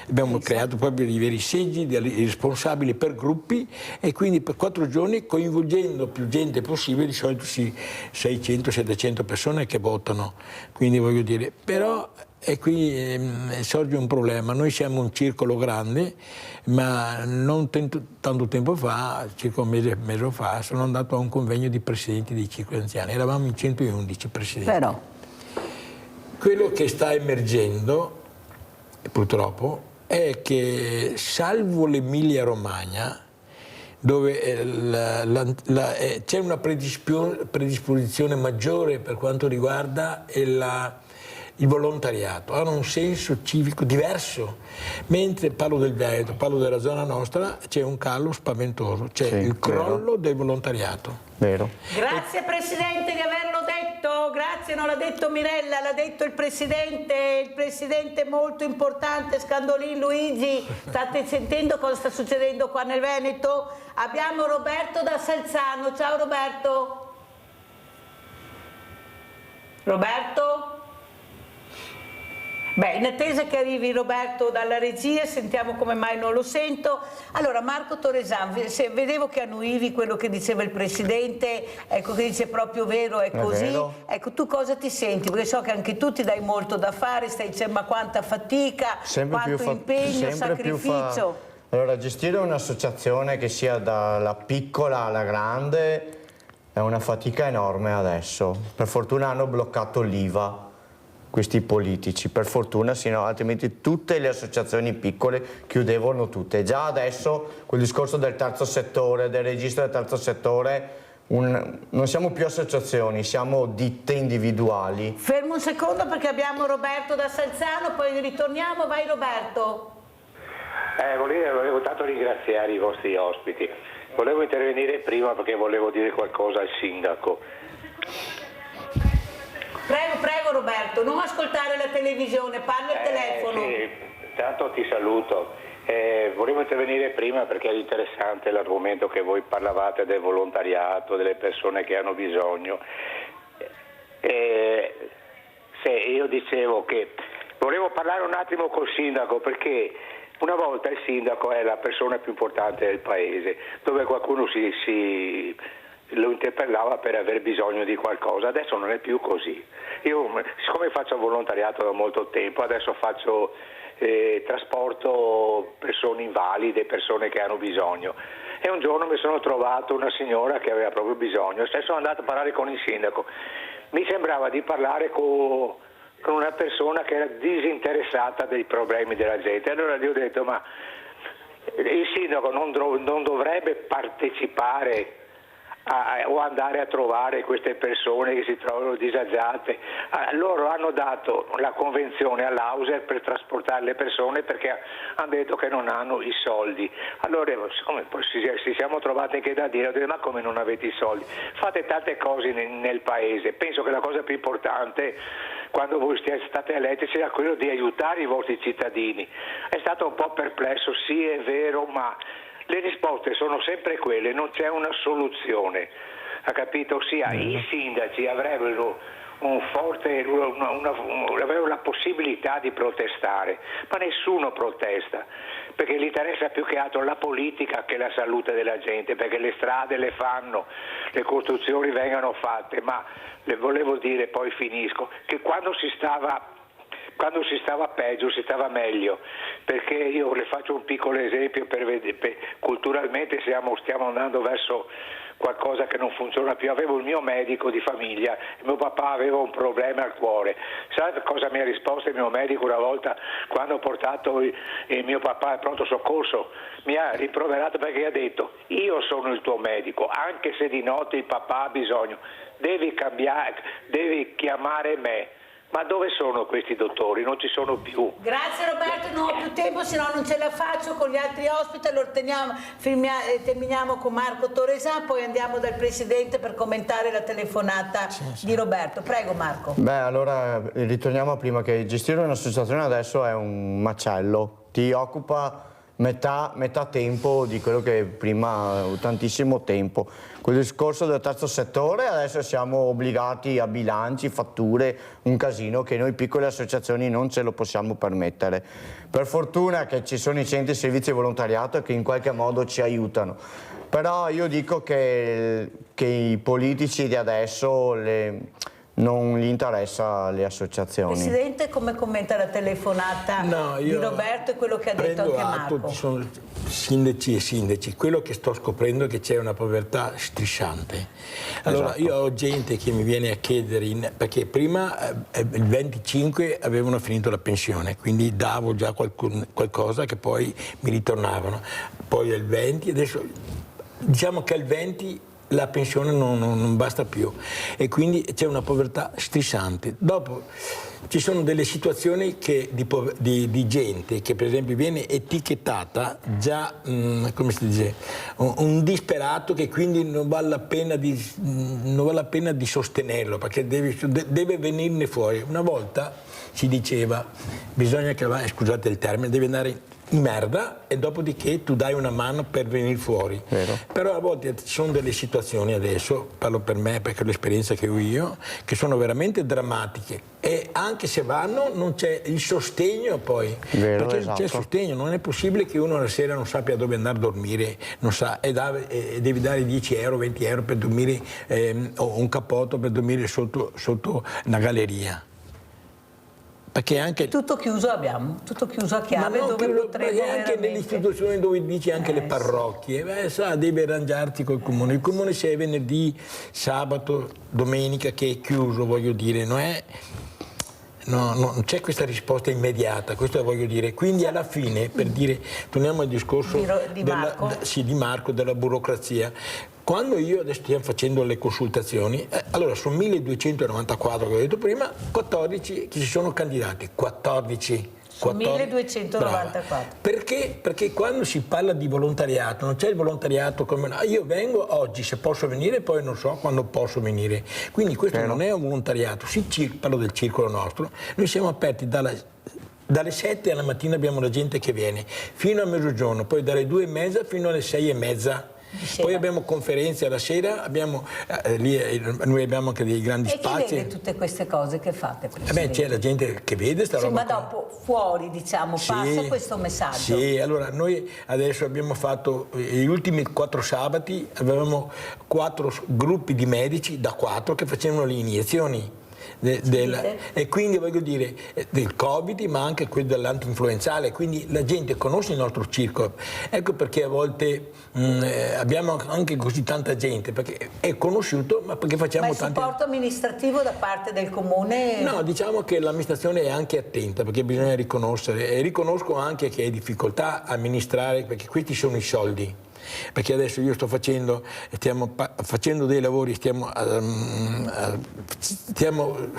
Abbiamo creato proprio dei veri seggi, dei responsabili per gruppi, e quindi per 4 giorni, coinvolgendo più gente possibile, di solito 600-700 persone che votano. Quindi voglio dire, però E qui sorge un problema. Noi siamo un circolo grande, ma non tanto tempo fa, circa un mese fa, sono andato a un convegno di presidenti dei circoli anziani. Eravamo in 111 presidenti. Però quello che sta emergendo, purtroppo, è che salvo l'Emilia Romagna, dove c'è una predisposizione maggiore per quanto riguarda il volontariato, hanno un senso civico diverso, mentre parlo del Veneto, parlo della zona nostra, c'è un calo spaventoso, c'è il crollo del volontariato. Vero. Grazie Presidente di averlo detto, grazie, non l'ha detto Mirella, l'ha detto il Presidente molto importante, Scandolin Luigi. State sentendo cosa sta succedendo qua nel Veneto? Abbiamo Roberto da Salzano, ciao Roberto. Roberto? Beh, in attesa che arrivi Roberto dalla regia, sentiamo come mai non lo sento. Allora, Marco Torresan, vedevo che annuivi quello che diceva il Presidente, ecco, che dice proprio vero, è così. Vero. Ecco, tu cosa ti senti? Perché so che anche tu ti dai molto da fare, stai dicendo ma quanta fatica, quanto impegno, sacrificio. Allora, gestire un'associazione che sia dalla piccola alla grande è una fatica enorme adesso. Per fortuna hanno bloccato l'IVA. Questi politici, per fortuna, sino altrimenti tutte le associazioni piccole chiudevano tutte. Già adesso quel discorso del terzo settore, del registro del terzo settore, non siamo più associazioni, siamo ditte individuali. Fermo un secondo perché abbiamo Roberto da Salzano, poi ritorniamo, vai Roberto. Volevo tanto ringraziare i vostri ospiti. Volevo intervenire prima perché volevo dire qualcosa al sindaco. Prego Roberto, non ascoltare la televisione, parla al telefono. Sì, tanto ti saluto. Volevo intervenire prima perché è interessante l'argomento che voi parlavate del volontariato, delle persone che hanno bisogno. Io dicevo che volevo parlare un attimo col sindaco perché una volta il sindaco è la persona più importante del paese, dove qualcuno lo interpellava per aver bisogno di qualcosa, adesso non è più così. Io, siccome faccio volontariato da molto tempo, adesso faccio trasporto persone invalide, persone che hanno bisogno, e un giorno mi sono trovato una signora che aveva proprio bisogno, e sono andato a parlare con il sindaco, mi sembrava di parlare con una persona che era disinteressata dei problemi della gente, allora gli ho detto ma il sindaco non dovrebbe partecipare o andare a trovare queste persone che si trovano disagiate. Loro hanno dato la convenzione all'Auser per trasportare le persone perché hanno detto che non hanno i soldi. Allora siccome poi ci siamo trovati anche da dire, ho detto, ma come non avete i soldi? Fate tante cose nel paese. Penso che la cosa più importante quando voi state eletti sia quello di aiutare i vostri cittadini. È stato un po' perplesso, sì è vero, ma le risposte sono sempre quelle, non c'è una soluzione, ha capito? Ossia i sindaci avrebbero avrebbero la possibilità di protestare, ma nessuno protesta, perché gli interessa più che altro la politica che la salute della gente, perché le strade le fanno, le costruzioni vengano fatte, ma le volevo dire, poi finisco, che quando si stava peggio, si stava meglio, perché io le faccio un piccolo esempio culturalmente stiamo andando verso qualcosa che non funziona più. Avevo il mio medico di famiglia e mio papà aveva un problema al cuore. Sai cosa mi ha risposto il mio medico una volta quando ho portato il mio papà al pronto soccorso? Mi ha rimproverato perché ha detto: io sono il tuo medico, anche se di notte il papà ha bisogno, devi chiamare me. Ma dove sono questi dottori? Non ci sono più. Grazie Roberto, non ho più tempo, se no non ce la faccio con gli altri ospiti. Allora terminiamo con Marco Torresan, poi andiamo dal Presidente per commentare la telefonata di Roberto. Prego Marco. Beh, allora ritorniamo prima che gestire un'associazione adesso è un macello. Ti occupa metà tempo di quello che prima, tantissimo tempo. Quel discorso del terzo settore, adesso siamo obbligati a bilanci, fatture, un casino che noi piccole associazioni non ce lo possiamo permettere. Per fortuna che ci sono i centri servizi e volontariato che in qualche modo ci aiutano. Però io dico che i politici di adesso non gli interessa le associazioni. Presidente, come commenta la telefonata di Roberto e quello che ha detto anche Marco? Ci sono sindaci e sindaci, quello che sto scoprendo è che c'è una povertà strisciante. Allora io ho gente che mi viene a chiedere, perché prima il 25 avevano finito la pensione, quindi davo già qualcosa che poi mi ritornavano, poi al 20, adesso diciamo che al 20 la pensione non basta più e quindi c'è una povertà strisciante. Dopo ci sono delle situazioni di gente che per esempio viene etichettata già, come si dice, un disperato, che quindi non vale la pena di sostenerlo, perché deve venirne fuori. Una volta si diceva, bisogna che, scusate il termine, deve andare in merda e dopodiché tu dai una mano per venire fuori. Vero. Però a volte ci sono delle situazioni, adesso parlo per me perché è l'esperienza che ho io, che sono veramente drammatiche e anche se vanno non c'è il sostegno poi. Vero, perché non c'è il sostegno, non è possibile che uno la sera non sappia dove andare a dormire, non sa, e devi dare 10 euro, 20 euro per dormire o un cappotto per dormire sotto una galleria. Perché anche tutto chiuso abbiamo, tutto chiuso a chiave, dove potremmo anche nelle istituzioni dove dici anche le parrocchie, devi arrangiarti col comune. Il comune se è venerdì, sabato, domenica che è chiuso, voglio dire, non c'è questa risposta immediata, questo voglio dire. Quindi alla fine, per dire, torniamo al discorso di Marco, della burocrazia. Quando io adesso stiamo facendo le consultazioni, allora sono 1294 che ho detto prima, 14 che si sono candidati, 14. 1294. Perché? Perché quando si parla di volontariato, non c'è il volontariato come io vengo oggi, se posso venire, poi non so quando posso venire. Quindi questo non è un volontariato, parlo del circolo nostro, noi siamo aperti dalle 7 alla mattina abbiamo la gente che viene, fino a mezzogiorno, poi dalle 2:30 fino alle 6:30. Poi abbiamo conferenze alla sera, noi abbiamo anche dei grandi spazi. E chi vede tutte queste cose che fate? C'è la gente che vede sta roba. Ma dopo fuori, diciamo, passa questo messaggio. Sì, allora noi adesso abbiamo fatto gli ultimi 4 sabati, avevamo 4 gruppi di medici da 4 che facevano le iniezioni. E quindi voglio dire del Covid, ma anche quello dell'antinfluenzale, quindi la gente conosce il nostro circolo, ecco perché a volte abbiamo anche così tanta gente, perché è conosciuto, ma perché facciamo il supporto amministrativo da parte del comune? No, diciamo che l'amministrazione è anche attenta, perché bisogna riconoscere, e riconosco anche che hai difficoltà a amministrare, perché questi sono i soldi. Perché adesso io stiamo facendo dei lavori, stiamo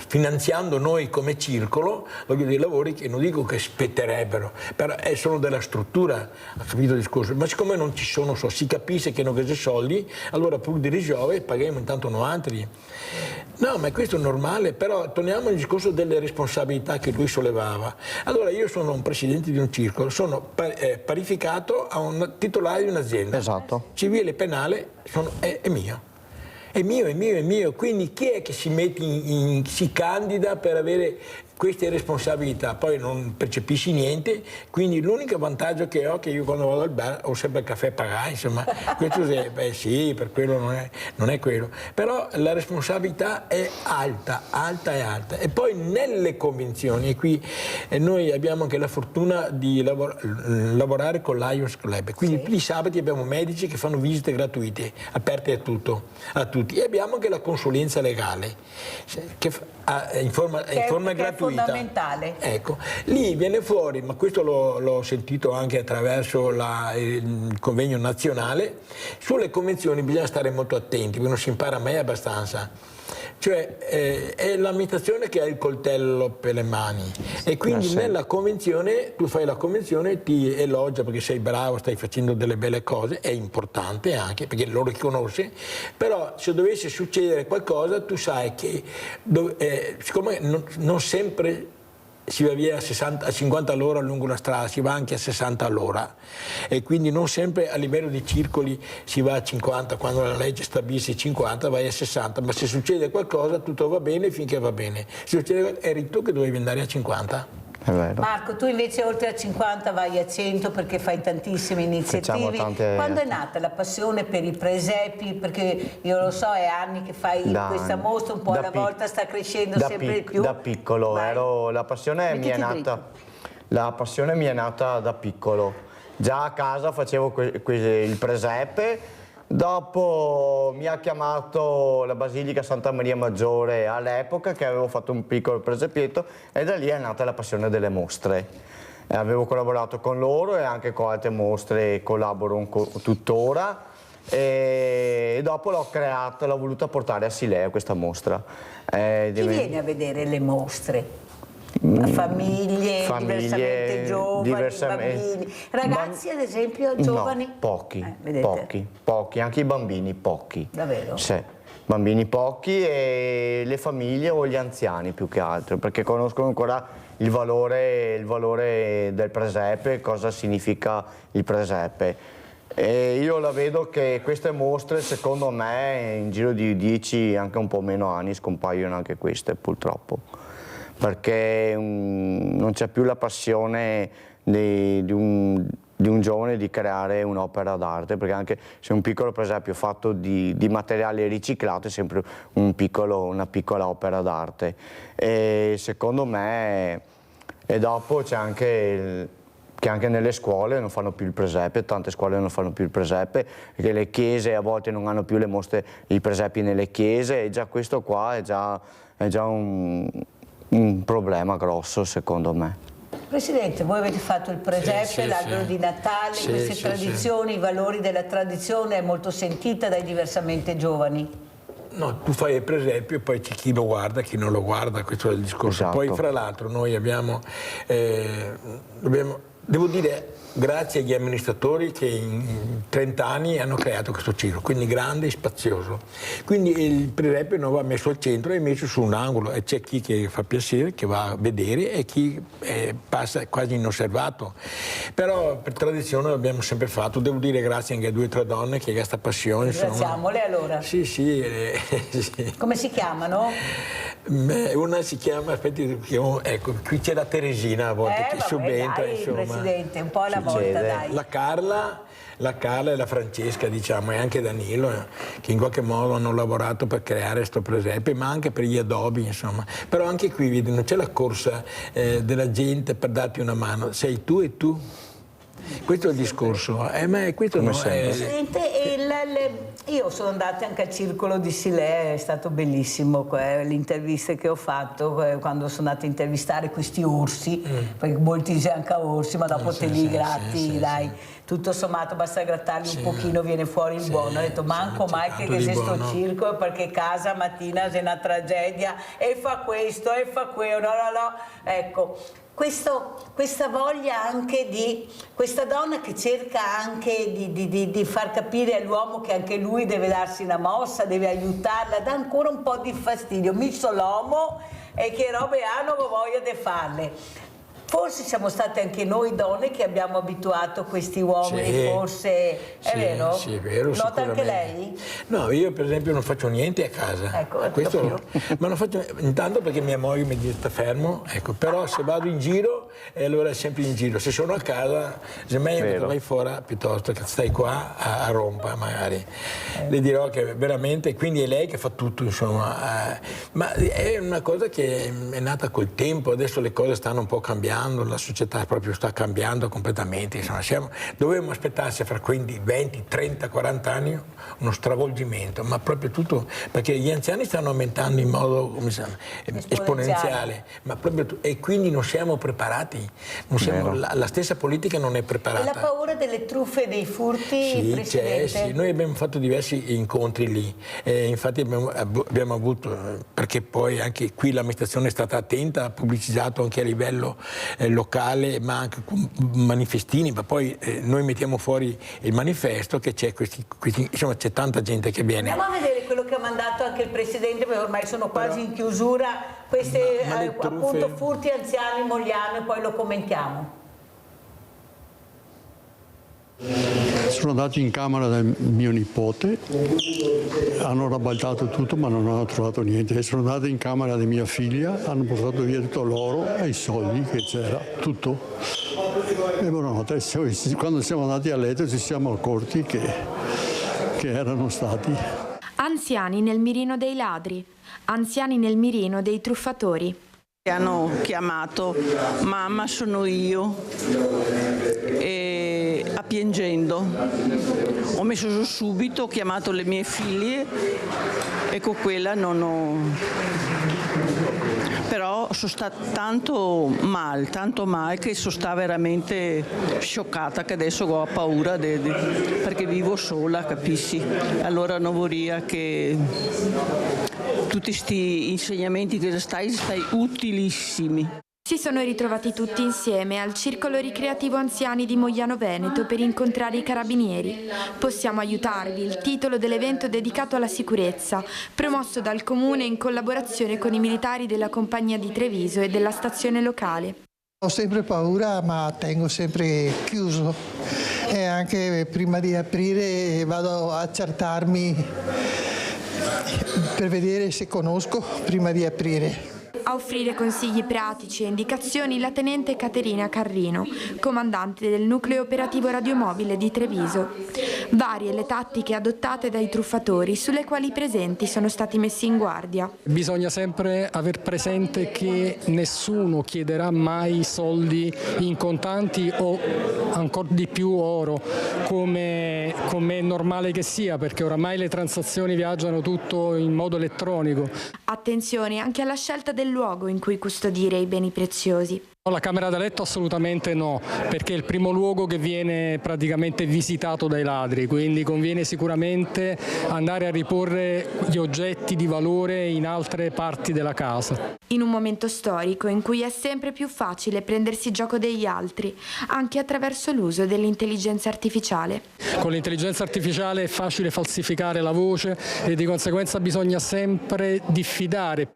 finanziando noi come circolo, voglio dire, lavori che non dico che spetterebbero, però sono della struttura, ha capito il discorso, ma siccome non ci sono, si capisce che non c'è soldi, allora pur di risolvere paghiamo intanto noi altri. No, ma questo è normale, però torniamo al discorso delle responsabilità che lui sollevava. Allora io sono un presidente di un circolo, sono parificato a un titolare di un'azienda. Esatto. Civile e penale è mio. È mio. Quindi chi è che si candida per avere queste responsabilità? Poi non percepisci niente, quindi l'unico vantaggio che ho è che io quando vado al bar ho sempre il caffè a pagare, insomma, questo sì, per quello non è quello. Però la responsabilità è alta. E poi nelle convenzioni, e qui noi abbiamo anche la fortuna di lavorare con l'Ions Club, quindi tutti i sabati abbiamo medici che fanno visite gratuite, aperte a tutti. E abbiamo anche la consulenza legale, che in forma gratuita. È fondamentale. Ecco, lì viene fuori, ma questo l'ho sentito anche attraverso il convegno nazionale, sulle convenzioni bisogna stare molto attenti, perché non si impara mai abbastanza. Cioè è l'amministrazione che ha il coltello per le mani e quindi nella convenzione, tu fai la convenzione, ti elogia perché sei bravo, stai facendo delle belle cose, è importante anche perché lo riconosce, però se dovesse succedere qualcosa tu sai che siccome non sempre si va via a 50 all'ora lungo la strada, si va anche a 60 all'ora e quindi non sempre a livello di circoli si va a 50, quando la legge stabilisce 50 vai a 60, ma se succede qualcosa tutto va bene finché va bene, se succede eri tu che dovevi andare a 50. È vero. Marco, tu invece oltre a 50 vai a 100 perché fai tantissime iniziative. Quando è nata la passione per i presepi? Perché io lo so, è anni che fai questa mostra, un po' alla volta sta crescendo sempre di più. Da piccolo, la passione mi è nata da piccolo. Già a casa facevo il presepe. Dopo mi ha chiamato la Basilica Santa Maria Maggiore all'epoca, che avevo fatto un piccolo presepietto, e da lì è nata la passione delle mostre. Avevo collaborato con loro e anche con altre mostre collaboro tuttora, e dopo l'ho creata, l'ho voluta portare a Silea questa mostra. Chi viene a vedere le mostre? Famiglie diversamente giovani, bambini, ragazzi ad esempio giovani? No, pochi, anche i bambini pochi. Davvero? Sì, bambini pochi, e le famiglie o gli anziani più che altro, perché conoscono ancora il valore del presepe, cosa significa il presepe. E io la vedo che queste mostre, secondo me, in giro di 10, anche un po' meno anni, scompaiono anche queste, purtroppo. Perché non c'è più la passione di un giovane di creare un'opera d'arte, perché anche se un piccolo presepe fatto di materiale riciclato è sempre una piccola opera d'arte. E secondo me, e dopo c'è anche che anche nelle scuole non fanno più il presepe, tante scuole non fanno più il presepe, perché le chiese a volte non hanno più le mostre, i presepi nelle chiese, e già questo qua è già un problema grosso, secondo me. Presidente, voi avete fatto il presepe, l'albero di Natale, queste tradizioni, i valori della tradizione è molto sentita dai diversamente giovani. No, tu fai il presepe e poi c'è chi lo guarda, chi non lo guarda, questo è il discorso. Esatto. Poi fra l'altro noi abbiamo, devo dire, grazie agli amministratori che in 30 anni hanno creato questo circo, quindi grande e spazioso. Quindi il presepe non va messo al centro, è messo su un angolo, e c'è chi che fa piacere, che va a vedere, e chi passa quasi inosservato. Però per tradizione l'abbiamo sempre fatto, devo dire grazie anche a 2 o 3 donne che questa passione. Ringraziamole allora. Sì. Come si chiamano? Una si chiama, aspetti, ecco, qui c'è la Teresina a volte che subentra, dai, insomma. Presidente, un po' alla volta, dai. La Carla e la Francesca, diciamo, e anche Danilo, che in qualche modo hanno lavorato per creare questo presepe, ma anche per gli adobi, insomma. Però anche qui, vedi, non c'è la corsa della gente per darti una mano, sei tu e tu. Questo è il discorso, ma questo non è... Presidente, io sono andata anche al Circolo di Silea, è stato bellissimo le interviste che ho fatto quando sono andata a intervistare questi orsi, perché molti dicono anche orsi, ma dopo te li gratti, dai. Tutto sommato basta grattarli un pochino, viene fuori il buono. Ho detto manco mai che esiste sto circo, perché casa mattina c'è una tragedia e fa questo e fa quello, no. Ecco, questa voglia anche di questa donna che cerca anche di far capire all'uomo che anche lui deve darsi una mossa, deve aiutarla, dà ancora un po' di fastidio. Mi so l'uomo e che robe hanno voglia di farle. Forse siamo state anche noi donne che abbiamo abituato questi uomini, forse è vero? Sì, è vero. Nota anche lei? No, io per esempio non faccio niente a casa. Ecco, questo, ma non faccio intanto perché mia moglie mi dice sta fermo, ecco, però se vado in giro, allora è sempre in giro. Se sono a casa, se meglio vai fuori piuttosto che stai qua a Rompa magari. Le dirò che veramente, quindi è lei che fa tutto, insomma. Ma è una cosa che è nata col tempo, adesso le cose stanno un po' cambiando. La società proprio sta cambiando completamente, insomma, dovevamo aspettarsi fra 20, 30, 40 anni uno stravolgimento, ma proprio tutto, perché gli anziani stanno aumentando in modo esponenziale, ma proprio e quindi non siamo preparati, la stessa politica non è preparata. E la paura delle truffe e dei furti, Presidente? Sì, noi abbiamo fatto diversi incontri lì, infatti abbiamo avuto, perché poi anche qui l'amministrazione è stata attenta, ha pubblicizzato anche a livello locale, ma anche con manifestini, ma poi noi mettiamo fuori il manifesto che c'è insomma c'è tanta gente che viene. Andiamo a vedere quello che ha mandato anche il Presidente, perché ormai sono quasi in chiusura, queste appunto furti anziani Mogliano, e poi lo commentiamo. Sono andati in camera del mio nipote, hanno rabaltato tutto ma non hanno trovato niente. Sono andati in camera di mia figlia, hanno portato via tutto l'oro e i soldi che c'era, tutto. E buonanotte, quando siamo andati a letto ci siamo accorti che erano stati. Anziani nel mirino dei ladri, anziani nel mirino dei truffatori. Hanno chiamato mamma sono io e piangendo ho messo su subito, ho chiamato le mie figlie e con quella non ho, però sono stata tanto male che sono stata veramente scioccata, che adesso ho paura perché vivo sola, capisci? Allora non vorrei che tutti questi insegnamenti che stai utilissimi. Si sono ritrovati tutti insieme al Circolo Ricreativo Anziani di Mogliano Veneto per incontrare i carabinieri. Possiamo aiutarvi, il titolo dell'evento dedicato alla sicurezza, promosso dal Comune in collaborazione con i militari della Compagnia di Treviso e della stazione locale. Ho sempre paura, ma tengo sempre chiuso e anche prima di aprire vado a accertarmi per vedere se conosco prima di aprire. A offrire consigli pratici e indicazioni la tenente Caterina Carrino, comandante del nucleo operativo radiomobile di Treviso. Varie le tattiche adottate dai truffatori, sulle quali i presenti sono stati messi in guardia. Bisogna sempre aver presente che nessuno chiederà mai soldi in contanti o ancora di più oro, come è normale che sia, perché oramai le transazioni viaggiano tutto in modo elettronico. Attenzione anche alla scelta del luogo in cui custodire i beni preziosi. La camera da letto assolutamente no, perché è il primo luogo che viene praticamente visitato dai ladri, quindi conviene sicuramente andare a riporre gli oggetti di valore in altre parti della casa. In un momento storico in cui è sempre più facile prendersi gioco degli altri, anche attraverso l'uso dell'intelligenza artificiale. Con l'intelligenza artificiale è facile falsificare la voce e di conseguenza bisogna sempre diffidare.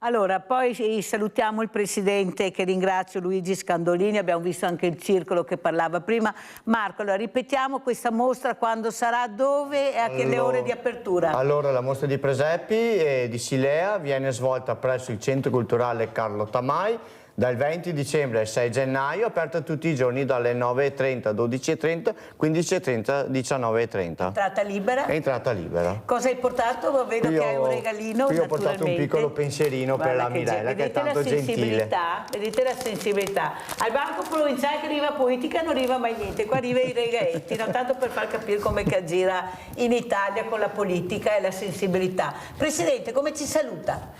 Allora, poi salutiamo il Presidente, che ringrazio, Luigi Scandolini, abbiamo visto anche il circolo che parlava prima. Marco, allora ripetiamo questa mostra, quando sarà, dove e a che le ore di apertura? Allora, la mostra di presepi e di Silea viene svolta presso il Centro Culturale Carlo Tamai dal 20 dicembre al 6 gennaio, aperta tutti i giorni dalle 9:30, 12:30, 15:30, 19:30. Entrata libera? È entrata libera. Cosa hai portato? Vedo che hai un regalino, qui ho portato un piccolo pensierino. Guarda, per la Mirella, che è tanto gentile. Vedete la sensibilità. Al Banco Provinciale che arriva politica non arriva mai niente, qua arriva i regaletti, no? Tanto per far capire come che aggira in Italia con la politica e la sensibilità. Presidente, come ci saluta?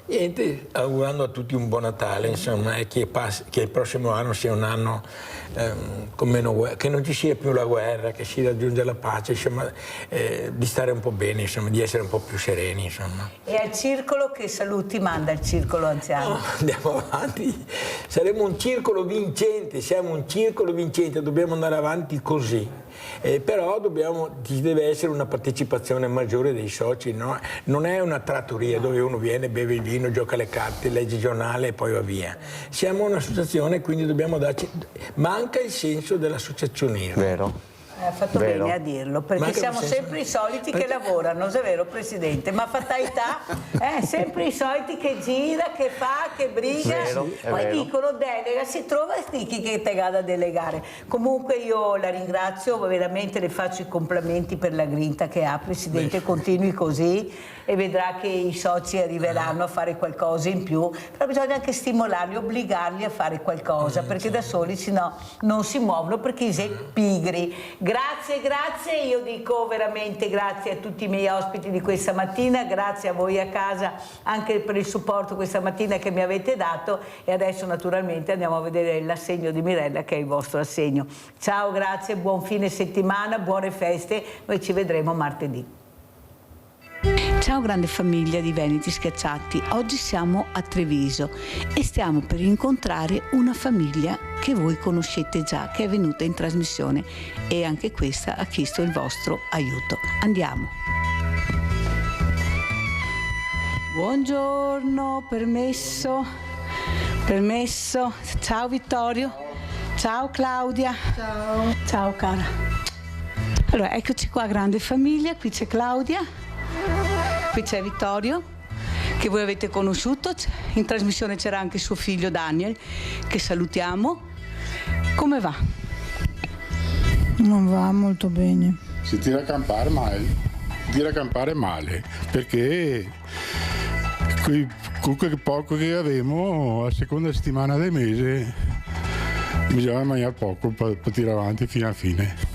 Niente, augurando a tutti un buon Natale, insomma, e che il prossimo anno sia un anno con meno guerra, che non ci sia più la guerra, che si raggiunga la pace, insomma, di stare un po' bene, insomma, di essere un po' più sereni, insomma. E al circolo che saluti manda il circolo anziano? No, andiamo avanti, saremo un circolo vincente, siamo un circolo vincente, dobbiamo andare avanti così. Però ci deve essere una partecipazione maggiore dei soci, no? Non è una trattoria dove uno viene, beve il vino, gioca le carte, legge il giornale e poi va via. Siamo un'associazione, quindi dobbiamo darci... Manca il senso dell'associazionismo. Vero. Ha fatto bene a dirlo, perché siamo sempre i soliti che lavorano, è vero Presidente? Ma fatalità, sempre i soliti che gira, che fa, che briga, poi dicono delega, si trova chi che te da delegare. Comunque io la ringrazio, veramente le faccio i complimenti per la grinta che ha, Presidente, continui così e vedrà che i soci arriveranno a fare qualcosa in più, però bisogna anche stimolarli, obbligarli a fare qualcosa, perché da soli sennò non si muovono, perché sei pigri. Grazie, io dico veramente grazie a tutti i miei ospiti di questa mattina, grazie a voi a casa anche per il supporto questa mattina che mi avete dato, e adesso naturalmente andiamo a vedere l'assegno di Mirella, che è il vostro assegno. Ciao, grazie, buon fine settimana, buone feste, noi ci vedremo martedì. Ciao grande famiglia di Veneti Schiacciati, oggi siamo a Treviso e stiamo per incontrare una famiglia che voi conoscete già, che è venuta in trasmissione e anche questa ha chiesto il vostro aiuto. Andiamo. Buongiorno, permesso. Ciao Vittorio, ciao Claudia. Ciao cara. Allora, eccoci qua, grande famiglia, qui c'è Claudia, qui c'è Vittorio, che voi avete conosciuto, in trasmissione c'era anche suo figlio Daniel, che salutiamo. Come va? Non va molto bene. Si tira a campare male, perché quel poco che avevamo a seconda settimana del mese bisogna mangiare poco per tirare avanti fino alla fine.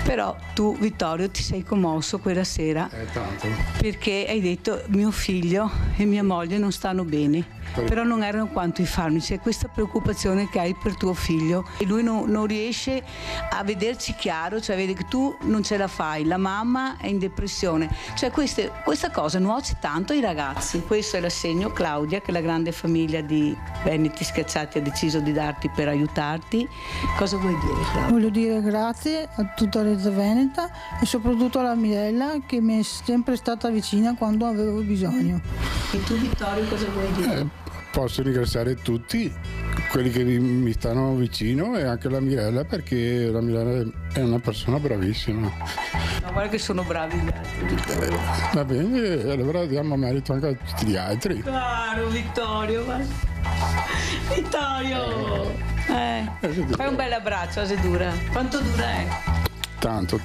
Però tu, Vittorio, ti sei commosso quella sera Tanto. perché hai detto mio figlio e mia moglie non stanno bene, però non erano quanto i farmaci. È questa preoccupazione che hai per tuo figlio e lui non riesce a vederci chiaro, cioè vede che tu non ce la fai, la mamma è in depressione, cioè questa cosa nuoce tanto ai ragazzi. Questo è l'assegno, Claudia, che la grande famiglia di Veneti Schiacciati ha deciso di darti per aiutarti. Cosa vuoi dire, Claudia? Voglio dire grazie a tutta Rezza Veneta e soprattutto alla Mirella, che mi è sempre stata vicina quando avevo bisogno. E tu, Vittorio, cosa vuoi dire? Posso ringraziare tutti quelli che mi stanno vicino e anche la Mirella, perché la Mirella è una persona bravissima. No, guarda che sono bravi gli altri, Vittorio. Va bene, allora diamo merito anche a tutti gli altri. Caro Vittorio, vai. Vittorio! Fai un bel abbraccio a Sedura. Quanto dura è? Tanto.